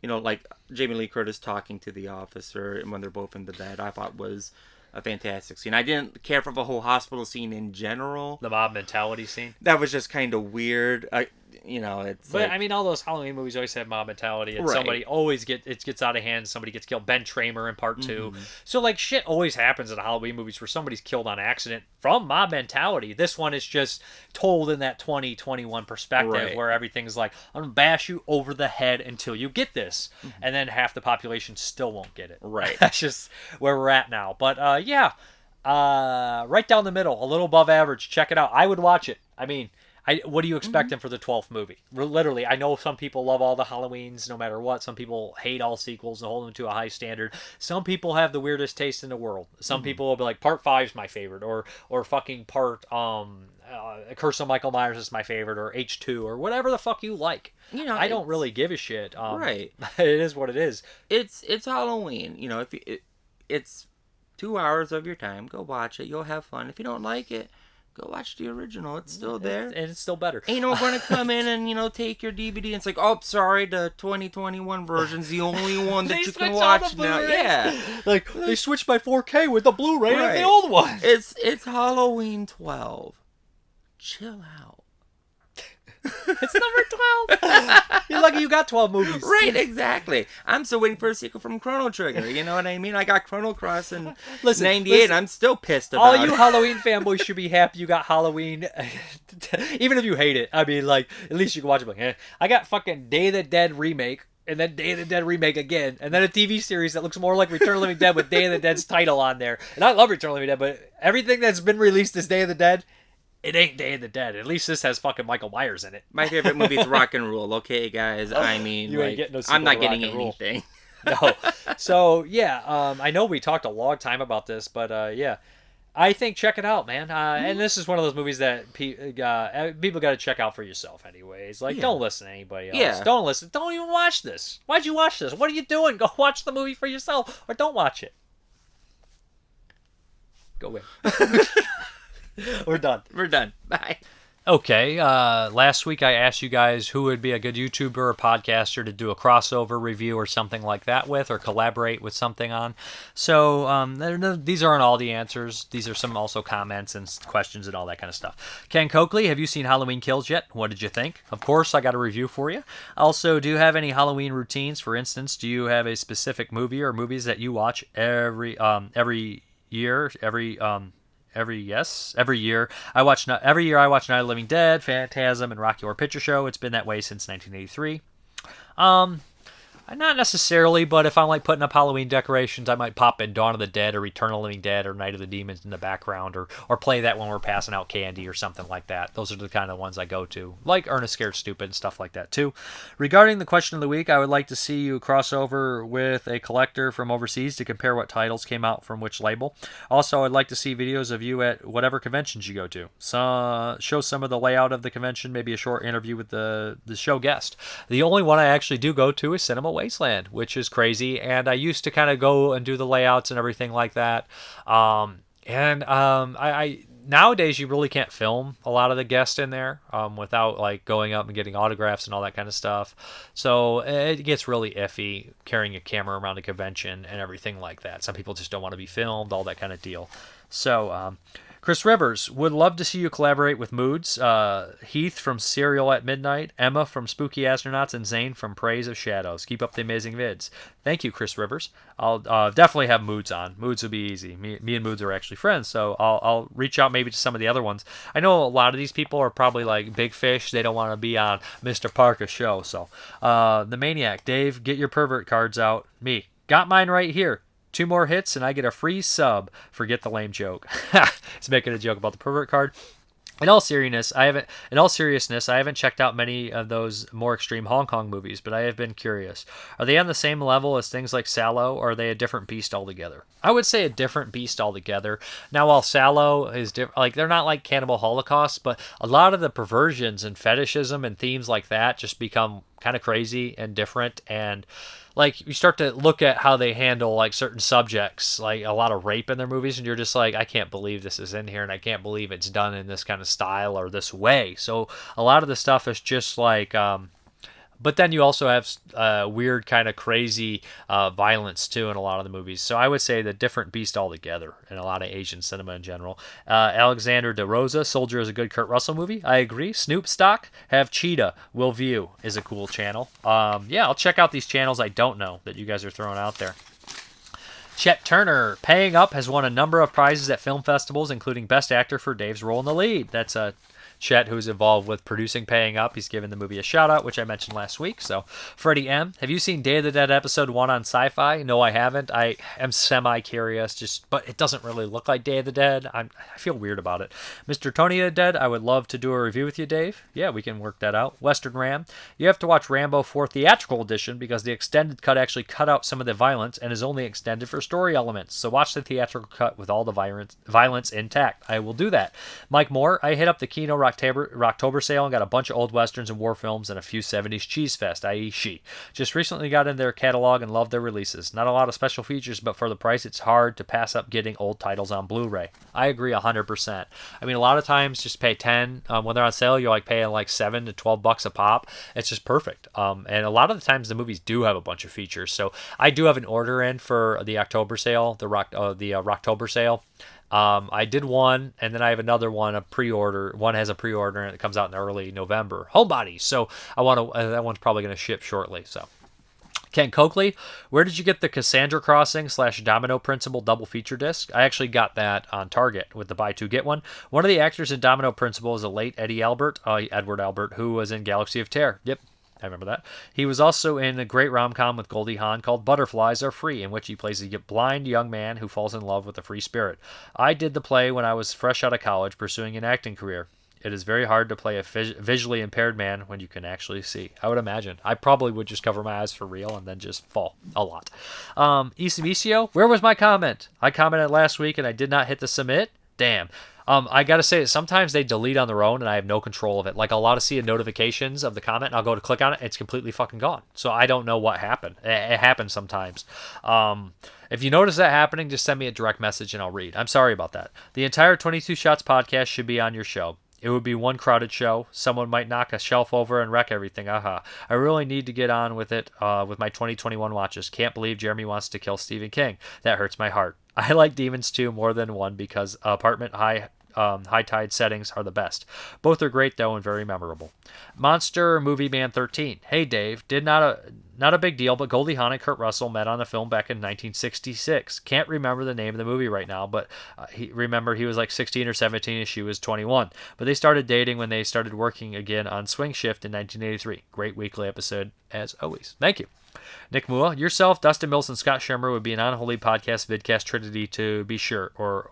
You know, like Jamie Lee Curtis talking to the officer and when they're both in the bed, I thought was a fantastic scene. I didn't care for the whole hospital scene in general. The mob mentality scene. That was just kind of weird. It's. But like, I mean, all those Halloween movies always have mob mentality, and Right. somebody always gets out of hand. Somebody gets killed. Ben Tramer in part 2. So like shit always happens in Halloween movies where somebody's killed on accident from mob mentality. This one is just told in that 2021 perspective Right. where everything's like, I'm gonna bash you over the head until you get this, and then half the population still won't get it. Right. That's just where we're at now. But yeah, right down the middle, a little above average. Check it out. I would watch it. I mean. What do you expect him for the 12th movie? Literally, I know some people love all the Halloweens no matter what. Some people hate all sequels and hold them to a high standard. Some people have the weirdest taste in the world. Some people will be like, part 5's my favorite, or fucking part Curse of Michael Myers is my favorite, or H2, or whatever the fuck you like. You know, I don't really give a shit. Right. It is what it is. It's Halloween. You know, it's 2 hours of your time. Go watch it. You'll have fun. If you don't like it, go watch the original. It's still there. And it's still better. Ain't no one gonna come in and, take your DVD and it's like, oh, sorry, the 2021 version's the only one that They you can switch all watch the now. Blu-rays. Yeah. Like, they switched my 4K with the Blu-ray of the Right. old one. It's Halloween 12. Chill out. It's number 12. You're lucky you got 12 movies. Right, exactly. I'm still waiting for a sequel from Chrono Trigger. You know what I mean? I got Chrono Cross in 98. I'm still pissed about All it. you Halloween fanboys should be happy you got Halloween. Even if you hate it. I mean, like, at least you can watch it. Like, I got fucking Day of the Dead remake. And then Day of the Dead remake again. And then a TV series that looks more like Return of the Living Dead with Day of the Dead's title on there. And I love Return of the Living Dead, but everything that's been released as Day of the Dead, it ain't Day of the Dead. At least this has fucking Michael Myers in it. My favorite movie is Rock and Roll, okay, guys? I mean, You ain't getting no sequel I'm not to getting Rock and Roll. anything. No. So, yeah, I know we talked a long time about this, but yeah. I think check it out, man. And this is one of those movies that people got to check out for yourself anyways. Like, don't listen to anybody else. Yeah. Don't listen. Don't even watch this. Why'd you watch this? What are you doing? Go watch the movie for yourself or don't watch it. Go away. We're done. We're done. Bye. Okay, last week I asked you guys who would be a good YouTuber or podcaster to do a crossover review or something like that with, or collaborate with something on. So these aren't all the answers. These are some also comments and questions and all that kind of stuff. Ken Coakley, have you seen Halloween Kills yet? What did you think? Of course, I got a review for you. Also, do you have any Halloween routines? For instance, do you have a specific movie or movies that you watch year, every year I watch Night of the Living Dead, Phantasm, and Rocky Horror Picture Show. It's been that way since 1983. Not necessarily, but if I'm like putting up Halloween decorations, I might pop in Dawn of the Dead or Return of the Living Dead or Night of the Demons in the background, or play that when we're passing out candy or something like that. Those are the kind of ones I go to, like Ernest Scared Stupid and stuff like that too. Regarding the question of the week, I would like to see you cross over with a collector from overseas to compare what titles came out from which label. Also, I'd like to see videos of you at whatever conventions you go to. So, show some of the layout of the convention, maybe a short interview with the show guest. The only one I actually do go to is Cinema Wasteland, which is crazy, and I used to kind of go and do the layouts and everything like that. I nowadays you really can't film a lot of the guests in there without like going up and getting autographs and all that kind of stuff. So it gets really iffy carrying a camera around a convention and everything like that. Some people just don't want to be filmed, all that kind of deal. So Chris Rivers, would love to see you collaborate with Moods, Heath from Serial at Midnight, Emma from Spooky Astronauts, and Zane from Praise of Shadows. Keep up the amazing vids. Thank you, Chris Rivers. I'll definitely have Moods on. Moods will be easy. Me and Moods are actually friends, so I'll reach out maybe to some of the other ones. I know a lot of these people are probably like big fish. They don't want to be on Mrparka's show. So the Maniac, Dave, get your pervert cards out. Me, got mine right here. 2 more hits and I get a free sub. Forget the lame joke. It's making a joke about the pervert card. In all seriousness, I haven't checked out many of those more extreme Hong Kong movies, but I have been curious. Are they on the same level as things like Sallow, or are they a different beast altogether? I would say a different beast altogether. Now, while Sallow is like they're not like Cannibal Holocaust, but a lot of the perversions and fetishism and themes like that just become kind of crazy and different, and like you start to look at how they handle like certain subjects, like a lot of rape in their movies, and you're just like, I can't believe this is in here, and I can't believe it's done in this kind of style or this way. So a lot of the stuff is just like but then you also have weird kind of crazy violence too in a lot of the movies. So I would say the different beast altogether in a lot of Asian cinema in general. Alexander De Rosa, Soldier is a good Kurt Russell movie. I agree. Snoop Stock, have Cheetah. Will View is a cool channel. Yeah, I'll check out these channels I don't know that you guys are throwing out there. Chet Turner, Paying Up, has won a number of prizes at film festivals, including Best Actor for Dave's role in the lead. That's Chet, who's involved with producing Paying Up. He's given the movie a shout-out, which I mentioned last week. So, Freddie M., have you seen Day of the Dead Episode 1 on Sci-Fi? No, I haven't. I am semi-curious, but it doesn't really look like Day of the Dead. I feel weird about it. Mr. Tony the Dead, I would love to do a review with you, Dave. Yeah, we can work that out. Western Ram, you have to watch Rambo 4 Theatrical Edition because the extended cut actually cut out some of the violence and is only extended for story elements. So watch the theatrical cut with all the violence intact. I will do that. Mike Moore, I hit up the Kino Rocktober sale and got a bunch of old westerns and war films and a few 70s cheese fest, i.e. She. Just recently got in their catalog and loved their releases. Not a lot of special features, but for the price, it's hard to pass up getting old titles on Blu-ray. I agree 100%. I mean, a lot of times just pay 10 when they're on sale. You're like paying like $7 to $12 a pop. It's just perfect. And a lot of the times the movies do have a bunch of features. So I do have an order in for the October sale, the Rocktober sale. I did one, and then I have another one, a pre-order. One has a pre-order, and it comes out in early November. Homebodies. So I want to. That one's probably going to ship shortly. So, Ken Coakley, where did you get the Cassandra Crossing / Domino Principle double feature disc? I actually got that on Target with the buy two get one. One of the actors in Domino Principle is a late Edward Albert, who was in Galaxy of Terror. Yep. I remember that. He was also in a great rom-com with Goldie Hawn called Butterflies Are Free, in which he plays a blind young man who falls in love with a free spirit. I did the play when I was fresh out of college pursuing an acting career. It is very hard to play a visually impaired man when you can actually see. I would imagine. I probably would just cover my eyes for real and then just fall a lot. Isivicio, where was my comment? I commented last week and I did not hit the submit. Damn. I gotta say, sometimes they delete on their own and I have no control of it. Like, I'll see notifications of the comment and I'll go to click on it and it's completely fucking gone. So I don't know what happened. It happens sometimes. If you notice that happening, just send me a direct message and I'll read. I'm sorry about that. The entire 22 Shots podcast should be on your show. It would be one crowded show. Someone might knock a shelf over and wreck everything. Aha. I really need to get on with it with my 2021 watches. Can't believe Jeremy wants to kill Stephen King. That hurts my heart. I like Demons 2 more than 1 because apartment high tide settings are the best. Both are great though and very memorable. Monster Movie Man 13. Hey Dave, not a big deal, but Goldie Hawn and Kurt Russell met on a film back in 1966. Can't remember the name of the movie right now, but he was like 16 or 17 and she was 21. But they started dating when they started working again on Swing Shift in 1983. Great weekly episode as always. Thank you. Nick Mua, yourself, Dustin Mills, and Scott Shermer would be an unholy podcast vidcast trinity to be sure, or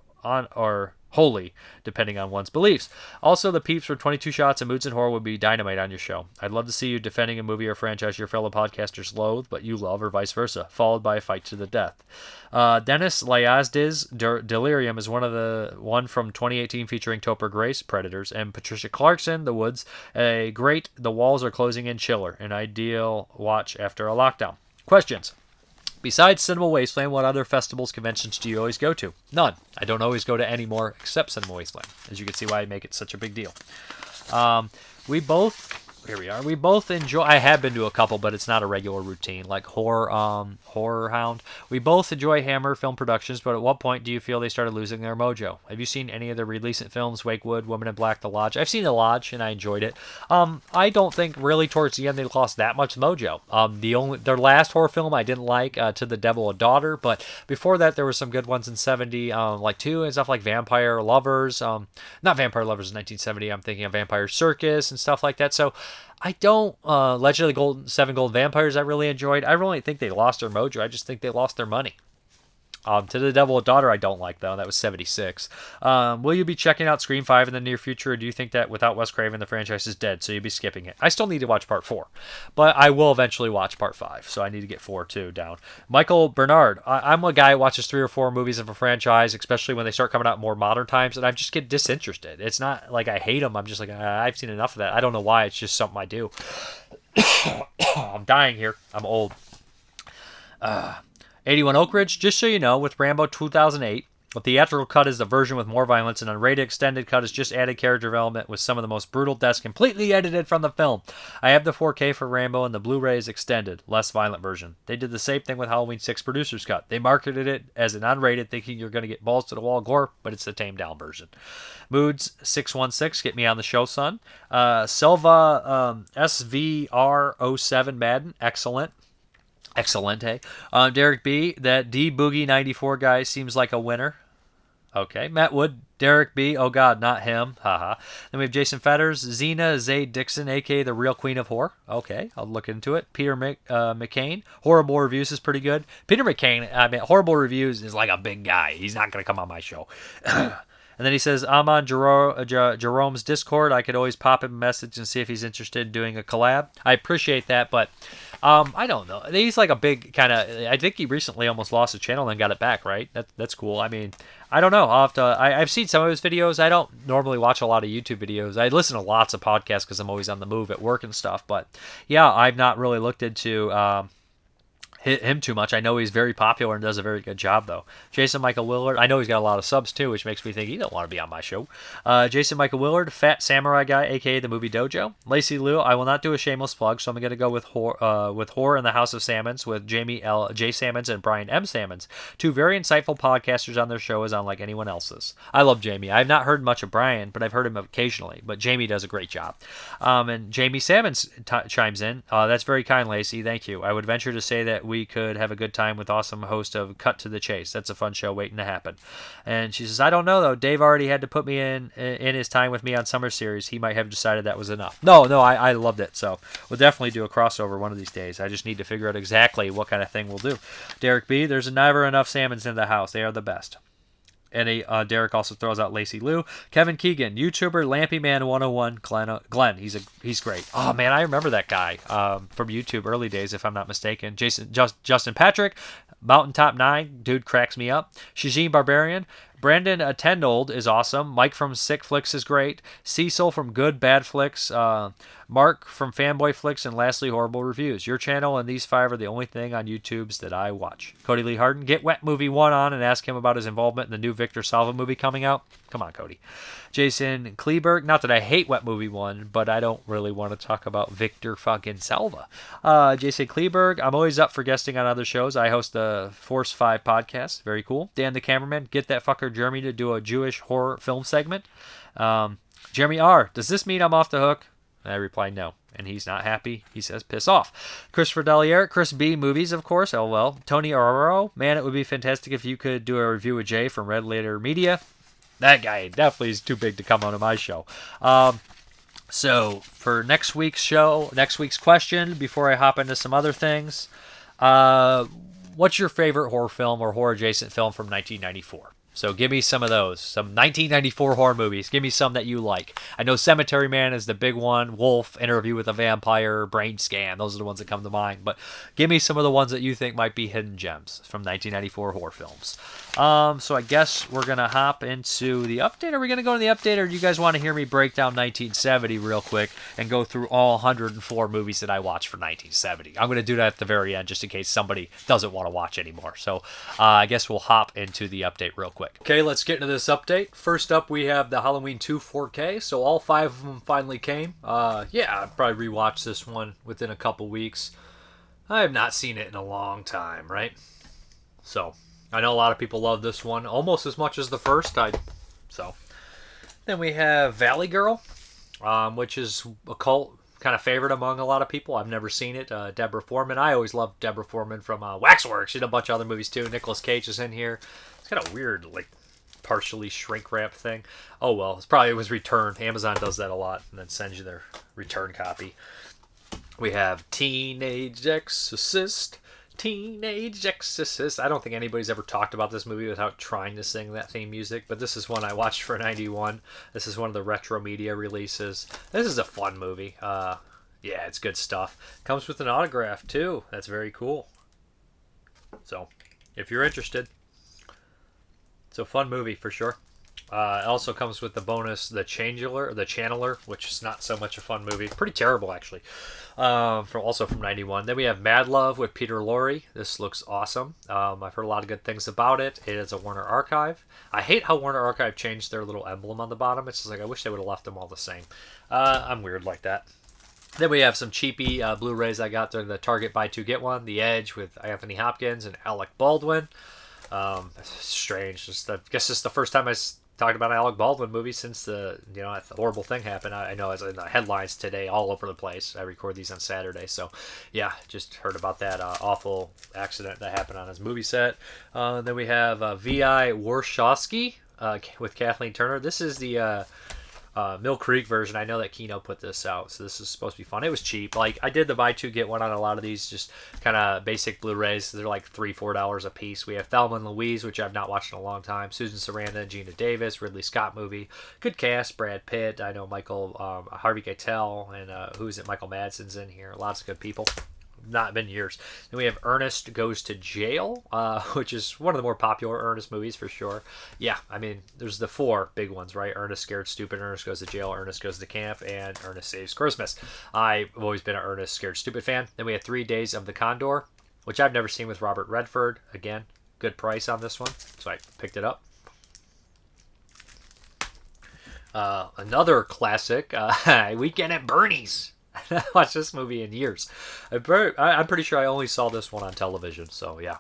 holy, depending on one's beliefs. Also, the peeps for 22 Shots and Moods and Horror would be dynamite on your show. I'd love to see you defending a movie or franchise your fellow podcasters loathe, but you love, or vice versa, followed by a fight to the death. Dennis Layazdiz Delirium is one from 2018 featuring Topher Grace, Predators, and Patricia Clarkson, The Woods. A great The Walls Are Closing In chiller, an ideal watch after a lockdown. Questions. Besides Cinema Wasteland, what other festivals, conventions do you always go to? None. I don't always go to any more except Cinema Wasteland. As you can see why I make it such a big deal. Here we are. We both enjoy. I have been to a couple, but it's not a regular routine. Like Horror Hound. We both enjoy Hammer film productions, but at what point do you feel they started losing their mojo? Have you seen any of the recent films? Wakewood, Woman in Black, The Lodge. I've seen The Lodge and I enjoyed it. I don't think really towards the end they lost that much mojo. Their last horror film I didn't like, To the Devil a Daughter, but before that there were some good ones in '70, like two and stuff like Vampire Lovers. Not Vampire Lovers in 1970. I'm thinking of Vampire Circus and stuff like that. So I don't, Legend of the Seven Golden Vampires I really enjoyed. I really think they lost their mojo. I just think they lost their money. To the Devil a Daughter I don't like, though. That was 76. Will you be checking out Scream 5 in the near future, or do you think that without Wes Craven the franchise is dead, so you'll be skipping it? I still need to watch Part 4, but I will eventually watch Part 5, so I need to get 4 too down. Michael Bernard. I'm a guy who watches 3 or 4 movies of a franchise, especially when they start coming out more modern times, and I just get disinterested. It's not like I hate them. I'm just like, I've seen enough of that. I don't know why. It's just something I do. I'm dying here. I'm old. 81 Oak Ridge, just so you know, with Rambo 2008, the theatrical cut is the version with more violence, and unrated extended cut is just added character development with some of the most brutal deaths completely edited from the film. I have the 4K for Rambo, and the Blu-ray is extended, less violent version. They did the same thing with Halloween 6 Producer's Cut. They marketed it as an unrated, thinking you're going to get balls to the wall gore, but it's the tamed down version. Moods 616, get me on the show, son. Silva SVR07 Madden, excellent. Excellente. Derek B. That D Boogie 94 guy seems like a winner. Okay. Matt Wood. Derek B. Oh God, not him. Haha. Then we have Jason Fetters. Xena Zay Dixon, aka the Real Queen of Horror. Okay, I'll look into it. Peter McCain. Horrible Reviews is pretty good. Peter McCain, I mean, Horrible Reviews is like a big guy. He's not going to come on my show. And then he says, I'm on Jerome's Discord. I could always pop him a message and see if he's interested in doing a collab. I appreciate that, but I don't know. He's like a big kind of. I think he recently almost lost his channel and got it back. Right? That's cool. I mean, I don't know. I'll have to. I've seen some of his videos. I don't normally watch a lot of YouTube videos. I listen to lots of podcasts because I'm always on the move at work and stuff. But yeah, I've not really looked into him too much. I know he's very popular and does a very good job, though. Jason Michael Willard. I know he's got a lot of subs, too, which makes me think he don't want to be on my show. Jason Michael Willard, Fat Samurai Guy, a.k.a. The Movie Dojo. Lacey Liu. I will not do a shameless plug, so I'm going to go with Horror in the House of Salmons with Jamie L. J. Salmons and Brian M. Salmons. 2 very insightful podcasters on their show as unlike anyone else's. I love Jamie. I've not heard much of Brian, but I've heard him occasionally. But Jamie does a great job. And Jamie Salmons chimes in. That's very kind, Lacey. Thank you. I would venture to say that we could have a good time with awesome host of Cut to the Chase. That's a fun show waiting to happen. And she says, I don't know though. Dave already had to put me in his time with me on Summer Series. He might have decided that was enough. No, I loved it. So we'll definitely do a crossover one of these days. I just need to figure out exactly what kind of thing we'll do. Derek B. There's never enough salmons in the house. They are the best. And Derek also throws out Lacey Liu. Kevin Keegan, YouTuber, Lampyman 101, Glenn. He's great. Oh man, I remember that guy from YouTube early days, if I'm not mistaken. Justin Patrick, Mountaintop 9, dude cracks me up. Shajin Barbarian, Brandon Tendold is awesome. Mike from Sick Flicks is great. Cecil from Good Bad Flicks. Mark from Fanboy Flicks, and lastly, Horrible Reviews. Your channel and these 5 are the only thing on YouTube's that I watch. Cody Lee Harden, get Wet Movie 1 on and ask him about his involvement in the new Victor Salva movie coming out. Come on, Cody. Jason Kleberg, not that I hate Wet Movie 1, but I don't really want to talk about Victor fucking Salva. Jason Kleberg, I'm always up for guesting on other shows. I host the Force 5 podcast. Very cool. Dan the cameraman, get that fucker Jeremy to do a Jewish horror film segment. Jeremy R., does this mean I'm off the hook? I reply no, and he's not happy. He says piss off. Christopher Delier, Chris B. Movies, of course, LOL. Tony Aroro, man, it would be fantastic if you could do a review with Jay from Red Letter Media. That guy definitely is too big to come onto my show. So for next week's show, next week's question, before I hop into some other things, what's your favorite horror film or horror adjacent film from 1994? So give me some of those. Some 1994 horror movies. Give me some that you like. I know Cemetery Man is the big one. Wolf, Interview with a Vampire, Brain Scan. Those are the ones that come to mind. But give me some of the ones that you think might be hidden gems from 1994 horror films. So I guess we're going to hop into the update. Are we going to go to the update, or do you guys want to hear me break down 1970 real quick and go through all 104 movies that I watched for 1970? I'm going to do that at the very end just in case somebody doesn't want to watch anymore. So I guess we'll hop into the update real quick. Okay, let's get into this update. First up, we have the Halloween 2 4K. So all 5 of them finally came. Yeah, I'd probably rewatch this one within a couple weeks. I have not seen it in a long time, right? So I know a lot of people love this one almost as much as the first. Then we have Valley Girl, which is a cult kind of favorite among a lot of people. I've never seen it. Deborah Foreman. I always loved Deborah Foreman from Waxworks. She did a bunch of other movies too. Nicolas Cage is in here. It's kind of weird, like partially shrink wrap thing. Oh well, it was returned. Amazon does that a lot and then sends you their return copy. We have Teenage Exorcist. Teenage Exorcist. I don't think anybody's ever talked about this movie without trying to sing that theme music, but this is one I watched for 91. This is one of the retro media releases. This is a fun movie. Yeah, it's good stuff. Comes with an autograph too. That's very cool. So, if you're interested, it's a fun movie for sure. It also comes with the bonus, the Channeler, which is not so much a fun movie. Pretty terrible, actually. Also from 91. Then we have Mad Love with Peter Lorre. This looks awesome. I've heard a lot of good things about it. It is a Warner Archive. I hate how Warner Archive changed their little emblem on the bottom. It's just like, I wish they would have left them all the same. I'm weird like that. Then we have some cheapy Blu-rays I got during the Target Buy Two Get One. The Edge with Anthony Hopkins and Alec Baldwin. Strange. I guess it's the first time I talked about an Alec Baldwin movie since the horrible thing happened. I know it's in the headlines today all over the place. I record these on Saturday, so yeah, just heard about that awful accident that happened on his movie set. Then we have V.I. Warshawski with Kathleen Turner. This is the Mill Creek version. I know that Kino put this out, so this is supposed to be fun. It was cheap. Like, I did the buy two get one on a lot of these, just kind of basic Blu-rays. They're like $3-4 a piece. We have Thelma and Louise, which I've not watched in a long time. Susan Sarandon, Gina Davis, Ridley Scott movie. Good cast. Brad Pitt. I know Harvey Keitel, and who is it? Michael Madsen's in here. Lots of good people. Not been years. Then we have Ernest Goes to Jail, which is one of the more popular Ernest movies for sure. Yeah, I mean, there's the 4 big ones, right? Ernest Scared Stupid, Ernest Goes to Jail, Ernest Goes to Camp, and Ernest Saves Christmas. I've always been an Ernest Scared Stupid fan. Then we had 3 Days of the Condor, which I've never seen with Robert Redford. Again, good price on this one, so I picked it up. Another classic, Weekend at Bernie's. I haven't watched this movie in years. I'm pretty sure I only saw this one on television, so yeah.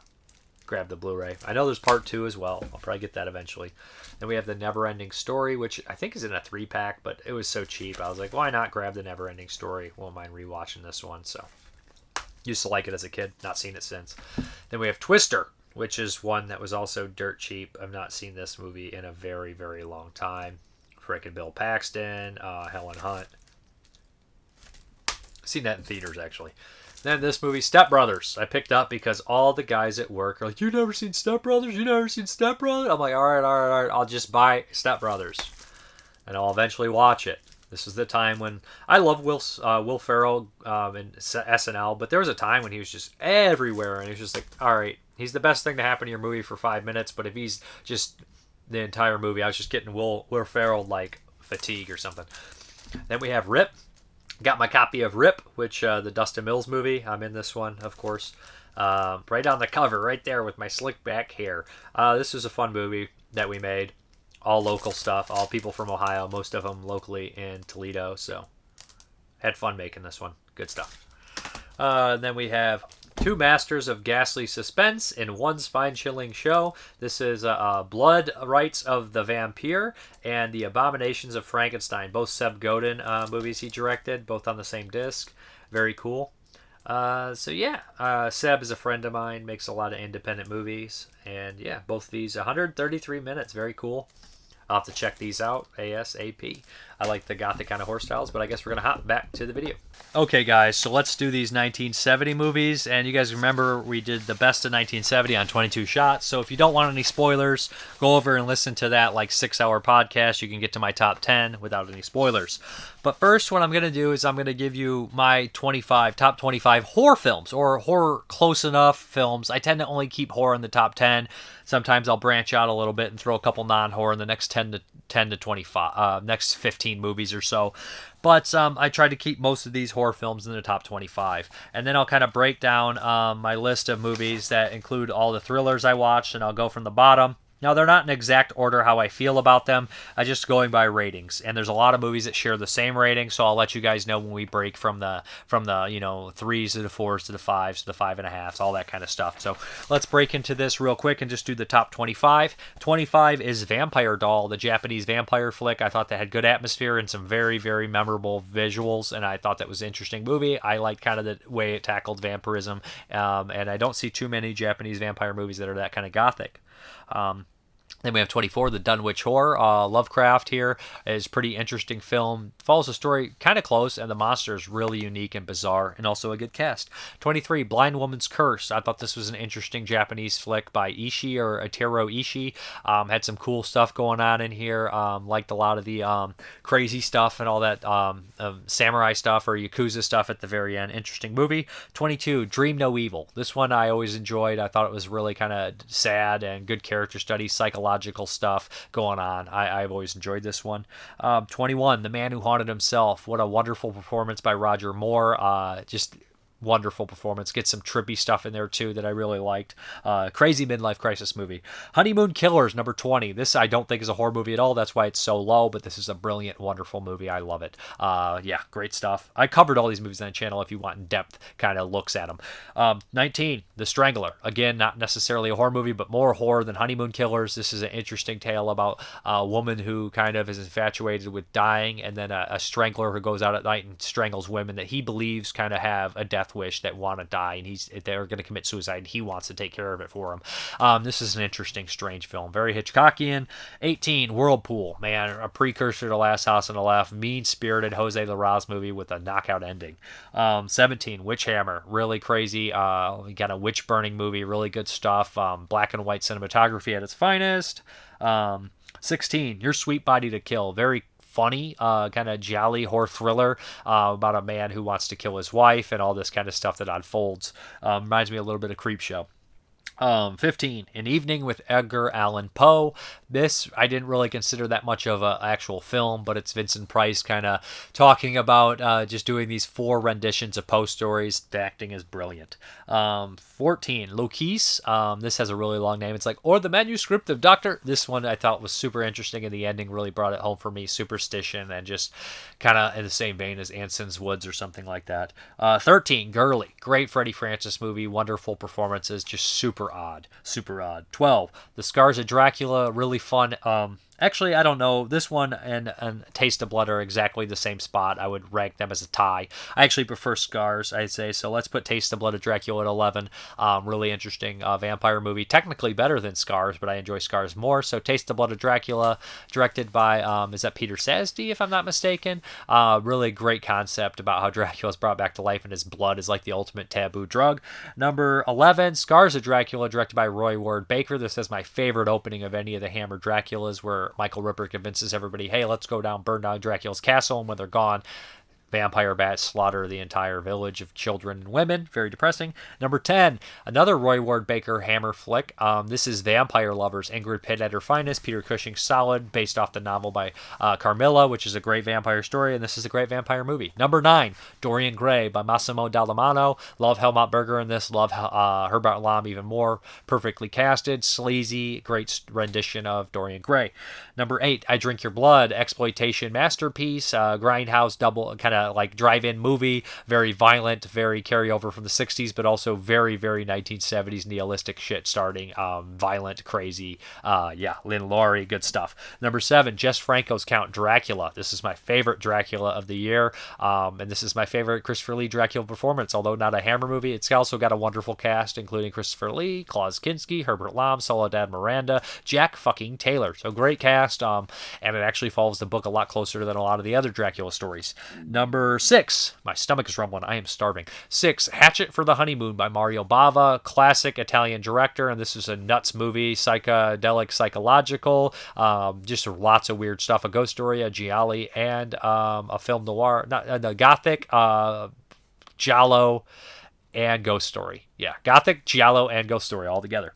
Grab the Blu-ray. I know there's part 2 as well. I'll probably get that eventually. Then we have the Neverending Story, which I think is in a 3-pack, but it was so cheap. I was like, why not grab the Neverending Story? Won't mind rewatching this one, so. Used to like it as a kid. Not seen it since. Then we have Twister, which is one that was also dirt cheap. I've not seen this movie in a very, very long time. Frickin' Bill Paxton, Helen Hunt. Seen that in theaters, actually. Then this movie, Step Brothers, I picked up because all the guys at work are like, "You never seen Step Brothers? You never seen Step Brothers?" I'm like, all right. I'll just buy Step Brothers, and I'll eventually watch it. This is the time when I love Will Ferrell in SNL, but there was a time when he was just everywhere, and he was just like, all right, he's the best thing to happen to your movie for 5 minutes, but if he's just the entire movie. I was just getting Will Ferrell like fatigue or something. Then we have Rip. Got my copy of Rip, which the Dustin Mills movie. I'm in this one, of course. Right on the cover, right there with my slick back hair. This was a fun movie that we made. All local stuff, all people from Ohio, most of them locally in Toledo. So had fun making this one. Good stuff. Then we have Two Masters of Ghastly Suspense in One Spine-Chilling Show. This is Blood Rites of the Vampire and The Abominations of Frankenstein. Both Seb Godin movies he directed, both on the same disc. Very cool. Seb is a friend of mine, makes a lot of independent movies. And yeah, both these 133 minutes. Very cool. I'll have to check these out ASAP. I like the gothic kind of horror styles, but I guess we're going to hop back to the video. Okay, guys, so let's do these 1970 movies. And you guys remember we did the best of 1970 on 22 shots. So if you don't want any spoilers, go over and listen to that like 6-hour podcast. You can get to my top 10 without any spoilers. But first, what I'm going to do is I'm going to give you my top 25 horror films, or horror close enough films. I tend to only keep horror in the top 10. Sometimes I'll branch out a little bit and throw a couple non-horror in the next 10 to 25, next 15 movies or so. But I try to keep most of these horror films in the top 25. And then I'll kind of break down my list of movies that include all the thrillers I watched, and I'll go from the bottom. Now, they're not in exact order how I feel about them. I'm just going by ratings. And there's a lot of movies that share the same rating, so I'll let you guys know when we break from the 3s to the 4s to the 5s to the 5.5s, all that kind of stuff. So let's break into this real quick and just do the top 25. 25 is Vampire Doll, the Japanese vampire flick. I thought that had good atmosphere and some very, very memorable visuals, and I thought that was an interesting movie. I liked kind of the way it tackled vampirism, and I don't see too many Japanese vampire movies that are that kind of gothic. Then we have 24, The Dunwich Horror. Lovecraft here is a pretty interesting film. Follows the story kind of close, and the monster is really unique and bizarre, and also a good cast. 23, Blind Woman's Curse. I thought this was an interesting Japanese flick by Ishii, or Atero Ishii. Had some cool stuff going on in here. Liked a lot of the crazy stuff and all that samurai stuff or Yakuza stuff at the very end. Interesting movie. 22, Dream No Evil. This one I always enjoyed. I thought it was really kind of sad and good character study, psychological stuff going on. I've always enjoyed this one. 21, The Man Who Haunted Himself. What a wonderful performance by Roger Moore. Just wonderful performance. Get some trippy stuff in there too that I really liked. Crazy midlife crisis movie. Honeymoon Killers, number 20. This I don't think is a horror movie at all. That's why it's so low, but this is a brilliant, wonderful movie. I love it. Great stuff. I covered all these movies on the channel if you want in-depth kind of looks at them. 19, The Strangler. Again, not necessarily a horror movie, but more horror than Honeymoon Killers. This is an interesting tale about a woman who kind of is infatuated with dying, and then a strangler who goes out at night and strangles women that he believes kind of have a death wish, that want to die, and they're going to commit suicide, and he wants to take care of it for them. This is an interesting, strange film. Very Hitchcockian. 18, Whirlpool. Man, a precursor to Last House on the Left. Mean-spirited Jose Larraz movie with a knockout ending. 17, Witch Hammer. Really crazy. We got a witch-burning movie. Really good stuff. Black and white cinematography at its finest. 16, Your Sweet Body to Kill. Very funny, kind of jolly horror thriller about a man who wants to kill his wife and all this kind of stuff that unfolds. Reminds me a little bit of Creepshow. 15, An Evening with Edgar Allan Poe. This, I didn't really consider that much of an actual film, but it's Vincent Price kind of talking about just doing these 4 renditions of Poe stories. The acting is brilliant. 14, Lokis. This has a really long name. It's like, or the manuscript of Dr. This one I thought was super interesting, and the ending really brought it home for me. Superstition, and just kind of in the same vein as Anson's Woods or something like that. 13, Gurley. Great Freddie Francis movie. Wonderful performances. Just super odd. 12, The Scars of Dracula. Really fun. Actually, I don't know. This one and Taste of Blood are exactly the same spot. I would rank them as a tie. I actually prefer Scars, I'd say. So let's put Taste of Blood of Dracula at 11. Really interesting vampire movie. Technically better than Scars, but I enjoy Scars more. So Taste of Blood of Dracula, directed by, is that Peter Sasdy, if I'm not mistaken? Really great concept about how Dracula is brought back to life and his blood is like the ultimate taboo drug. Number 11, Scars of Dracula, directed by Roy Ward Baker. This is my favorite opening of any of the Hammer Draculas, where Michael Ripper convinces everybody, hey, let's go down, burn down Dracula's castle, and when they're gone, vampire bats slaughter the entire village of children and women. Very depressing. Number 10, another Roy Ward Baker Hammer flick. This is Vampire Lovers, Ingrid Pitt at her finest. Peter Cushing solid, based off the novel by Carmilla, which is a great vampire story, and this is a great vampire movie. Number 9, Dorian Gray by Massimo Dallamano. Love Helmut Berger in this. Love Herbert Lom even more. Perfectly casted, sleazy, great rendition of Dorian Gray. Number 8, I Drink Your Blood, exploitation masterpiece, grindhouse double kind of like drive-in movie, very violent, very carryover from the 60s, but also very, very 1970s nihilistic shit starting, violent, crazy, Lynn Laurie, good stuff. Number 7, Jess Franco's Count Dracula. This is my favorite Dracula of the year, and this is my favorite Christopher Lee Dracula performance, although not a Hammer movie. It's also got a wonderful cast, including Christopher Lee, Klaus Kinski, Herbert Lom, Soledad Miranda, Jack fucking Taylor. So great cast, and it actually follows the book a lot closer than a lot of the other Dracula stories. Number 6, my stomach is rumbling, I am starving. 6, Hatchet for the Honeymoon by Mario Bava, classic Italian director, and this is a nuts movie, psychedelic, psychological, just lots of weird stuff. A ghost story, a giallo, and a film noir, the gothic, giallo, and ghost story. Yeah, gothic, giallo, and ghost story all together.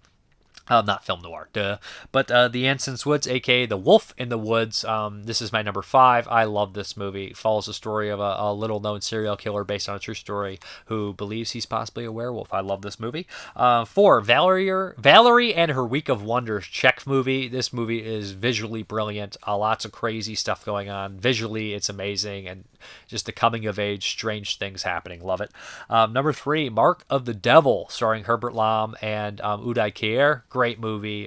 Not film noir, duh. But The Anson's Woods, a.k.a. The Wolf in the Woods. This is my number 5. I love this movie. It follows the story of a little-known serial killer based on a true story who believes he's possibly a werewolf. I love this movie. 4, Valerie and Her Week of Wonders, Czech movie. This movie is visually brilliant. Lots of crazy stuff going on. Visually, it's amazing. And just the coming-of-age, strange things happening. Love it. Number 3, Mark of the Devil, starring Herbert Lom and Uday Kier. Great movie.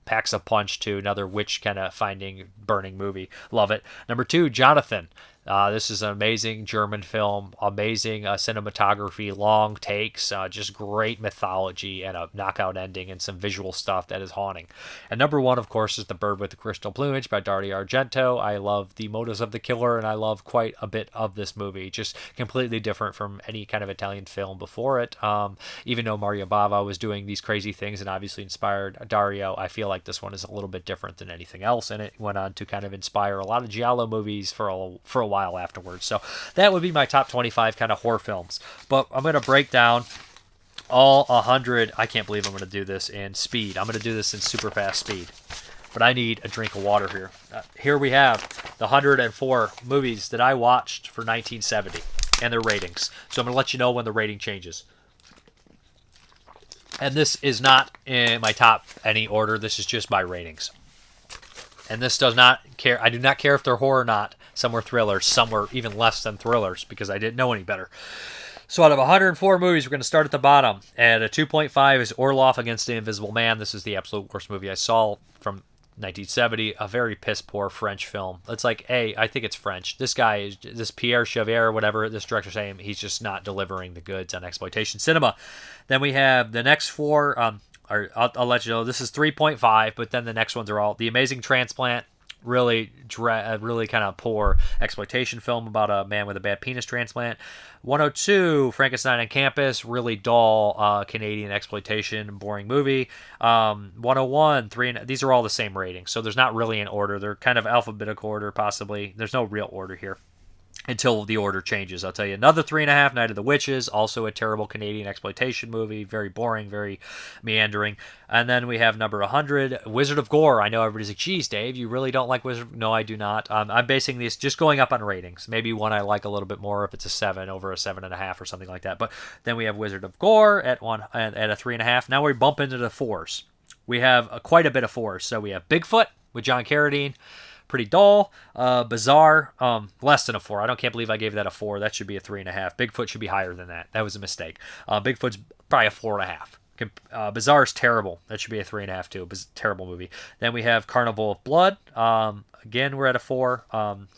Packs a punch to another witch kind of finding burning movie. Love it. Number 2, Jonathan. This is an amazing German film, amazing cinematography, long takes, just great mythology and a knockout ending and some visual stuff that is haunting. And number 1, of course, is The Bird with the Crystal Plumage by Dario Argento. I love the motives of the killer, and I love quite a bit of this movie. Just completely different from any kind of Italian film before it. Even though Mario Bava was doing these crazy things and obviously inspired Dario, I feel like this one is a little bit different than anything else, and it went on to kind of inspire a lot of giallo movies for a while afterwards. So that would be my top 25 kind of horror films. But I'm going to break down all 100. I can't believe I'm going to do this in speed. I'm going to do this in super fast speed. But I need a drink of water here. Here we have the 104 movies that I watched for 1970 and their ratings. So I'm going to let you know when the rating changes. And this is not in my top any order. This is just my ratings. And this does not care. I do not care if they're horror or not. Some were thrillers. Some were even less than thrillers because I didn't know any better. So out of 104 movies, we're going to start at the bottom. And a 2.5 is Orloff Against the Invisible Man. This is the absolute worst movie I saw from 1970. A very piss-poor French film. It's like, I think it's French. This guy, this Pierre Chevrier, whatever this director's saying, he's just not delivering the goods on exploitation cinema. Then we have the next 4... I'll let you know, this is 3.5, but then the next ones are all The Amazing Transplant, really kind of poor exploitation film about a man with a bad penis transplant. 102, Frankenstein on Campus, really dull Canadian exploitation, boring movie. 101, these are all the same ratings, so there's not really an order. They're kind of alphabetical order, possibly. There's no real order here until the order changes. I'll tell you another 3.5, Night of the Witches, also a terrible Canadian exploitation movie, very boring, very meandering. And then we have number 100, Wizard of Gore. I know everybody's like, geez, Dave, you really don't like Wizard? No, I do not. I'm basing these just going up on ratings. Maybe one I like a little bit more if it's a 7 over a 7.5 or something like that. But then we have Wizard of Gore at a 3.5. Now we bump into the 4s. We have quite a bit of 4s. So we have Bigfoot with John Carradine. Pretty dull. Bizarre, less than a 4. Can't believe I gave that a 4. That should be a 3.5. Bigfoot should be higher than that. That was a mistake. Bigfoot's probably a 4.5. Bizarre's terrible. That should be a 3.5 too. Terrible movie. Then we have Carnival of Blood. Again, we're at a 4.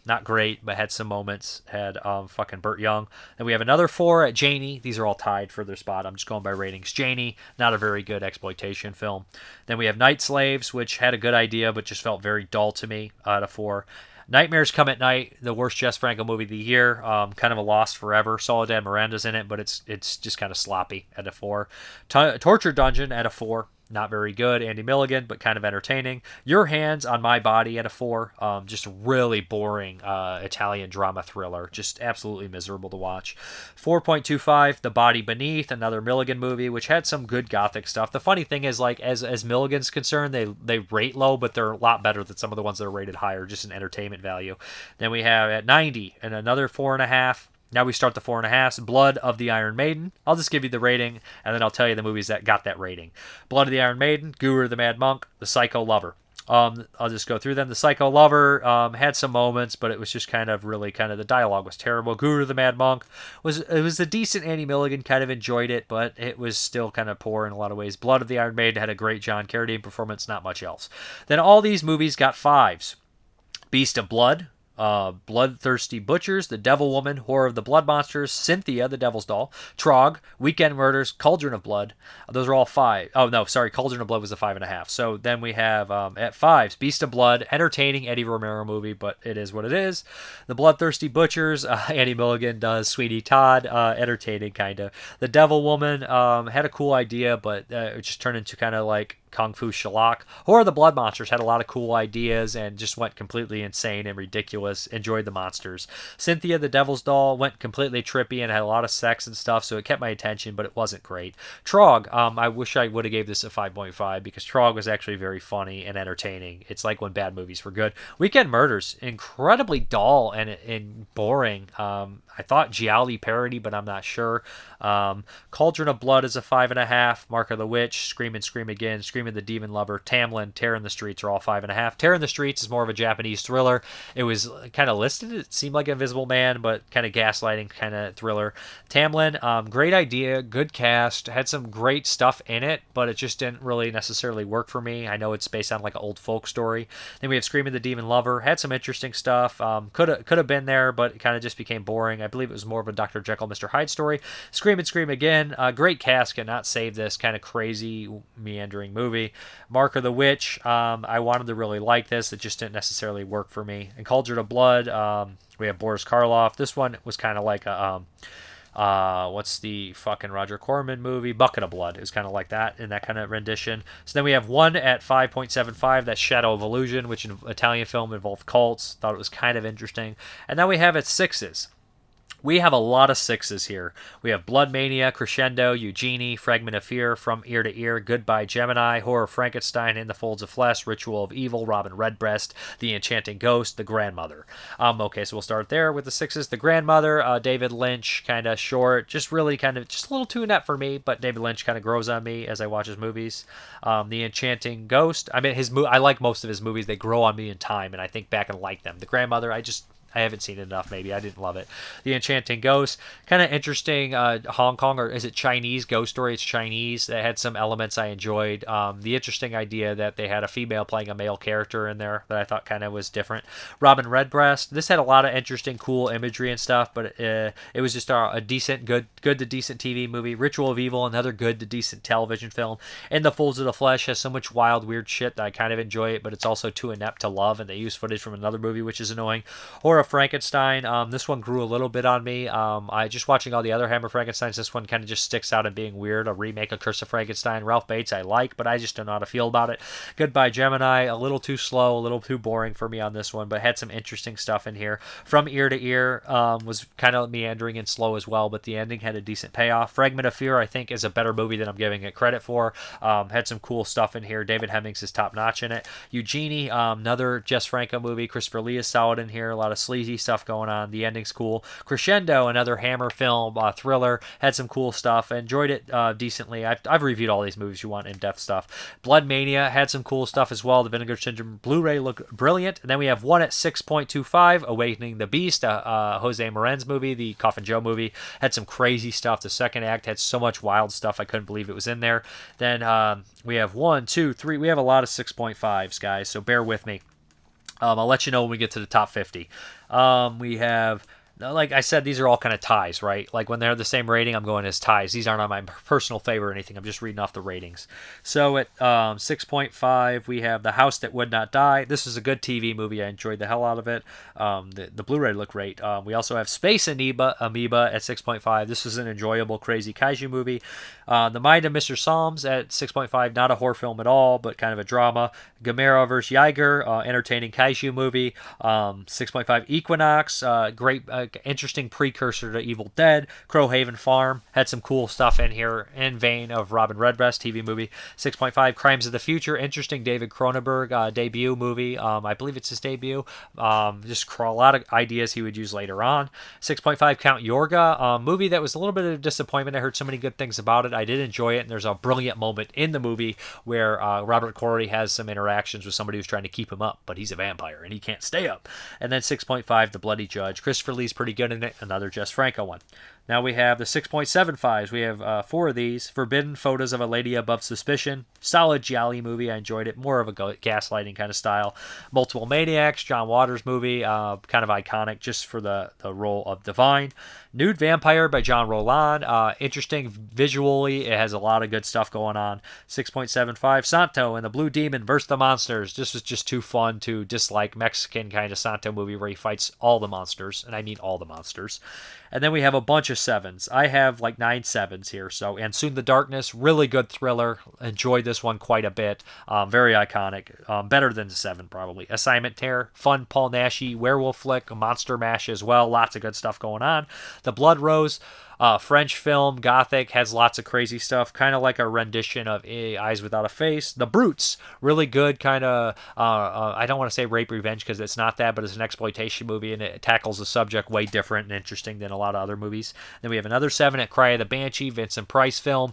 Not great, but had some moments. Had fucking Burt Young. Then we have another 4 at Janie. These are all tied for their spot. I'm just going by ratings. Janie, not a very good exploitation film. Then we have Night Slaves, which had a good idea, but just felt very dull to me out of 4. Nightmares Come at Night, the worst Jess Franco movie of the year. Kind of a lost forever. Soledad Miranda's in it, but it's just kind of sloppy at a 4. Torture Dungeon at a 4. not very good. Andy Milligan, but kind of entertaining. Your Hands on My Body at a 4. Just really boring Italian drama thriller. Just absolutely miserable to watch. 4.25, The Body Beneath, another Milligan movie, which had some good gothic stuff. The funny thing is, like, as Milligan's concerned, they rate low, but they're a lot better than some of the ones that are rated higher, just in entertainment value. Then we have at 90, and another 4.5. Now we start the 4.5s. Blood of the Iron Maiden. I'll just give you the rating, and then I'll tell you the movies that got that rating. Blood of the Iron Maiden, Guru the Mad Monk, The Psycho Lover. I'll just go through them. The Psycho Lover had some moments, but it was just kind of the dialogue was terrible. Guru the Mad Monk was a decent Andy Milligan, kind of enjoyed it, but it was still kind of poor in a lot of ways. Blood of the Iron Maiden had a great John Carradine performance, not much else. Then all these movies got 5s. Beast of Blood, Bloodthirsty Butchers, The Devil Woman, Horror of the Blood Monsters, Cynthia, the Devil's Doll, Trog, Weekend Murders, Cauldron of Blood. Those are all 5. Oh, no, sorry. Cauldron of Blood was a 5.5. So then we have at 5s, Beast of Blood, entertaining Eddie Romero movie, but it is what it is. The Bloodthirsty Butchers, Andy Milligan does Sweeney Todd, entertaining kind of. The Devil Woman had a cool idea, but it just turned into kind of like Kung Fu Shellac. Horror of the Blood Monsters had a lot of cool ideas and just went completely insane and ridiculous. Enjoyed the monsters. Cynthia, the Devil's Doll, went completely trippy and had a lot of sex and stuff, so it kept my attention, but it wasn't great. Trog, I wish I would have gave this a 5.5 because Trog was actually very funny and entertaining. It's like when bad movies were good. Weekend Murders, incredibly dull and boring. I thought Gialli parody, but I'm not sure. Cauldron of Blood is a 5.5. Mark of the Witch, Scream and Scream Again, Scream the Demon Lover, Tamlin, Terror in the Streets are all 5.5. Terror in the Streets is more of a Japanese thriller. It was kind of listed. It seemed like Invisible Man, but kind of gaslighting kind of thriller. Tamlin, great idea, good cast, had some great stuff in it, but it just didn't really necessarily work for me. I know it's based on like an old folk story. Then we have Scream the Demon Lover, had some interesting stuff. Could have been there, but it kind of just became boring. I believe it was more of a Dr. Jekyll, Mr. Hyde story. Scream and Scream Again, great cast, cannot save this kind of crazy meandering movie. Mark of the Witch, I wanted to really like this. It just didn't necessarily work for me. And Cauldron of Blood, we have Boris Karloff. This one was kind of like a, what's the fucking Roger Corman movie? Bucket of Blood. It was kind of like that in that kind of rendition. So then we have one at 5.75. That's Shadow of Illusion, which an Italian film involved cults. Thought it was kind of interesting. And then we have at 6s. We have a lot of 6s here. We have Blood Mania, Crescendo, Eugenie, Fragment of Fear, From Ear to Ear, Goodbye Gemini, Horror Frankenstein, In the Folds of Flesh, Ritual of Evil, Robin Redbreast, The Enchanting Ghost, The Grandmother. Okay, so we'll start there with the 6s. The Grandmother, David Lynch, kind of short, just really kind of just a little too inept for me, but David Lynch kind of grows on me as I watch his movies. The Enchanting Ghost, I mean, I like most of his movies. They grow on me in time, and I think back and like them. The Grandmother, I haven't seen it enough, maybe. I didn't love it. The Enchanting Ghost, kind of interesting Hong Kong, or is it Chinese ghost story? It's Chinese. That had some elements I enjoyed. The interesting idea that they had a female playing a male character in there that I thought kind of was different. Robin Redbreast, this had a lot of interesting, cool imagery and stuff, but it was just a decent, good to decent TV movie. Ritual of Evil, another good to decent television film. In the Folds of the Flesh has so much wild, weird shit that I kind of enjoy it, but it's also too inept to love, and they use footage from another movie, which is annoying. Horror Frankenstein, this one grew a little bit on me. I just watching all the other Hammer Frankensteins, this one kind of just sticks out and being weird. A remake of Curse of Frankenstein. Ralph Bates I like, but I just don't know how to feel about it. Goodbye Gemini, a little too slow, a little too boring for me on this one, but had some interesting stuff in here. From Ear to Ear was kind of meandering and slow as well, but the ending had a decent payoff. Fragment of Fear I think is a better movie than I'm giving it credit for. Had some cool stuff in here. David Hemmings is top notch in it. Eugenie, another Jess Franco movie. Christopher Lee is solid in here. A lot of sleazy stuff going on. The ending's cool. Crescendo, another Hammer film, thriller, had some cool stuff. Enjoyed it decently. I've reviewed all these movies you want in-depth stuff. Blood Mania had some cool stuff as well. The Vinegar Syndrome Blu-ray looked brilliant. And then we have one at 6.25, Awakening the Beast, Jose Moren's movie, the Coffin Joe movie. Had some crazy stuff. The second act had so much wild stuff I couldn't believe it was in there. Then we have 1, 2, 3. We have a lot of 6.5s, guys, so bear with me. I'll let you know when we get to the top 50. We have like I said, these are all kind of ties, right? Like when they're the same rating, I'm going as ties. These aren't on my personal favorite or anything. I'm just reading off the ratings. So at 6.5, we have The House That Would Not Die. This is a good TV movie. I enjoyed the hell out of it. The Blu-ray looked great. We also have Space Amoeba at 6.5. This is an enjoyable, crazy kaiju movie. The Mind of Mr. Psalms at 6.5. Not a horror film at all, but kind of a drama. Gamera vs. Jaeger, entertaining kaiju movie. 6.5. Equinox, great, interesting precursor to Evil Dead. Crowhaven Farm had some cool stuff in here in vein of Robin Redbreast TV movie. 6.5. Crimes of the Future, interesting David Cronenberg debut movie. I believe it's his debut. Just a lot of ideas he would use later on. 6.5. Count Yorga, movie that was a little bit of a disappointment. I heard so many good things about it. I did enjoy it, and there's a brilliant moment in the movie where Robert Corey has some interactions with somebody who's trying to keep him up, but he's a vampire and he can't stay up. And then 6.5, The Bloody Judge. Christopher Lee's pretty good in it. Another Jess Franco one. Now we have the 6.75s. We have 4 of these. Forbidden Photos of a Lady Above Suspicion. Solid giallo movie. I enjoyed it. More of a gaslighting kind of style. Multiple Maniacs. John Waters movie. Kind of iconic just for the role of Divine. Nude Vampire by John Roland. Interesting visually. It has a lot of good stuff going on. 6.75. Santo and the Blue Demon vs. the Monsters. This was just too fun to dislike. Mexican kind of Santo movie where he fights all the monsters. And I mean all the monsters. And then we have a bunch of 7s. I have like 9 7s here. So, and Soon the Darkness, really good thriller. Enjoyed this one quite a bit. Very iconic. Better than the 7 probably. Assignment Terror, fun Paul Naschy werewolf flick, Monster Mash as well. Lots of good stuff going on. The Blood Rose. French film, gothic, has lots of crazy stuff, kind of like a rendition of Eyes Without a Face. The Brutes, really good, kind of, I don't want to say rape revenge because it's not that, but it's an exploitation movie and it tackles the subject way different and interesting than a lot of other movies. Then we have another 7 at Cry of the Banshee, Vincent Price film.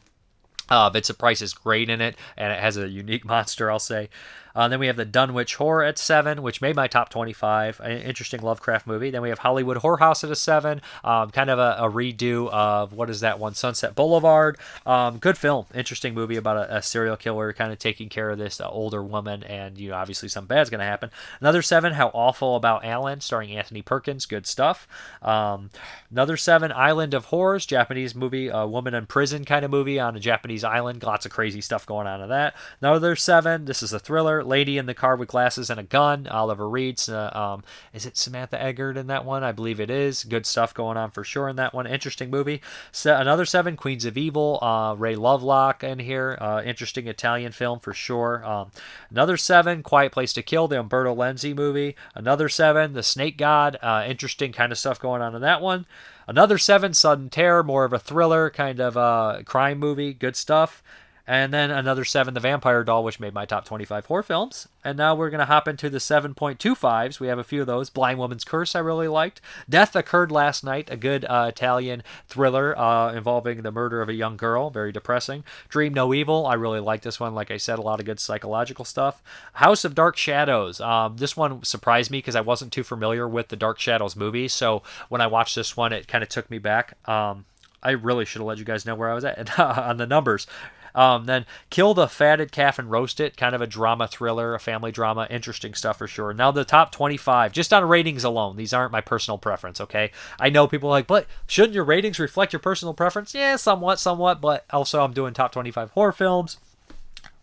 Vincent Price is great in it, and it has a unique monster, I'll say. Then we have the Dunwich Horror at 7, which made my top 25. An interesting Lovecraft movie. Then we have Hollywood Whorehouse at a 7. Kind of a redo of, what is that one? Sunset Boulevard. Good film. Interesting movie about a serial killer kind of taking care of this older woman, and obviously something bad's going to happen. Another 7, How Awful About Alan, starring Anthony Perkins. Good stuff. Another 7, Island of Horrors, Japanese movie, a woman in prison kind of movie on a Japanese island. Lots of crazy stuff going on in that. Another 7, this is a thriller, Lady in the Car with Glasses and a Gun, Oliver Reed. Is it Samantha Eggert in that one? I believe it is. Good stuff going on for sure in that one. Interesting movie. Another 7, Queens of Evil, Ray Lovelock in here. Interesting Italian film for sure. Another 7, Quiet Place to Kill, the Umberto Lenzi movie. Another 7, The Snake God. Interesting kind of stuff going on in that one. Another 7, Sudden Terror, more of a thriller, kind of crime movie. Good stuff. And then another 7, The Vampire Doll, which made my top 25 horror films. And now we're going to hop into the 7.25s. We have a few of those. Blind Woman's Curse, I really liked. Death Occurred Last Night, a good Italian thriller involving the murder of a young girl. Very depressing. Dream No Evil, I really liked this one. Like I said, a lot of good psychological stuff. House of Dark Shadows. This one surprised me because I wasn't too familiar with the Dark Shadows movie. So when I watched this one, it kind of took me back. I really should have let you guys know where I was at on the numbers. Then Kill the Fatted Calf and Roast It, kind of a drama thriller, a family drama, interesting stuff for sure. Now the top 25, just on ratings alone, these aren't my personal preference, okay? I know people are like, but shouldn't your ratings reflect your personal preference? Yeah, somewhat, but also I'm doing top 25 horror films,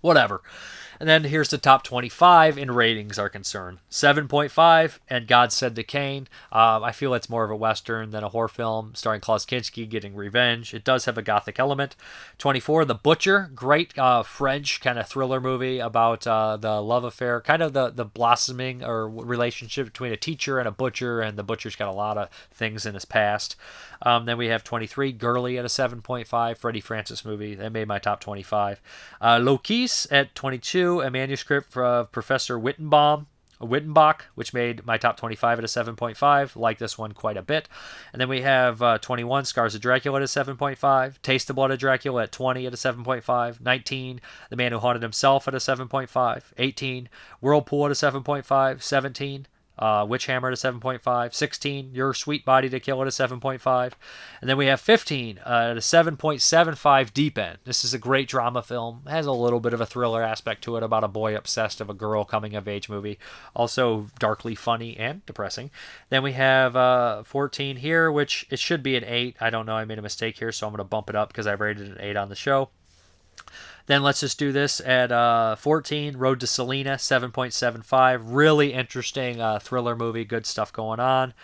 whatever. And then here's the top 25 in ratings are concerned. 7.5, and God Said to Cain. I feel it's more of a Western than a horror film, starring Klaus Kinski getting revenge. It does have a gothic element. 24, The Butcher. Great French kind of thriller movie about the love affair, kind of the blossoming or relationship between a teacher and a butcher, and the butcher's got a lot of things in his past. Then we have 23, Girly at a 7.5, Freddie Francis movie. That made my top 25. Lokis at 22, a manuscript for Professor Wittenbach, which made my top 25 at a 7.5. Like this one quite a bit. And then we have 21, Scars of Dracula at a 7.5. Taste the Blood of Dracula at 20 at a 7.5. 19, The Man Who Haunted Himself at a 7.5. 18, Whirlpool at a 7.5. 17, Witch Hammer at a 7.5. 16, Your Sweet Body to Kill at a 7.5. And then we have 15 at a 7.75, Deep End. This is a great drama film. It has a little bit of a thriller aspect to it about a boy obsessed of a girl coming of age movie. Also darkly funny and depressing. Then we have 14 here, which it should be an 8. I don't know. I made a mistake here, so I'm going to bump it up because I rated an 8 on the show. Then let's just do this at 14, Road to Selena, 7.75. Really interesting thriller movie. Good stuff going on.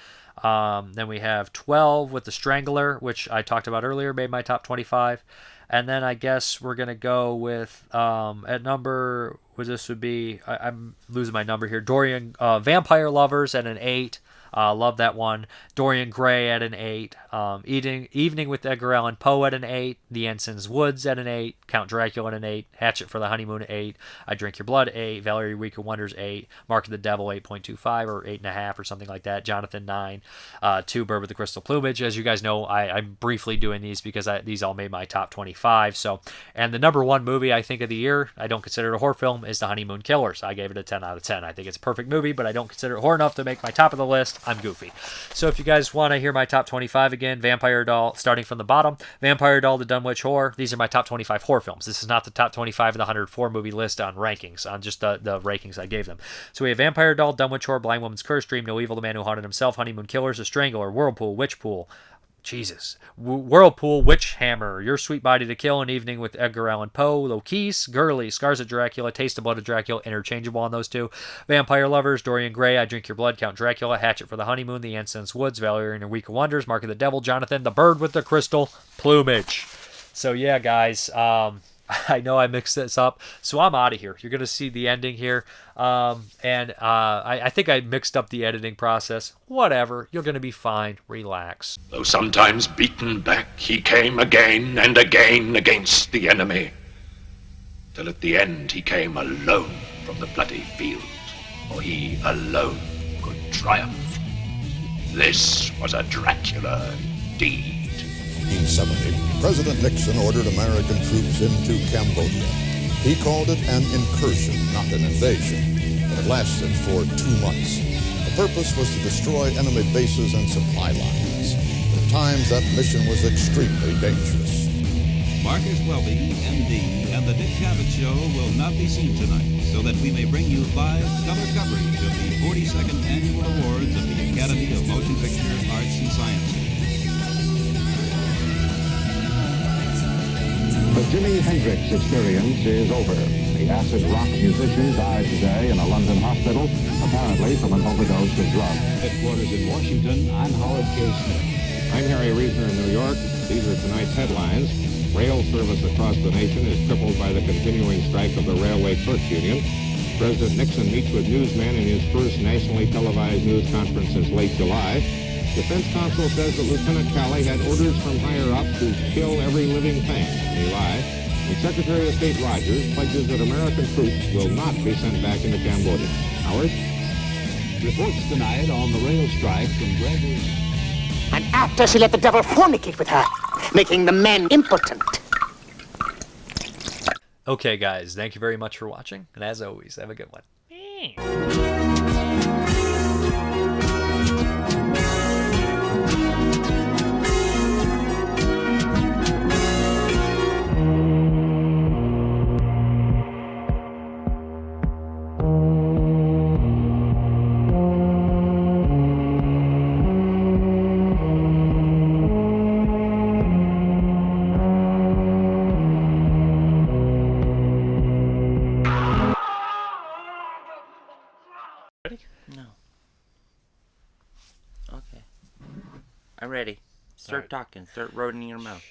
Then we have 12 with The Strangler, which I talked about earlier, made my top 25. And then I guess we're going to go with, at number, what this would be, I'm losing my number here, Vampire Lovers at an 8. Love that one. Dorian Gray at an 8. Evening with Edgar Allan Poe at an 8. The Ensign's Woods at an 8. Count Dracula at an 8. Hatchet for the Honeymoon at 8. I Drink Your Blood 8. Valerie Week of Wonders 8. Mark of the Devil 8.25 or 8.5 or something like that. Jonathan 9. 2 Bird with the Crystal Plumage. As you guys know, I'm briefly doing these because these all made my top 25. So, and the number one movie I think of the year, I don't consider it a horror film, is The Honeymoon Killers. I gave it a 10 out of 10. I think it's a perfect movie, but I don't consider it horror enough to make my top of the list. I'm goofy. So if you guys want to hear my top 25 again, Vampire Doll, starting from the bottom, Vampire Doll, The Dunwich Horror. These are my top 25 horror films. This is not the top 25 of the 104 movie list on rankings, on just the rankings I gave them. So we have Vampire Doll, Dunwich Horror, Blind Woman's Curse, Dream No Evil, The Man Who Haunted Himself, Honeymoon Killers, The Strangler, Whirlpool, Witchpool, Whirlpool, Witch Hammer, Your Sweet Body to Kill, An Evening with Edgar Allan Poe, Lokis, Gurley, Scars of Dracula, Taste of Blood of Dracula, interchangeable on those two. Vampire Lovers, Dorian Gray, I Drink Your Blood, Count Dracula, Hatchet for the Honeymoon, The Ensign's Woods, Valerie and Her Week of Wonders, Mark of the Devil, Jonathan, The Bird with the Crystal Plumage. So yeah, guys, I know I mixed this up, so I'm out of here. You're going to see the ending here. I think I mixed up the editing process. Whatever. You're going to be fine. Relax. Though sometimes beaten back, he came again and again against the enemy, till at the end he came alone from the bloody field, for he alone could triumph. This was a Dracula indeed. 1970, President Nixon ordered American troops into Cambodia. He called it an incursion, not an invasion, and it lasted for 2 months. The purpose was to destroy enemy bases and supply lines. At times, that mission was extremely dangerous. Marcus Welby, MD, and the Dick Cavett Show will not be seen tonight, so that we may bring you live color coverage of the 42nd Annual Awards of the Academy of Motion Picture Arts and Sciences. The Jimi Hendrix experience is over. The acid rock musician died today in a London hospital, apparently from an overdose of drugs. Headquarters in Washington, I'm Howard K. Smith. I'm Harry Reasoner in New York. These are tonight's headlines. Rail service across the nation is crippled by the continuing strike of the Railway Clerks Union. President Nixon meets with newsmen in his first nationally televised news conference since late July. Defense counsel says that Lieutenant Calley had orders from higher up to kill every living thing. They lie. And Secretary of State Rogers pledges that American troops will not be sent back into Cambodia. Howard? Reports tonight on the rail strike from Gregory. And after she let the devil fornicate with her, making the men impotent. Okay, guys, thank you very much for watching, and as always, have a good one. I'm ready. Start talking. Start rolling your mouth.